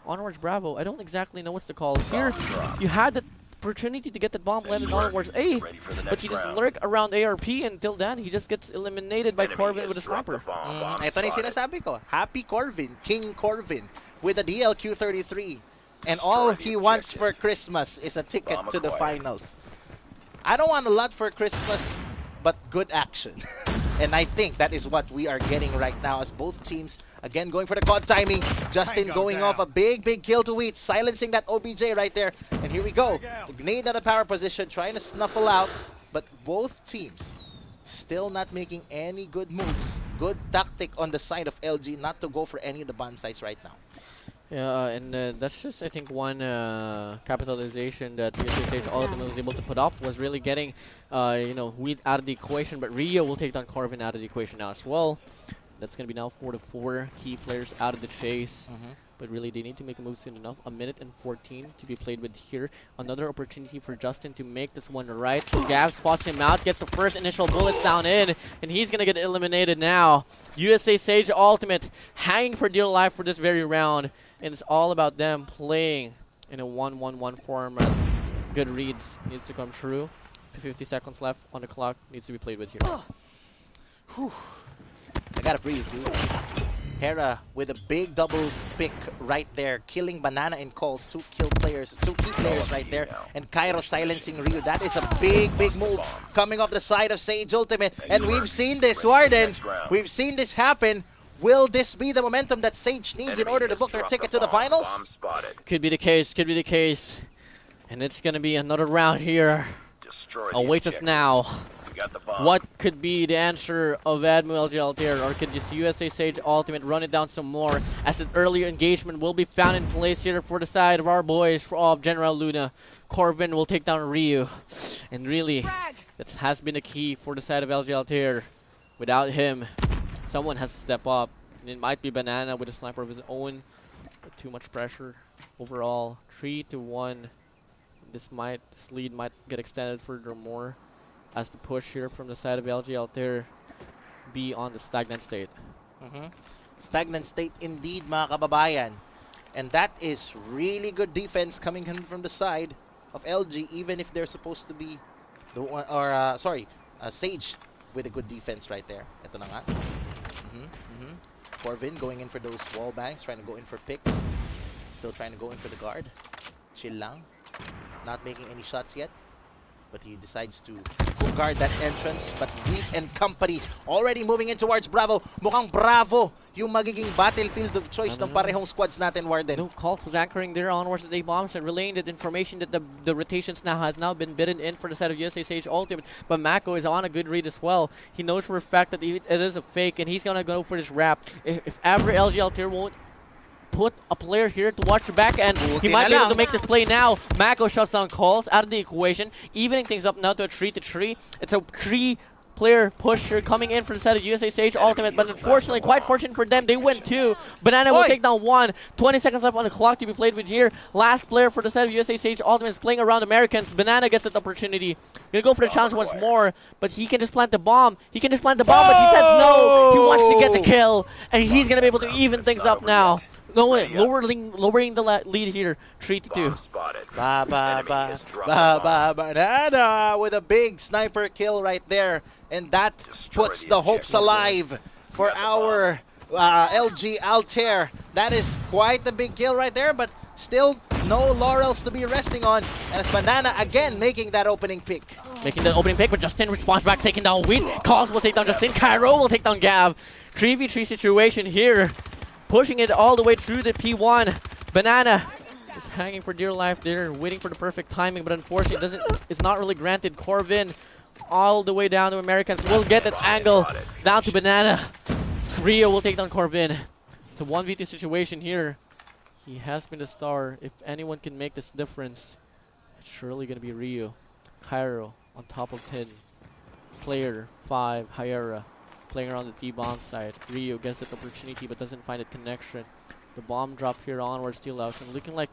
Onwards Bravo. I don't exactly know what's to call. Here, you had the opportunity to get that bomb landed onwards A, but he just lurk around ARP, until then he just gets eliminated by Corvin with a sniper. Ito na yung sinasabi ko. Happy Corvin, King Corvin, with a DLQ33. And all he wants for Christmas is a ticket to the finals. I don't want a lot for Christmas, but good action. And I think that is what we are getting right now, as both teams, again, going for the COD timing. Justin going off a big kill to Wheat, silencing that OBJ right there. And here we go. Grenade at a power position, trying to snuffle out. But both teams still not making any good moves. Good tactic on the side of LG not to go for any of the bomb sites right now. Yeah, and that's just, I think, one capitalization that USA Sage Ultimate was able to put up, was really getting, Wheat out of the equation, but Rio will take down Corvin out of the equation now as well. That's going to be now 4-4 key players out of the chase. But really, they need to make a move soon enough. 1:14 to be played with here. Another opportunity for Justin to make this one right. Gav spots him out, gets the first initial bullets down in, and he's going to get eliminated now. USA Sage Ultimate hanging for dear life for this very round. And it's all about them playing in a 1-1-1 format. Good reads needs to come true. 50 seconds left on the clock, needs to be played with here. I gotta breathe, dude. Hera with a big double pick right there, killing Banana and Calls, two key players right there, and Cairo silencing Ryu. That is a big move coming off the side of Sage Ultimate, and we've seen this, Warden. We've seen this happen. Will this be the momentum that Sage needs in order to book their ticket to the finals? Could be the case, could be the case. And it's gonna be another round here. Await us now. What could be the answer of ADMU LG Altair, or could just USA Sage Ultimate run it down some more as an earlier engagement will be found in place here for the side of our boys of General Luna. Corvin will take down Ryu, and really, that has been the key for the side of LG Altair. Without him, someone has to step up, and it might be Banana with a sniper of his own, but too much pressure overall. 3-1. This lead might get extended furthermore as the push here from the side of LG Altair be on the stagnant state. Stagnant state indeed, mga kababayan. And that is really good defense coming in from the side of LG, even if they're supposed to be the one, or Sage with a good defense right there. Ito na nga. Corvin going in for those wall bangs, trying to go in for picks. Still trying to go in for the guard. Chill lang. Not making any shots yet. But he decides to guard that entrance. But Wheat and company already moving in towards Bravo. Mukhang Bravo yung magiging battlefield of choice ng parehong squads natin, Warden. No, Calls was anchoring there onwards at A-bombs and relaying that information that the rotations has now been bidden in for the side of USA Sage Ultimate. But Mako is on a good read as well. He knows for a fact that it is a fake, and he's gonna go for this wrap. If ever LG Altair won't put a player here to watch the back end, he might be able to make this play now. Mako shuts down Calls out of the equation, evening things up now to a 3-3. It's a 3-player push here coming in for the side of USA Sage Ultimate, but unfortunately, quite fortunate for them, they win 2. Banana will take down 1. 20 seconds left on the clock to be played with here. Last player for the side of USA Sage Ultimate is playing around Americans. Banana gets that opportunity. Gonna go for the challenge once more, but he can just plant the bomb. But he says no. He wants to get the kill, and he's gonna be able to even things up now. No way, lowering the lead here, 3-2. Banana with a big sniper kill right there, and that puts the hopes alive for our LG Altair. That is quite a big kill right there, but still no laurels to be resting on. And it's Banana again making that opening pick. But Justin responds back, taking down Wheat. Calls will take down Justin. Cairo will take down Gav. 3v3 situation here. Pushing it all the way through the P1. Banana is hanging for dear life there, waiting for the perfect timing, but unfortunately it's not really granted. Corvin all the way down to Americans will get that angle down to Banana. Rio will take down Corvin. It's a 1v2 situation here. He has been the star. If anyone can make this difference, it's surely going to be Rio. Cairo on top of 10. Player 5, Hyera. Playing around the T-bomb side. Rio gets that opportunity but doesn't find a connection. The bomb drop here onwards to Laos, and looking like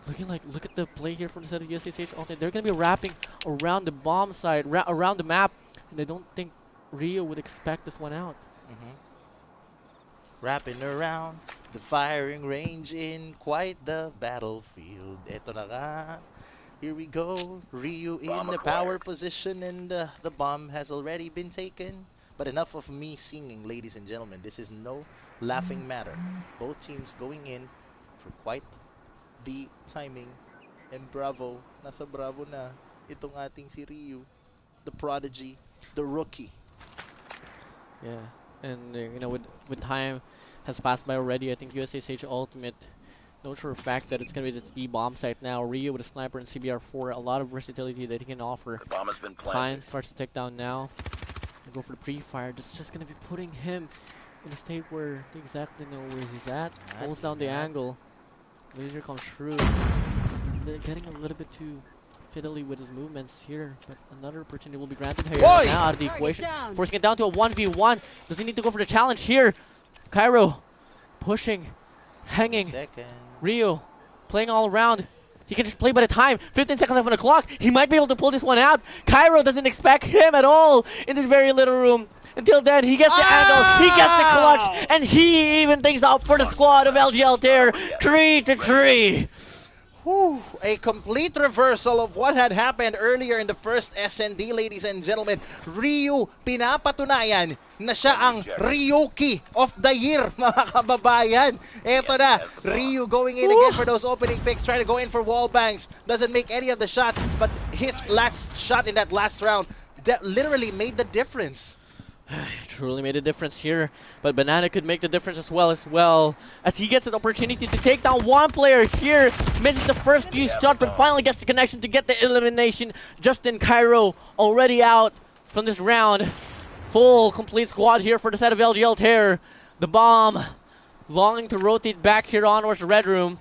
look at the play here from the side of USA Sage Ultimate. They're gonna be wrapping around the bomb side, around the map, and I don't think Rio would expect this one out. Wrapping around the firing range in quite the battlefield. Eto na nga. Here we go. Ryu in the power position, and the bomb has already been taken. But enough of me singing, ladies and gentlemen. This is no laughing matter. Both teams going in for quite the timing. And Bravo, nasa Bravo na itong ating si Ryu, the prodigy, the rookie. Yeah, and you know, with time has passed by already, I think USA Sage Ultimate knows for a fact that it's gonna be the B-bomb site now. Ryu with a sniper and CBR4, a lot of versatility that he can offer. The bomb has been planted. Time starts to tick down now. Go for the pre-fire. That's just gonna be putting him in a state where they exactly know where he's at. Pulls down the angle. Laser comes through. He's getting a little bit too fiddly with his movements here, but another opportunity will be granted here. Now out of the equation, forcing it down to a 1v1. Does he need to go for the challenge here? Cairo pushing, hanging. Rio playing all around. He can just play by the time. 15 seconds left on the clock. He might be able to pull this one out. Cairo doesn't expect him at all in this very little room. Until then, he gets the angle, he gets the clutch, and he even things out for the squad of LG Altair. 3-3. A complete reversal of what had happened earlier in the first SND, ladies and gentlemen. Ryu, pinapatunayan na siya ang Ryuki of the year, mga kababayan. Eto na, Ryu going in again for those opening picks, trying to go in for wall bangs. Doesn't make any of the shots, but his last shot in that last round that literally made the difference. Truly made a difference here, but Banana could make the difference as well as he gets an opportunity to take down one player here. Misses the first few shots, but finally gets the connection to get the elimination. Justin Cairo already out from this round. Full complete squad here for the set of LG Altair. The bomb longing to rotate back here onwards the red room.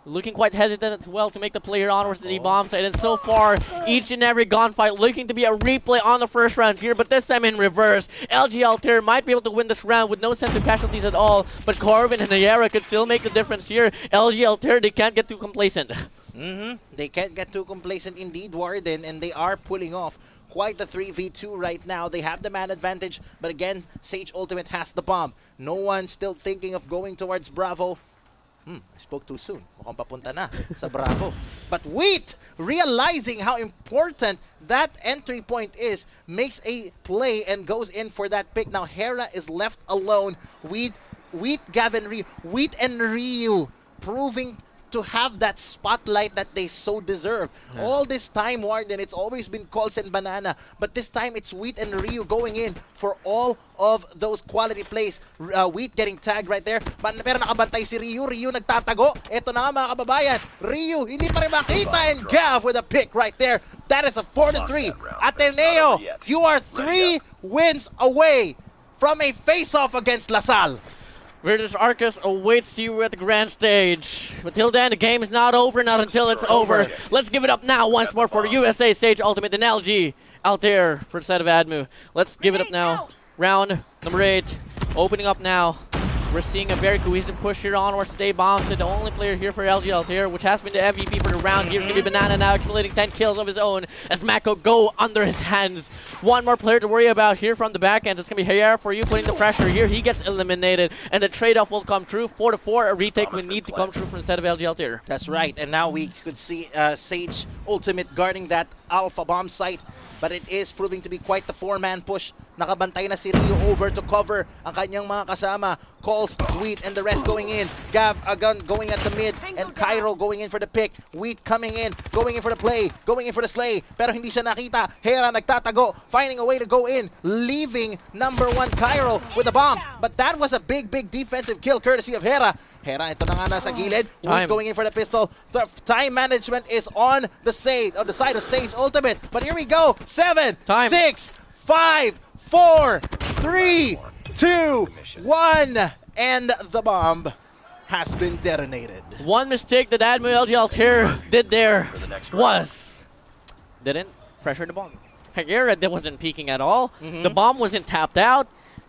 Looking quite hesitant as well to make the play here onwards to the bomb side. And so far, each and every gunfight looking to be a replay on the first round here, but this time in reverse. LG Altair might be able to win this round with no sense of casualties at all, but Corvin and Nayara could still make the difference here. LG Altair, they can't get too complacent. They can't get too complacent indeed, Warden, and they are pulling off quite the 3v2 right now. They have the man advantage, but again, Sage Ultimate has the bomb. No one still thinking of going towards Bravo. I spoke too soon. Mukhang papunta na sa Bravo. But Wheat, realizing how important that entry point is, makes a play and goes in for that pick. Now Hera is left alone. Wheat, Gavin, Wheat and Ryu proving to have that spotlight that they so deserve. All this time, Warden, it's always been Cols and Banana, but this time it's Wheat and Ryu going in for all of those quality plays. Wheat getting tagged right there, pero nakabantay si Ryu. Ryu nagtatago. Ito na mga kababayan. Ryu, hindi pa rin makita, and Gav with a pick right there. That is a 4-3. Ateneo, you are 3 wins away from a face-off against LaSalle. Virtus Arcus awaits you at the grand stage. But till then, the game is not over, not until it's over. Let's give it up now once more for USA Sage Ultimate and LG Altair for the set of ADMU. Let's give it up now. Round number 8, opening up now. We're seeing a very cohesive push here onwards today. Bombs the only player here for LG Altair, which has been the MVP for the round. Here's going to be Banana now, accumulating 10 kills of his own as Mako go under his hands. One more player to worry about here from the back end. It's going to be Hayar for you, putting the pressure here. He gets eliminated, and the trade-off will come true. 4-4, a retake will need to come true from the set of LG Altair. That's right, and now we could see Sage Ultimate guarding that Alpha bomb site, but it is proving to be quite the 4-man push. Nakabantay na si Ryu over to cover ang kanyang mga kasama. Calls, Wheat, and the rest going in. Gav Agun going at the mid, and Cairo going in for the pick. Wheat coming in, going in for the play, going in for the slay, pero hindi siya nakita. Hera nagtatago, finding a way to go in, leaving number 1 Cairo with a bomb. But that was a big defensive kill courtesy of Hera. Hera, ito na nga nasa gilid. Wheat going in for the pistol. The time management is on the side of Sage Ultimate. But here we go. 7, 6, 5, 4, 3, 2, 1, and the bomb has been detonated. One mistake that ADMU LG Altair did there was didn't pressure the bomb. Hagera wasn't peeking at all. The bomb wasn't tapped out.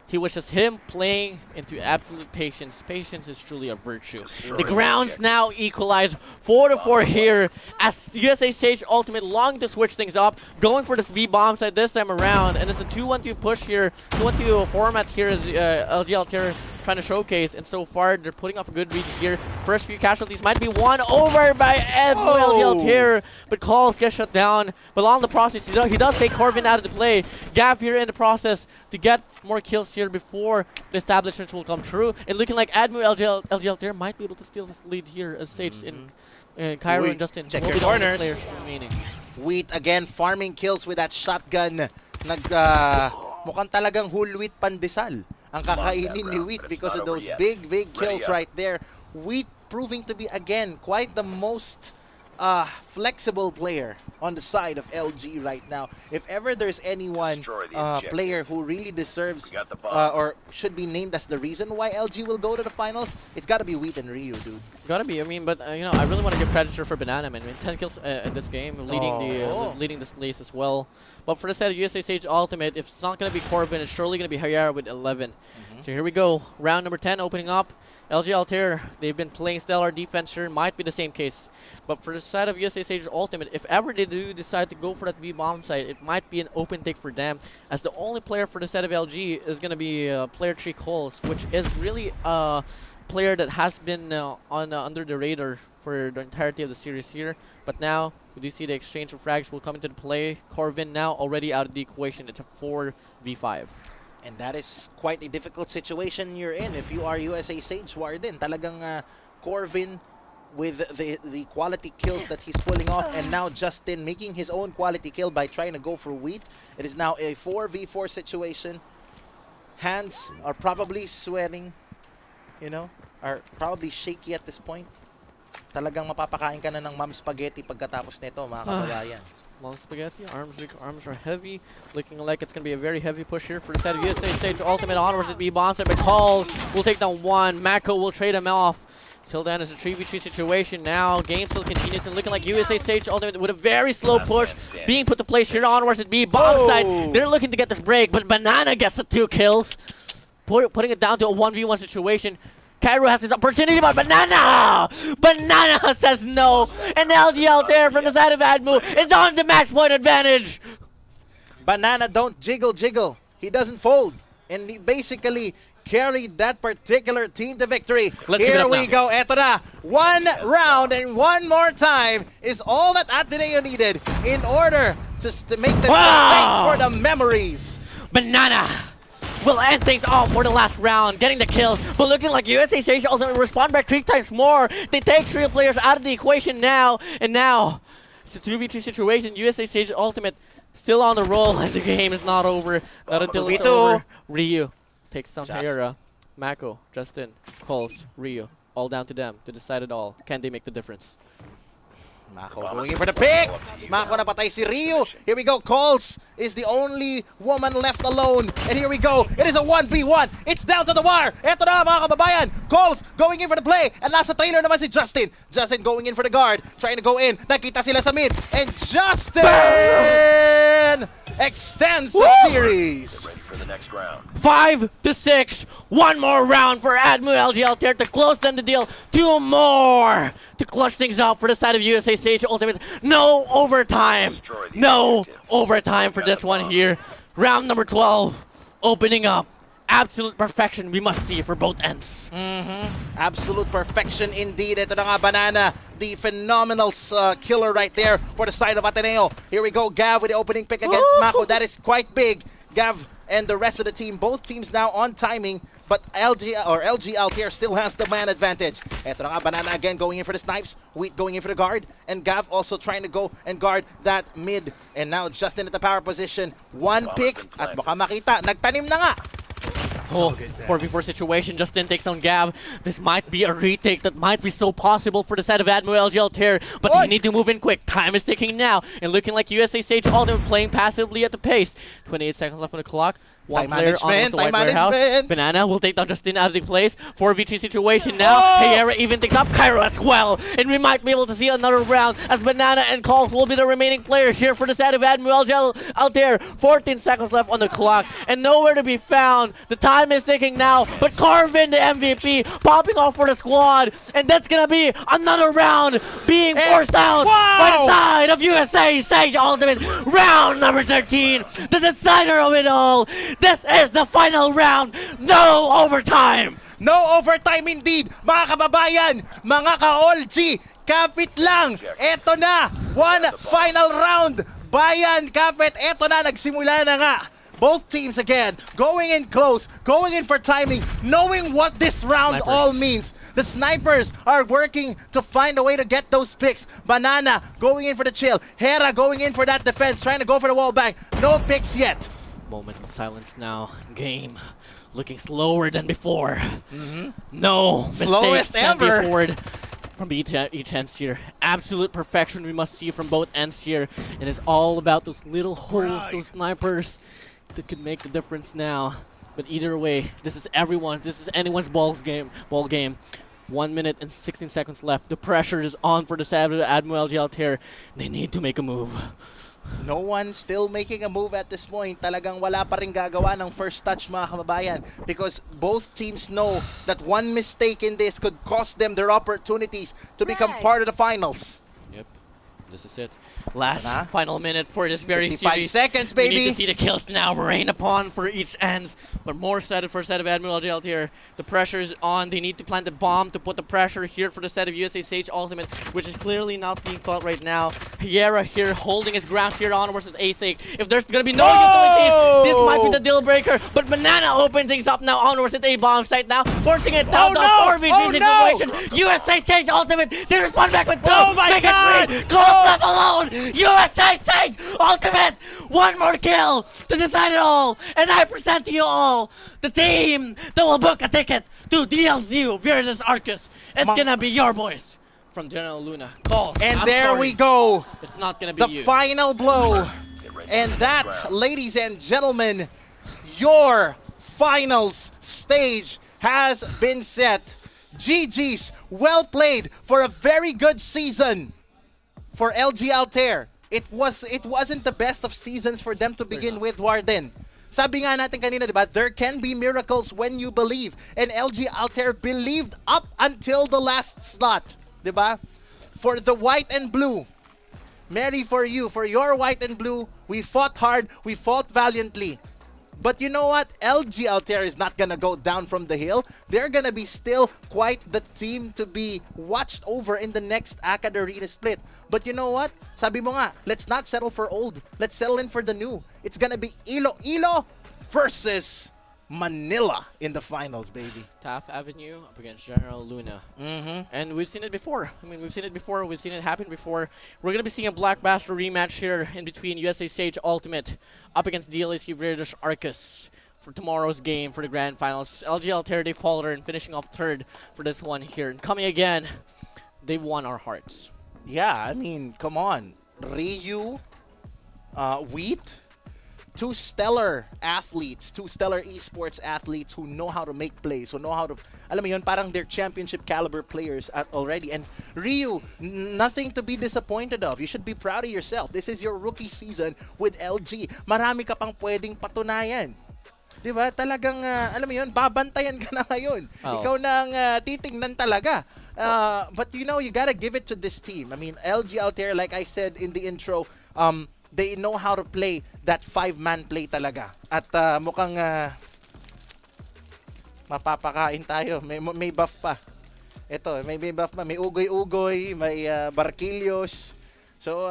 He was just him playing into absolute patience. Patience is truly a virtue. The grounds now equalize 4-4 here as USA Sage Ultimate longing to switch things up, going for this B-bomb side this time around. And it's a 2-1-2 push here, 2-1-2 format here as LG Altair trying to showcase. And so far, they're putting off a good read here. First few casualties might be won over by LG Altair, but calls get shut down. But along the process, he does take Corvin out of the play. Gap here in the process to get more kills here before the establishments will come true. And looking like ADMU LG Altair might be able to steal this lead here as Sage and Cairo and Justin check will your be the only corners. players remaining. Wheat again farming kills with that shotgun. Mukhang talagang whole wheat pandesal ang kakainin ni Wheat because of those big kills right there. Wheat proving to be again quite the most flexible player on the side of LG right now. If ever there's anyone player who really deserves or should be named as the reason why LG will go to the finals, it's got to be Wheat and Ryu, dude. Gotta be. I mean, but you know, I really want to give credit for Banana, man. I mean, 10 kills in this game, leading this race as well. But for the set of USA Sage Ultimate, if it's not gonna be Corvin, it's surely gonna be Hayara with 11. So here we go, round number 10 opening up. LG Altair, they've been playing stellar defense here, might be the same case. But for the side of USA Sage Ultimate, if ever they do decide to go for that B-bomb side, it might be an open take for them, as the only player for the set of LG is going to be player 3 Coles, which is really a player that has been under the radar for the entirety of the series here. But now, we do see the exchange of frags will come into the play. Corvin now already out of the equation. It's a 4v5. And that is quite a difficult situation you're in if you are USA Sage Warden. Talagang Corvin with the quality kills that he's pulling off, and now Justin making his own quality kill by trying to go for Wheat. It is now a 4v4 situation. Hands are probably sweating, you know, are probably shaky at this point. Talagang mapapakain ka na ng mom spaghetti pagkatapos nito, mga kababayan. Long spaghetti, arms weak, arms are heavy. Looking like it's going to be a very heavy push here for the side of USA Stage. Ultimate onwards at B bombs it, but calls will take down one. Mako will trade him off. Till then, it's a 3v3 situation now. Game still continues and looking like USA Stage Ultimate with a very slow push being put to place here onwards at B bomb side. They're looking to get this break, but Banana gets the 2 kills. Putting it down to a 1v1 situation. Cairo has his opportunity, but Banana says no. And LG Altair from the side of ADMU is on the match point advantage. Banana don't jiggle. He doesn't fold. And he basically carried that particular team to victory. Here we go. Eto na. 1 round and 1 more time is all that ADMU needed in order to make the for the memories. Banana will end things off for the last round, getting the kills, but looking like USA Stage Ultimate respond back 3 times more. They take 3 players out of the equation now, and now it's a 2v2 situation. USA Stage Ultimate still on the roll, and the game is not over. Not until it's over. Ryu takes down Terra, Mako, Justin, Coles, Ryu, all down to them to decide it all. Can they make the difference? Mako going in for the pick. Mako napatay si Ryu. Here we go. Coles is the only woman left alone. And here we go. It is a 1v1. It's down to the wire. Eto na mga kababayan. Coles going in for the play. And nasa trailer naman si Justin. Justin going in for the guard. Trying to go in. Nakita sila sa mid. And Justin extends the series. 5-6. 1 more round for ADMU LG Altair to close them the deal. 2 more to clutch things up for the side of USA Stage Ultimate. No overtime. No overtime for this one here. Round number 12 opening up. Absolute perfection we must see for both ends. Absolute perfection indeed. Ito na nga Banana, the phenomenal killer right there for the side of Ateneo. Here we go, Gav with the opening pick against Mako. That is quite big. Gav and the rest of the team, both teams now on timing, but LG Altair still has the man advantage. Ito na nga Banana again going in for the snipes, Wheat going in for the guard, and Gav also trying to go and guard that mid. And now Justin at the power position. 1 pick at baka makita, nagtanim na nga. 4v4 situation. Justin takes on Gab. This might be a retake that might be so possible for the side of ADMU LG Altair, but they need to move in quick. Time is ticking now, and looking like USA Stage Ultimate playing passively at the pace. 28 seconds left on the clock. One player on the white warehouse. Banana will take down Justin out of the place. 4v3 situation now. Heyera even takes up Cairo as well. And we might be able to see another round as Banana and Calls will be the remaining players here for the side of ADMU LG Altair. 14 seconds left on the clock and nowhere to be found. The time is ticking now, but Carvin, the MVP, popping off for the squad. And that's gonna be another round being forced out by the side of USA Stage Ultimate. Round number 13, the decider of it all. This is the final round. No overtime. No overtime indeed. Mga kababayan, mga ka-OLG, kapit lang. Eto na, 1 final round. Bayan, kapit, eto na, nagsimula na nga. Both teams again, going in close, going in for timing, knowing what this round all means. The snipers are working to find a way to get those picks. Banana going in for the chill. Hera going in for that defense, trying to go for the wall bang. No picks yet. Moment of silence now. Game looking slower than before. No slowest mistakes can be ever forward from each ends here. Absolute perfection we must see from both ends here. And it's all about those little holes, those snipers that could make the difference now. But either way, this is anyone's ball game. 1 minute and 16 seconds left. The pressure is on for the side of ADMU LG Altair. They need to make a move. No one still making a move at this point. Talagang wala pa rin gagawa ng first touch mga kababayan because both teams know that one mistake in this could cost them their opportunities to become part of the finals. Yep, this is it. Last final minute for this very 55 series. seconds, baby. We need to see the kills now rain upon for each ends. But more set for set of ADMU LG Altair. The pressure is on. They need to plant the bomb to put the pressure here for the set of USA Stage Ultimate, which is clearly not being felt right now. Heyera here holding his ground here onwards with ASIC. If there's going to be no utilities, this might be the deal breaker. But Banana opens things up now onwards with a bomb site now, forcing it down to a 4v3 situation. USA Stage Ultimate, they respond back with 2. Make it 3. Cold left alone. USA Stage Ultimate! 1 more kill to decide it all! And I present to you all the team that will book a ticket to DLZU versus Arcus. It's gonna be your boys. from General Luna. Calls. And I'm there sorry. we go. It's not gonna be The you. final blow. And that, ladies and gentlemen, your finals stage has been set. GG's, well played for a very good season for LG Altair. It wasn't the best of seasons for them to begin with, Warden. Sabi nga natin kanina, diba, there can be miracles when you believe. And LG Altair believed up until the last slot, diba? For the white and blue, merry for you, for your white and blue, we fought hard, we fought valiantly. But you know what? LG Altair is not gonna go down from the hill. They're gonna be still quite the team to be watched over in the next ACAD Arena split. But you know what? Sabi mo nga, let's not settle for old. Let's settle in for the new. It's gonna be Iloilo versus Manila in the finals, baby. Taft Avenue up against General Luna. And we've seen it before. I mean, we've seen it before. We've seen it happen before. We're going to be seeing a Black Bastard rematch here in between USA Sage Ultimate up against DLSU British Arcus for tomorrow's game for the grand finals. LG Altair, they followed and finishing off third for this one here. And coming again, they won our hearts. Yeah, I mean, come on. Ryu, Wheat, two stellar athletes, two stellar esports athletes who know how to make plays, who know how to, alam mo yun, parang they're championship caliber players already. And Ryu, nothing to be disappointed of. You should be proud of yourself. This is your rookie season with LG. Marami ka pang pwedeng patunayan. Diba? Talagang, alam mo yun, babantayan ka na ngayon. Oh. Ikaw nang titingnan talaga. But you know, you gotta give it to this team. I mean, LG Altair, like I said in the intro, they know how to play that 5-man play talaga. At mukhang mapapakain tayo. May buff pa. Ito, may buff pa. May ugoy-ugoy, may barquillos. So,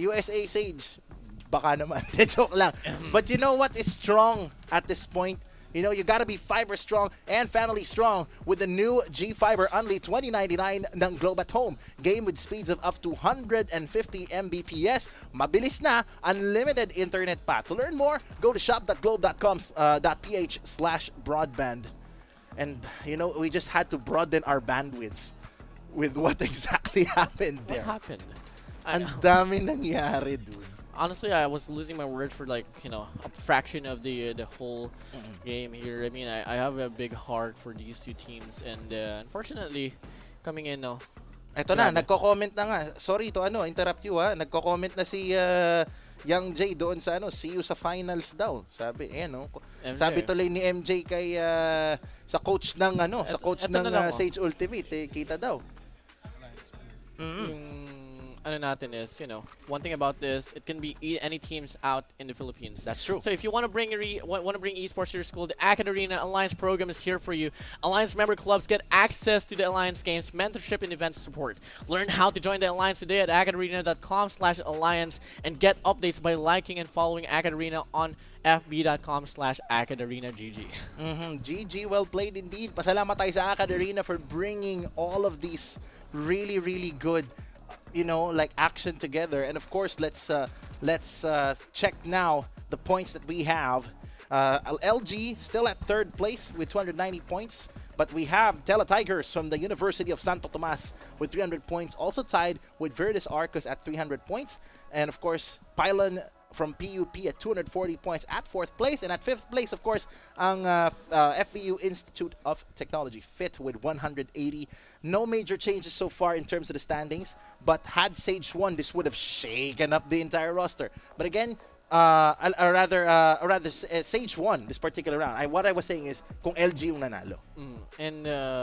USA Sage, baka naman. Joke lang. But you know what is strong at this point? You know, you gotta be fiber strong and family strong with the new G-Fiber Only 2099 ng Globe at Home. Game with speeds of up to 150 Mbps. Mabilis na, unlimited internet pa. To learn more, go to shop.globe.com.ph/broadband. And, you know, we just had to broaden our bandwidth with what exactly happened there. What happened? Ang dami nangyari, dude. Honestly, I was losing my words for like, you know, a fraction of the whole game here. I mean, I have a big heart for these two teams, and unfortunately, coming in now. Ito na, nagko-comment na nga. Sorry to interrupt you ha. Nagko-comment na si Young J doon sa see you sa finals daw. Sabi, sabi tuloy ni MJ kay sa coach ng sa coach ng Sage Ultimate, kita daw. Ano natin is, you know, one thing about this, it can be any teams out in the Philippines. That's true. So if you want to bring esports to your school, the ACAD Arena Alliance program is here for you. Alliance member clubs get access to the Alliance games, mentorship, and event support. Learn how to join the Alliance today at acadarena.com/alliance and get updates by liking and following ACAD Arena on fb.com/ACADArenaGG. GG, well played indeed. Pasalamat tayo sa ACAD Arena for bringing all of these really, really good like action together. And of course, let's check now the points that we have. LG still at third place with 290 points, but we have Teletigers from the University of Santo Tomas with 300 points, also tied with Virtus Arcus at 300 points, and of course Pylon from PUP at 240 points at 4th place, and at 5th place, of course, ang FVU Institute of Technology, FIT, with 180. No major changes so far in terms of the standings, but had Sage won, this would have shaken up the entire roster. But again, or rather, Sage won this particular round. What I was saying is, kung LG yung nanalo.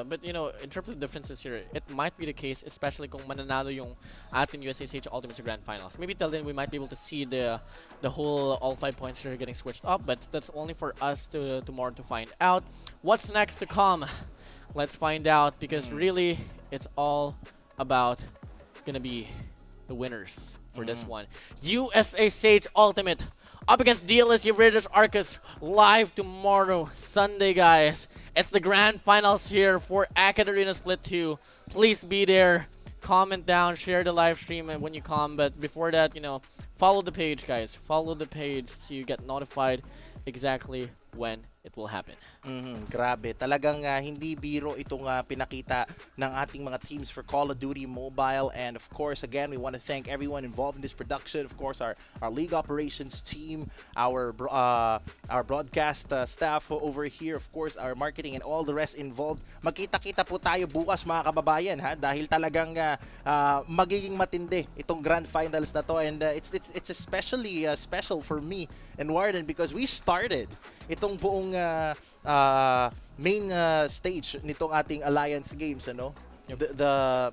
But you know, in terms of differences here, it might be the case, especially kung mananalo yung ating USA Sage Ultimate sa Grand Finals. Maybe till then we might be able to see the whole all 5 points here getting switched up, but that's only for us tomorrow to find out. What's next to come? Let's find out, because really, it's all about gonna be the winners for this one. USA Sage Ultimate up against DLSU British Arcus live tomorrow, Sunday, guys. It's the grand finals here for ACAD Arena Split 2. Please be there. Comment down, share the live stream when you come. But before that, follow the page, guys. Follow the page so you get notified exactly when it will happen. Grabe. Talagang hindi biro itong pinakita ng ating mga teams for Call of Duty Mobile. And of course, again, we want to thank everyone involved in this production. Of course, our league operations team, our broadcast staff over here, of course, our marketing and all the rest involved. Magkita-kita po tayo bukas mga kababayan ha, dahil talagang magiging matindi itong grand finals na to. And it's especially special for me and Warden because we started itong buong main stage nitong ating Alliance games, ano? The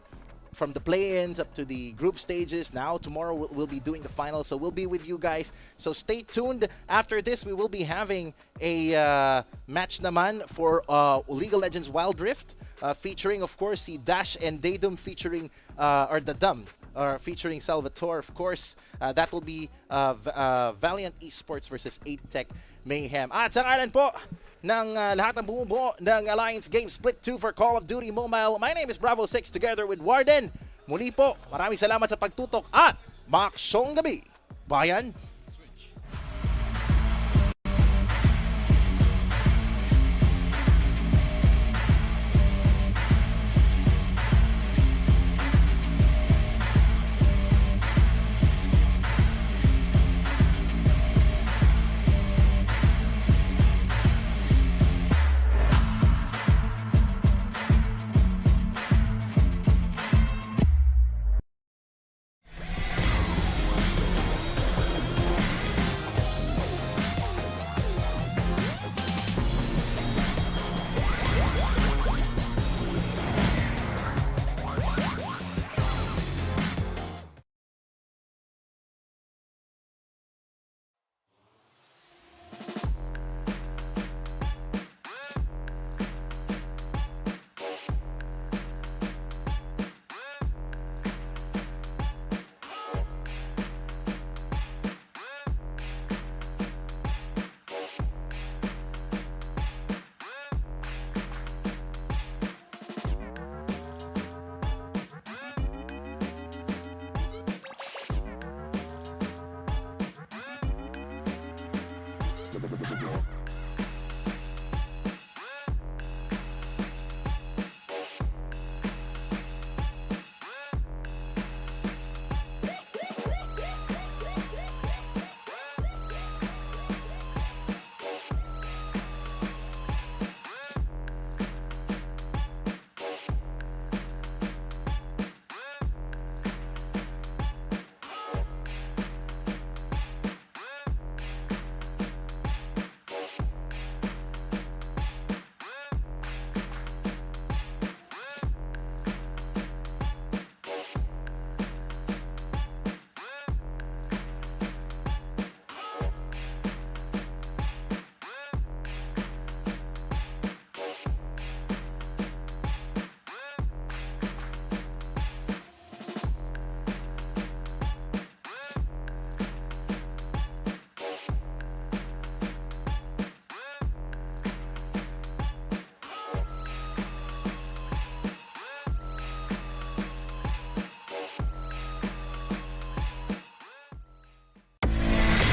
from the play-ins up to the group stages. Now tomorrow we'll be doing the finals, so we'll be with you guys. So stay tuned. After this, we will be having a match naman for League of Legends Wild Rift, featuring of course si Dash and Daedum featuring or the Dum. Featuring Salvatore, of course. That will be Valiant Esports versus Tech Mayhem. At sa ngalan po ng lahat ng bumubuo ng Alliance Game Split 2 for Call of Duty Mobile, my name is Bravo6 together with Warden. Muli po, maraming salamat sa pagtutok at maksong gabi, bayan!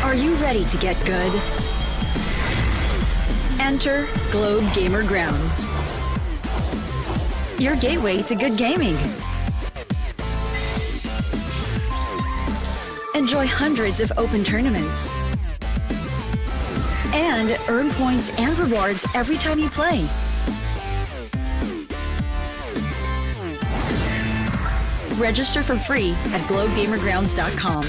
Are you ready to get good? Enter Globe Gamer Grounds, your gateway to good gaming. Enjoy hundreds of open tournaments and earn points and rewards every time you play. Register for free at globegamergrounds.com.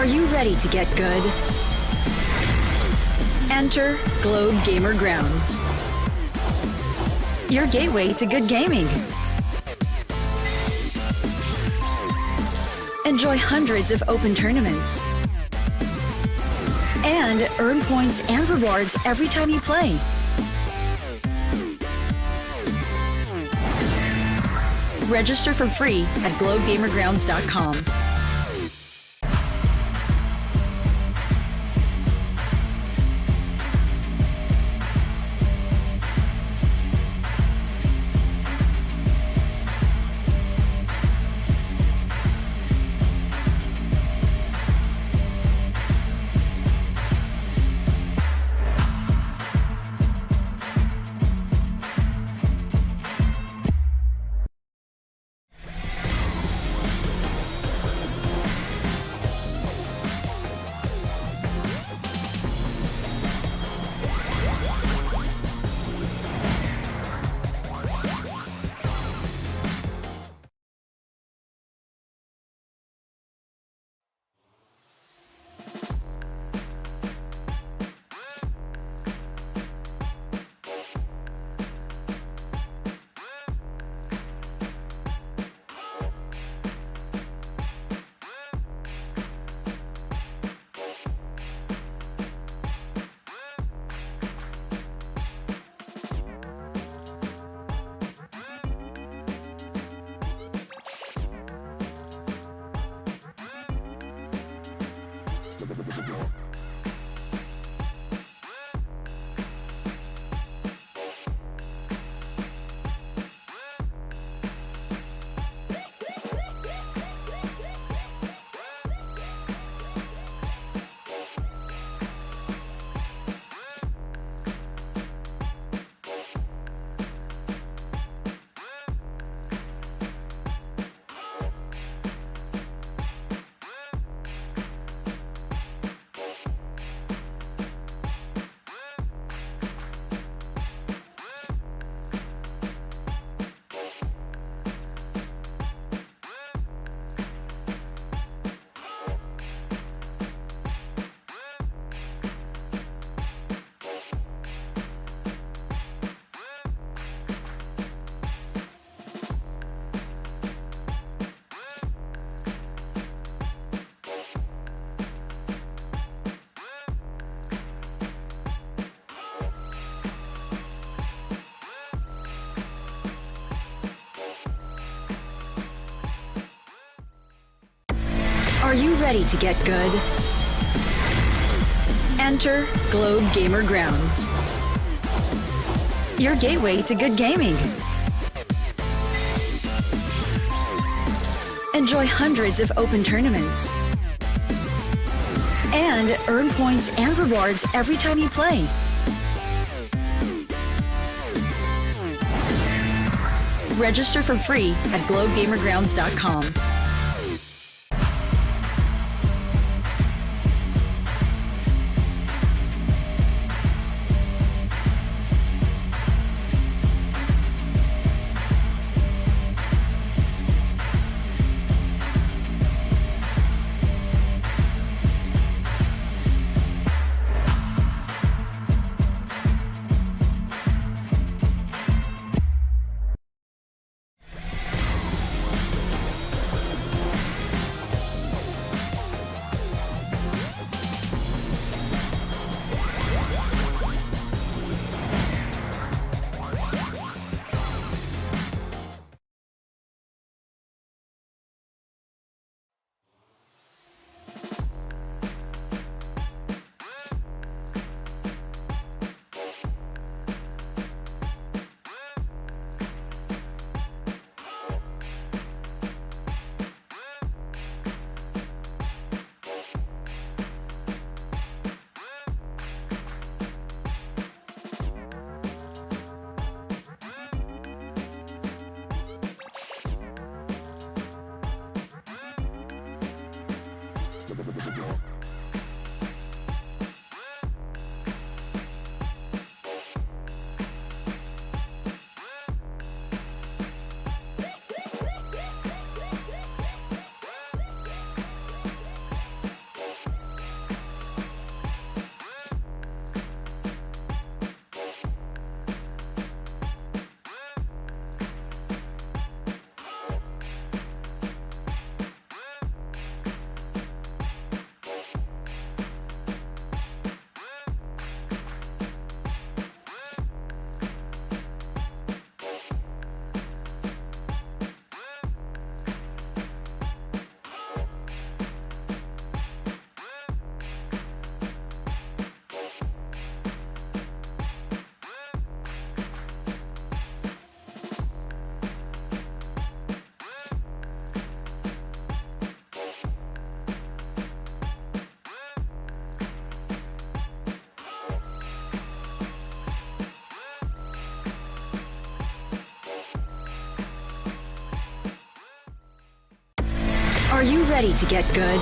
Are you ready to get good? Enter Globe Gamer Grounds, your gateway to good gaming. Enjoy hundreds of open tournaments and earn points and rewards every time you play. Register for free at globegamergrounds.com. Are you ready to get good? Enter Globe Gamer Grounds, your gateway to good gaming. Enjoy hundreds of open tournaments and earn points and rewards every time you play. Register for free at globegamergrounds.com. Are you ready to get good?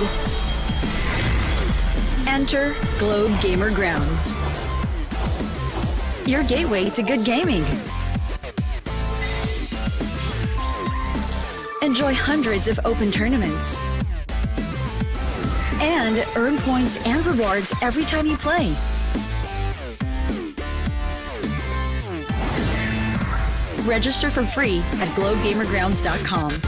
Enter Globe Gamer Grounds, your gateway to good gaming. Enjoy hundreds of open tournaments and earn points and rewards every time you play. Register for free at globegamergrounds.com.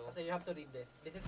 So you have to read this. This is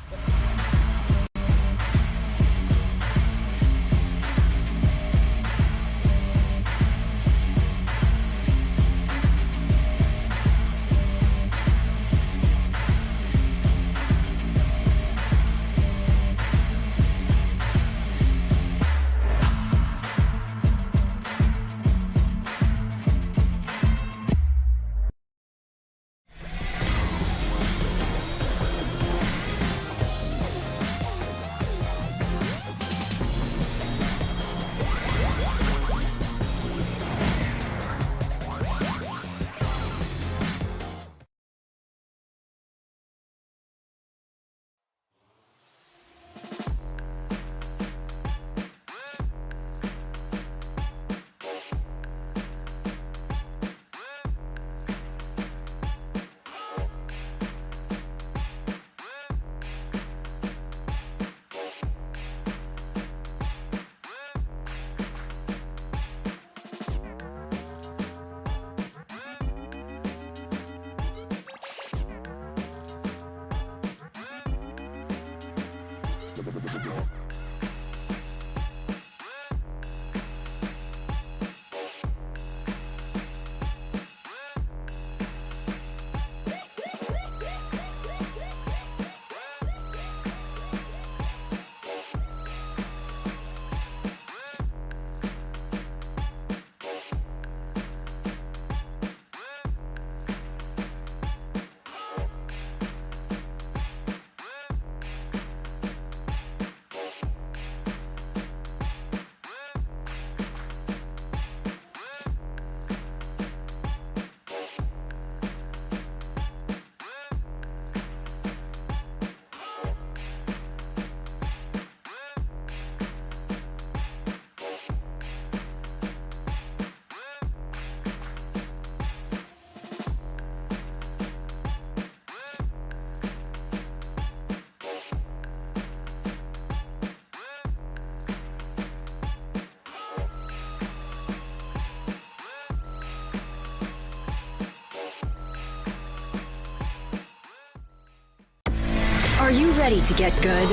you ready to get good?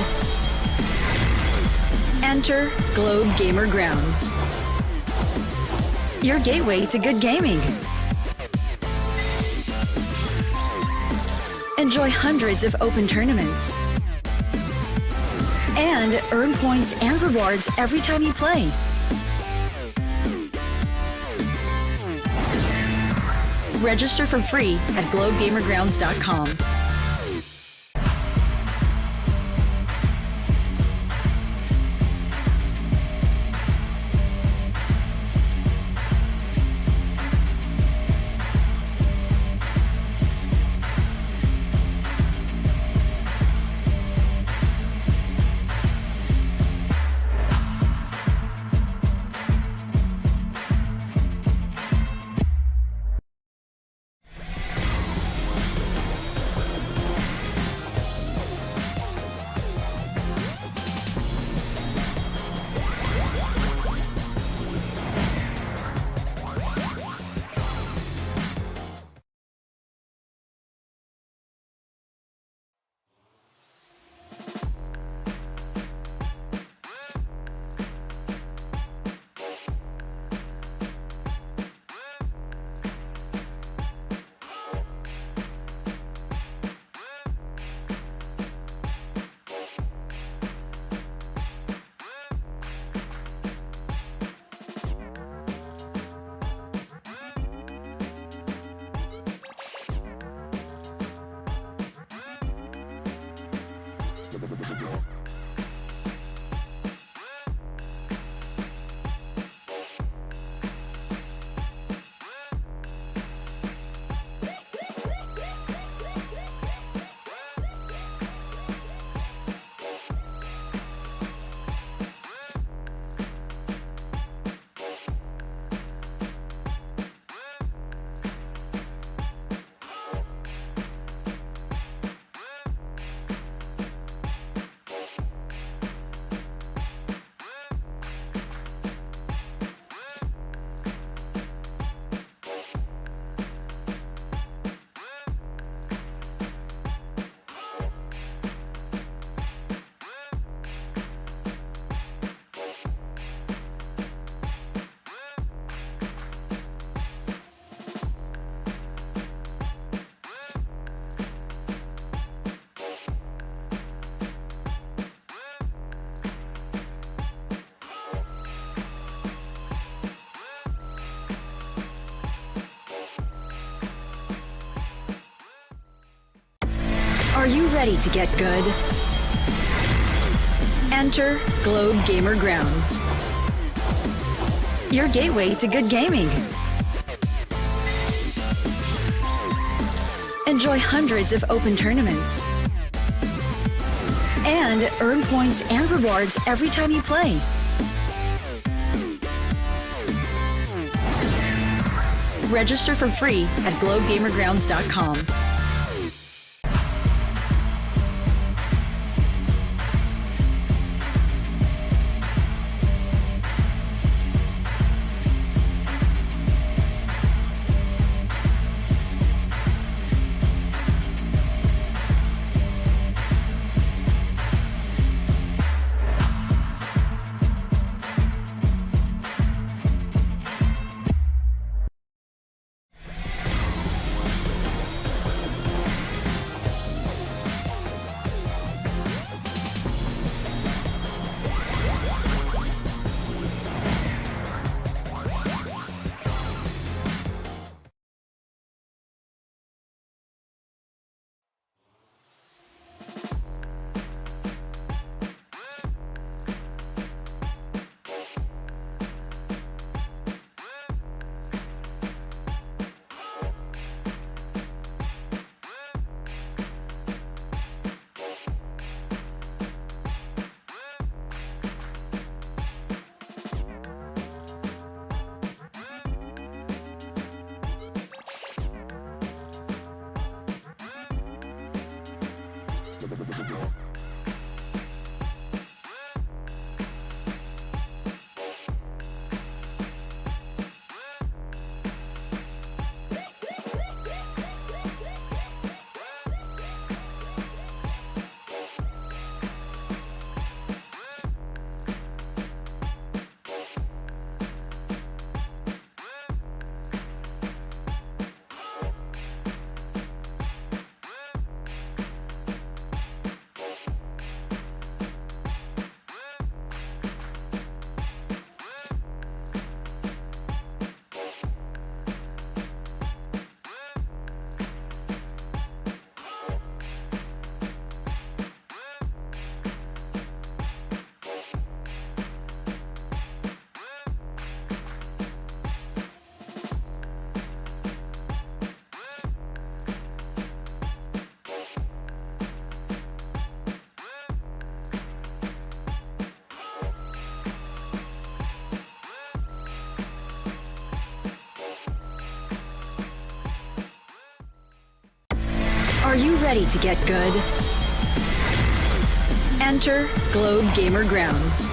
Enter Globe Gamer Grounds, your gateway to good gaming. Enjoy hundreds of open tournaments and earn points and rewards every time you play. Register for free at globegamergrounds.com. Are you ready to get good? Enter Globe Gamer Grounds, your gateway to good gaming. Enjoy hundreds of open tournaments and earn points and rewards every time you play. Register for free at globegamergrounds.com. Are you ready to get good? Enter Globe Gamer Grounds,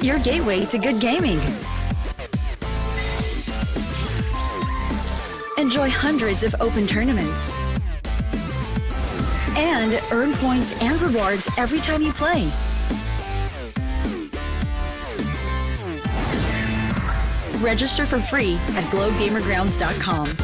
your gateway to good gaming. Enjoy hundreds of open tournaments and earn points and rewards every time you play. Register for free at globegamergrounds.com.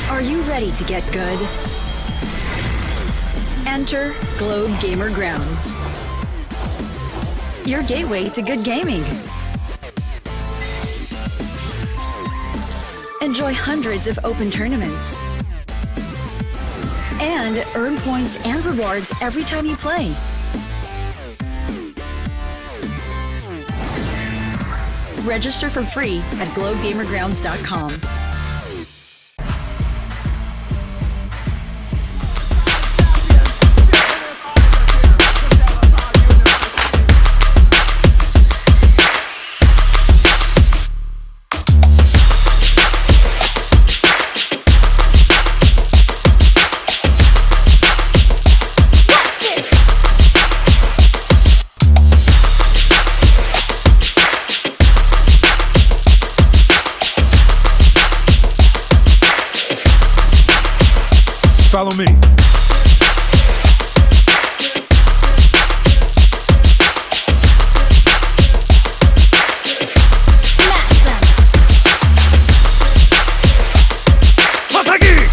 Are you ready to get good? Enter Globe Gamer Grounds, your gateway to good gaming. Enjoy hundreds of open tournaments and earn points and rewards every time you play. Register for free at globegamergrounds.com. Follow me. Smash them. Masagi!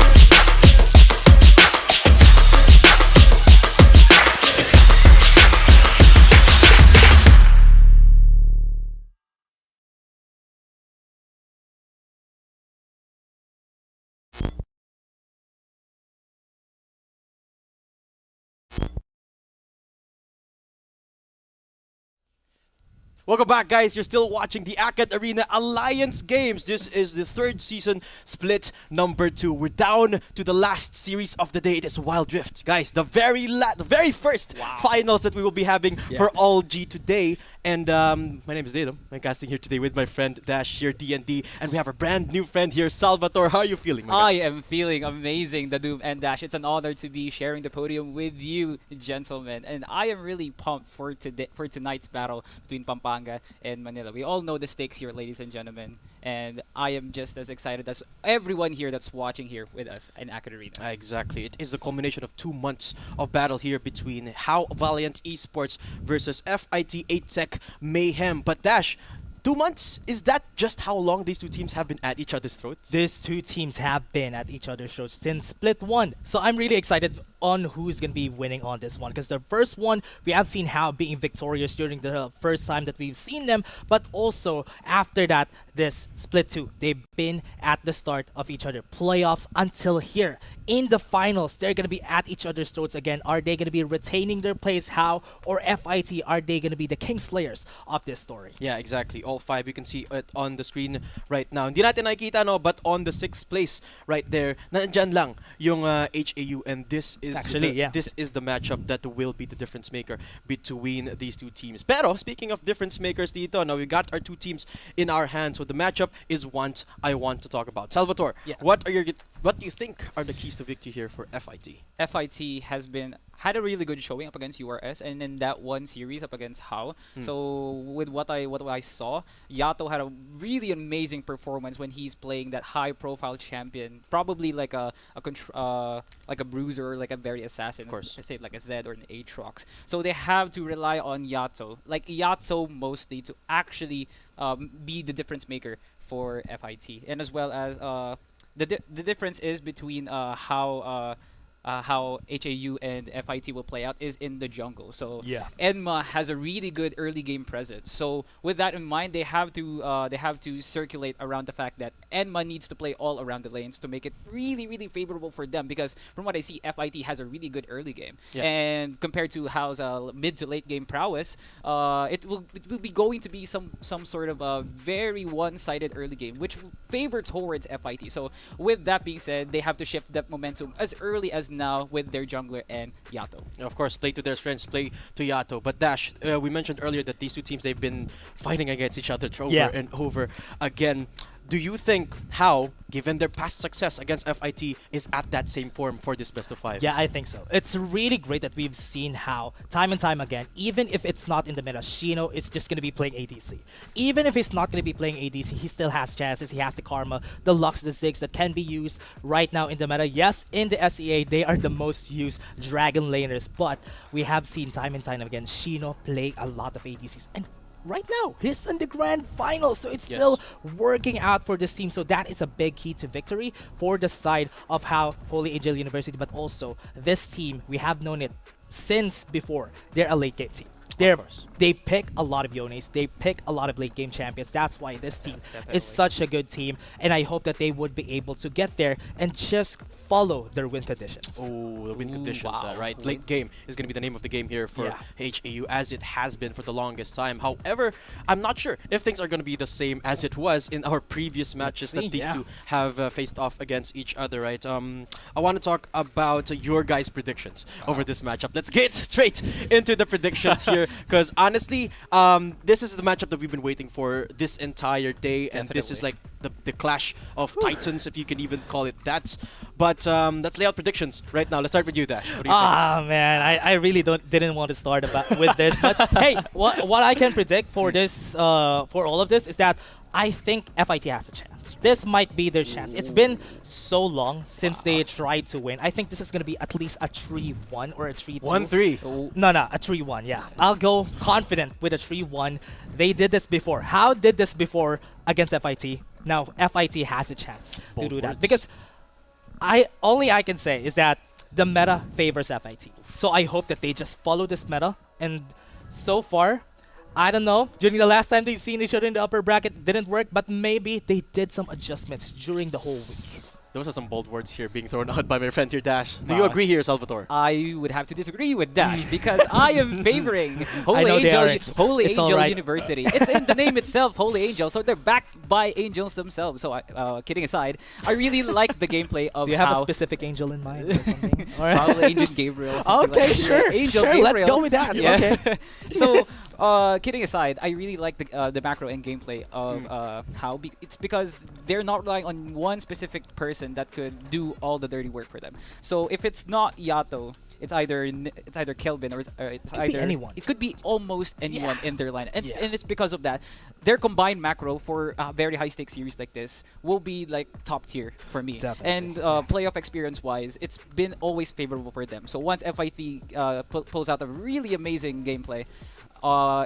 Welcome back, guys. You're still watching the Akad Arena Alliance Games. This is the third season, split number 2. We're down to the last series of the day. It is Wild Rift, guys. The very first finals that we will be having for All G today. And my name is Adam. I'm casting here today with my friend Dash here, D&D, and we have a brand new friend here, Salvatore. How are you feeling, my guy? I am feeling amazing, the Doom and Dash. It's an honor to be sharing the podium with you, gentlemen. And I am really pumped for tonight's battle between Pampanga and Manila. We all know the stakes here, ladies and gentlemen. And I am just as excited as everyone here that's watching here with us in Akad Arena. Exactly. It is the culmination of 2 months of battle here between how Valiant Esports versus FIT 8Tech Mayhem. But Dash, 2 months, is that just how long these two teams have been at each other's throats? These two teams have been at each other's throats since Split 1. So I'm really excited on who's going to be winning on this one. Because the first one, we have seen how being victorious during the first time that we've seen them. But also, after that, this Split 2, they've been at the start of each other. Playoffs until here. In the finals, they're going to be at each other's throats again. Are they going to be retaining their place? How? Or FIT, are they going to be the Kingslayers of this story? Yeah, exactly. All 5, you can see it on the screen right now. Hindi natin nakikita, no, but on the 6th place right there, nandyan lang yung HAU, and this is this is the matchup that will be the difference maker between these two teams. Pero speaking of difference makers dito, now we got our two teams in our hands. So the matchup is one I want to talk about. Salvatore, what do you think are the keys to victory here for FIT? FIT had a really good showing up against URS, and in that one series up against HAU. So with what I saw, Yato had a really amazing performance when he's playing that high-profile champion, probably like a bruiser, or like a very assassin, of course, say like a Zed or an Aatrox. So they have to rely on Yato, like Yato mostly, to actually be the difference maker for FIT, and as well as the difference is between how HAU and FIT will play out is in the jungle. So Enma has a really good early game presence. So with that in mind, they have to circulate around the fact that Enma needs to play all around the lanes to make it really, really favorable for them. Because from what I see, FIT has a really good early game, and compared to HAU's mid to late game prowess, it will be going to be some sort of a very one-sided early game, which favors towards FIT. So with that being said, they have to shift that momentum as early as now with their jungler and Yato. Of course, play to their strengths, play to Yato. But Dash, we mentioned earlier that these two teams, they've been fighting against each other over and over again. Do you think HAU, given their past success against FIT, is at that same form for this best of 5? Yeah, I think so. It's really great that we've seen HAU time and time again, even if it's not in the meta. Shino is just going to be playing ADC. Even if he's not going to be playing ADC, he still has chances. He has the Karma, the Lux, the Ziggs that can be used right now in the meta. Yes, in the SEA, they are the most used Dragon laners, but we have seen time and time again Shino play a lot of ADCs. And right now, he's in the grand final, so it's still working out for this team. So that is a big key to victory for the side of HAU Holy Angel University, but also this team, we have known it since before. They're a late game team. They pick a lot of Yones, they pick a lot of late game champions. That's why this team is such a good team, and I hope that they would be able to get there and just follow their win conditions. Oh, the win conditions, right? Late game is going to be the name of the game here for HAU, as it has been for the longest time. However, I'm not sure if things are going to be the same as it was in our previous matches that these two have faced off against each other, right? I want to talk about your guys' predictions over this matchup. Let's get straight into the predictions here, because honestly, this is the matchup that we've been waiting for this entire day, and this is like the clash of titans, if you can even call it that. But let's lay out predictions right now. Let's start with you, Dash. What do you think? Man, I really didn't want to start with this, but hey, what I can predict for this for all of this is that I think FIT has a chance. This might be their chance. It's been so long since they tried to win. I think this is going to be at least a 3-1 or a 3-2. 1-3. No, a 3-1, yeah. I'll go confident with a 3-1. They did this before. HAU did this before against FIT. Now, FIT has a chance to do that. Because I can say is that the meta favors FIT. So I hope that they just follow this meta. And so far, I don't know, during the last time they've seen each other in the upper bracket, didn't work, but maybe they did some adjustments during the whole week. Those are some bold words here being thrown out by my friend here, Dash. Do you agree here, Salvatore? I would have to disagree with Dash because I am favoring Holy Angel University. It's in the name itself, Holy Angel, so they're backed by angels themselves. So, kidding aside, I really like the gameplay of Do you have a specific angel in mind or something? Probably Angel Gabriel. Okay, like sure. Angel Gabriel. Let's go with that. Yeah. Okay. So, kidding aside, I really like the macro and gameplay of how it's because they're not relying on one specific person that could do all the dirty work for them. So if it's not Yato, it's either Kelvin or it's either anyone. It could be almost anyone in their line, and it's because of that. Their combined macro for a very high stakes series like this will be like top tier for me. Definitely. And playoff experience wise, it's been always favorable for them. So once FIT pulls out a really amazing gameplay,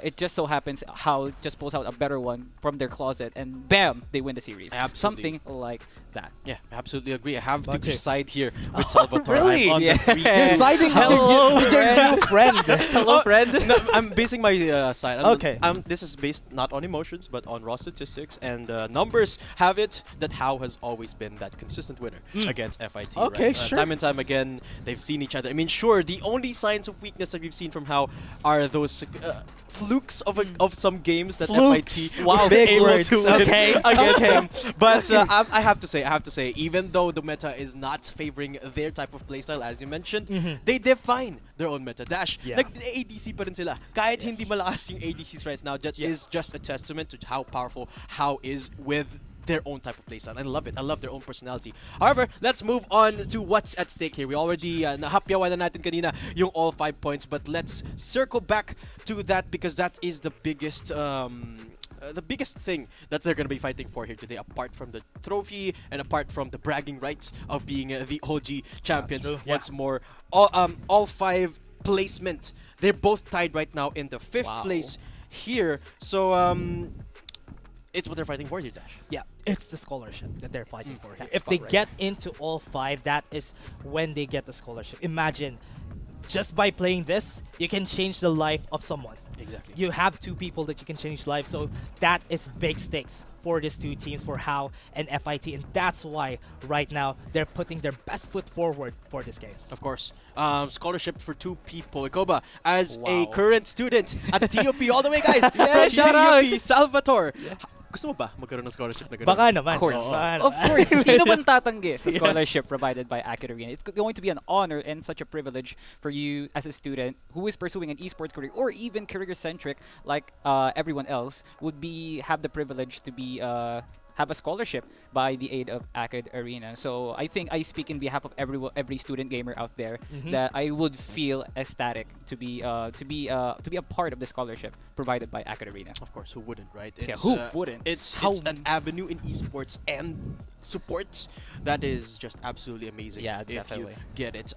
it just so happens how just pulls out a better one from their closet, and bam, they win the series. Absolutely. Something like that. Yeah, absolutely agree. I have to Okay. side here with Salvatore. Really? I'm on Yeah. the three. You're siding with your new friend. Hello, friend. No, I'm basing my side. Okay. This is based not on emotions, but on raw statistics, and numbers have it that How has always been that consistent winner against FIT. Okay, right? sure. Time and time again, they've seen each other. I mean, sure, the only signs of weakness that we've seen from How are those flukes of some games that Flukes. FIT Wow, were big able words. to win Okay. against Okay. them. But I have to say, even though the meta is not favoring their type of playstyle, as you mentioned, they define their own meta. Dash, Yeah. nag-ADC pa rin sila. Kahit hindi malakas yung ADCs right now, that is just a testament to how powerful How is with their own type of playstyle. I love it. I love their own personality. However, let's move on to what's at stake here. We already nahapyawan na natin kanina yung all 5 points, but let's circle back to that because that is the biggest thing that they're going to be fighting for here today, apart from the trophy and apart from the bragging rights of being the OG champions. true. Once more, all 5 placement. They're both tied right now in the 5th place here. So it's what they're fighting for here, Dash. Yeah, it's the scholarship that they're fighting for here. If they get into all 5, that is when they get the scholarship. Imagine, just by playing this, you can change the life of someone. Exactly. You have 2 people that you can change life, so that is big stakes for these 2 teams, for How and FIT, and that's why right now they're putting their best foot forward for these games. Of course. Scholarship for 2 people. Ikoba, as a current student at TUP, all the way, guys, from shout out. TUP, Salvatore. Gusto mo ba magkaroon ng scholarship na ganun? Baka naman. Of course. Baka Of naman. course. Sino bang tatanggi sa scholarship provided by Acad Arena? It's going to be an honor and such a privilege for you as a student who is pursuing an esports career or even career-centric like everyone else would have the privilege to be have a scholarship by the aid of Acad Arena. So I think I speak in behalf of every student gamer out there that I would feel ecstatic to be a part of the scholarship provided by Acad Arena. Of course, who wouldn't, right? Yeah, who wouldn't? It's an avenue in esports and supports that is just absolutely amazing. Yeah, if definitely. you get it.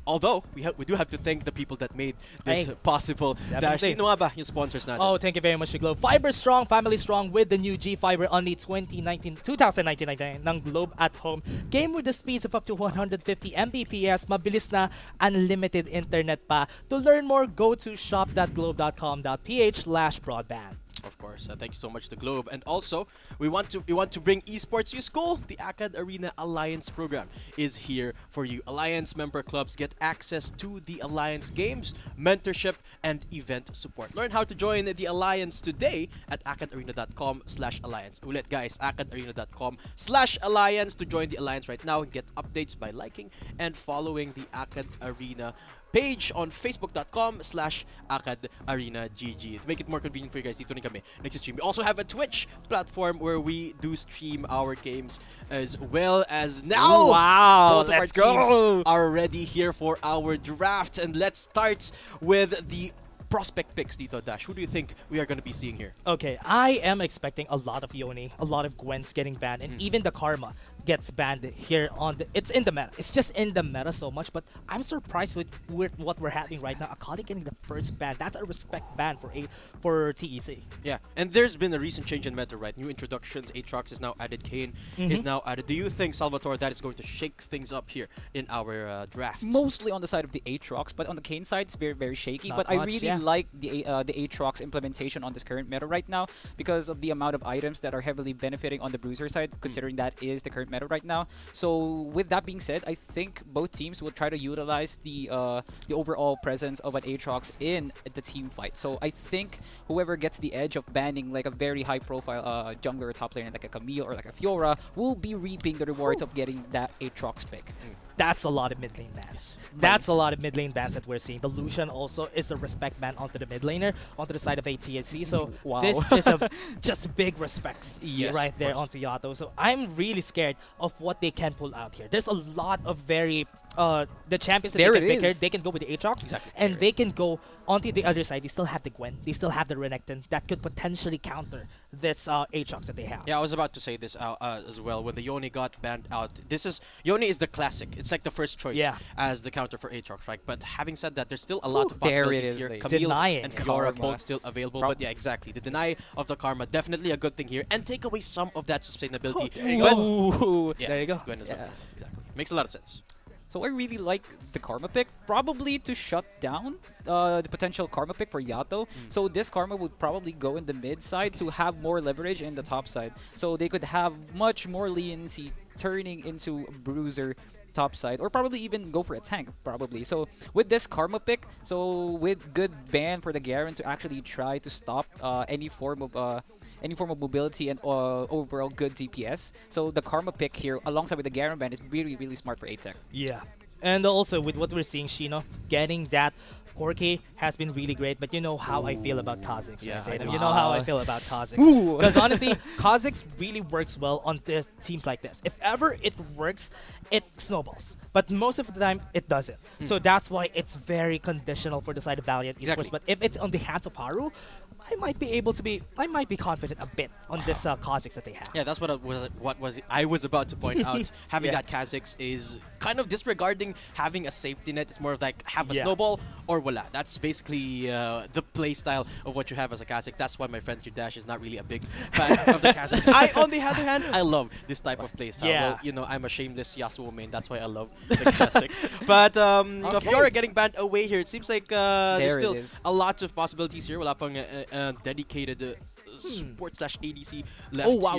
Although we do have to thank the people that made this possible. Dash, Definitely. sino nga ba yung sponsors natin? Oh, thank you very much to Globe. Fiber strong, family strong with the new G Fiber, only 2019 ng Globe at home. Game with the speeds of up to 150 Mbps, mabilis na unlimited internet pa. To learn more, go to shop.globe.com.ph/broadband. Of course, thank you so much to Globe, and also we want to bring esports to your school. The Acad Arena Alliance program is here for you. Alliance member clubs get access to the Alliance games, mentorship, and event support. Learn how to join the Alliance today at acadarena.com/alliance. Ulit guys, acadarena.com/alliance to join the Alliance right now and get updates by liking and following the Acad Arena page on facebook.com/AcadArenaGG. To make it more convenient for you guys, dito rin kami nagsistream. We also have a Twitch platform where we do stream our games as well as now. Wow, both of our let's go. teams are ready here for our draft, and let's start with the prospect picks dito, Dash. Who do you think we are going to be seeing here? Okay, I am expecting a lot of Yoni, a lot of Gwens getting banned, and even the Karma gets banned here on the. It's in the meta. It's just in the meta so much, but I'm surprised with what we're having right now. Akali getting the first ban. That's a respect ban for TEC. Yeah, and there's been a recent change in meta, right? New introductions. Aatrox is now added. Kane is now added. Do you think, Salvatore, that is going to shake things up here in our draft? Mostly on the side of the Aatrox, but on the Kane side, it's very, very shaky. Not But I much, really like the Aatrox implementation on this current meta right now because of the amount of items that are heavily benefiting on the Bruiser side, considering that is the current meta right now. So with that being said, I think both teams will try to utilize the overall presence of an Aatrox in the team fight. So I think whoever gets the edge of banning like a very high-profile jungler or top laner like a Camille or like a Fiora will be reaping the rewards of getting that Aatrox pick. That's a lot of mid lane bans. That's a lot of mid lane bans that we're seeing. The Lucian also is a respect ban onto the mid laner, onto the side of ATSC. So Wow. this is a just big respects Yes, right of there course. onto Yato. So I'm really scared of what they can pull out here. There's a lot of very the champions that There they can it pick here, is. they can go with the Aatrox, Exactly. and they can go onto the other side. They still have the Gwen, they still have the Renekton that could potentially counter this Aatrox that they have. Yeah, I was about to say this as well. When the Yone got banned out, Yone is the classic. It's like the first choice as the counter for Aatrox, right? But having said that, there's still a lot of There it possibilities is, here. like Camille denying and Fiora Karma. both still available, but yeah, exactly. The deny of the Karma, definitely a good thing here, and take away some of that sustainability. there you But- Ooh. yeah, There you go. Gwen as well. Yeah. Exactly. Makes a lot of sense. So I really like the Karma pick, probably to shut down the potential Karma pick for Yato. So this Karma would probably go in the mid side to have more leverage in the top side. So they could have much more leniency turning into Bruiser top side, or probably even go for a tank, probably. So with this Karma pick, so with good ban for the Garen to actually try to stop any form of mobility and overall good DPS. So the Karma pick here, alongside with the Garen ban, is really, really smart for ATech. Yeah. And also with what we're seeing, Shino, getting that Corki has been really great, but you know how I feel about Kha'Zix. Yeah, right? I know. You know how I feel about Kha'Zix. Ooh. Because honestly, Kha'Zix really works well on this teams like this. If ever it works, it snowballs. But most of the time, it doesn't. So that's why it's very conditional for the side of Valiant Esports. Exactly. But if it's on the hands of Haru, I might be confident a bit on this Kha'Zix that they have. Yeah, that's what I was about to point out. Having Yeah. that Kha'Zix is kind of disregarding having a safety net. It's more of like have a Yeah. snowball or voila. That's basically the play style of what you have as a Kha'Zix. That's why my friend Dash is not really a big fan of the Kha'Zix. On the other hand, I love this type of play style. Yeah. Well, you know, I'm a shameless Yasuo main. That's why I love the Kha'Zix. But Fiora getting banned away here. It seems like there's There it still is. a lot of possibilities here. Wala pang dedicated support slash ADC left Oh wow, here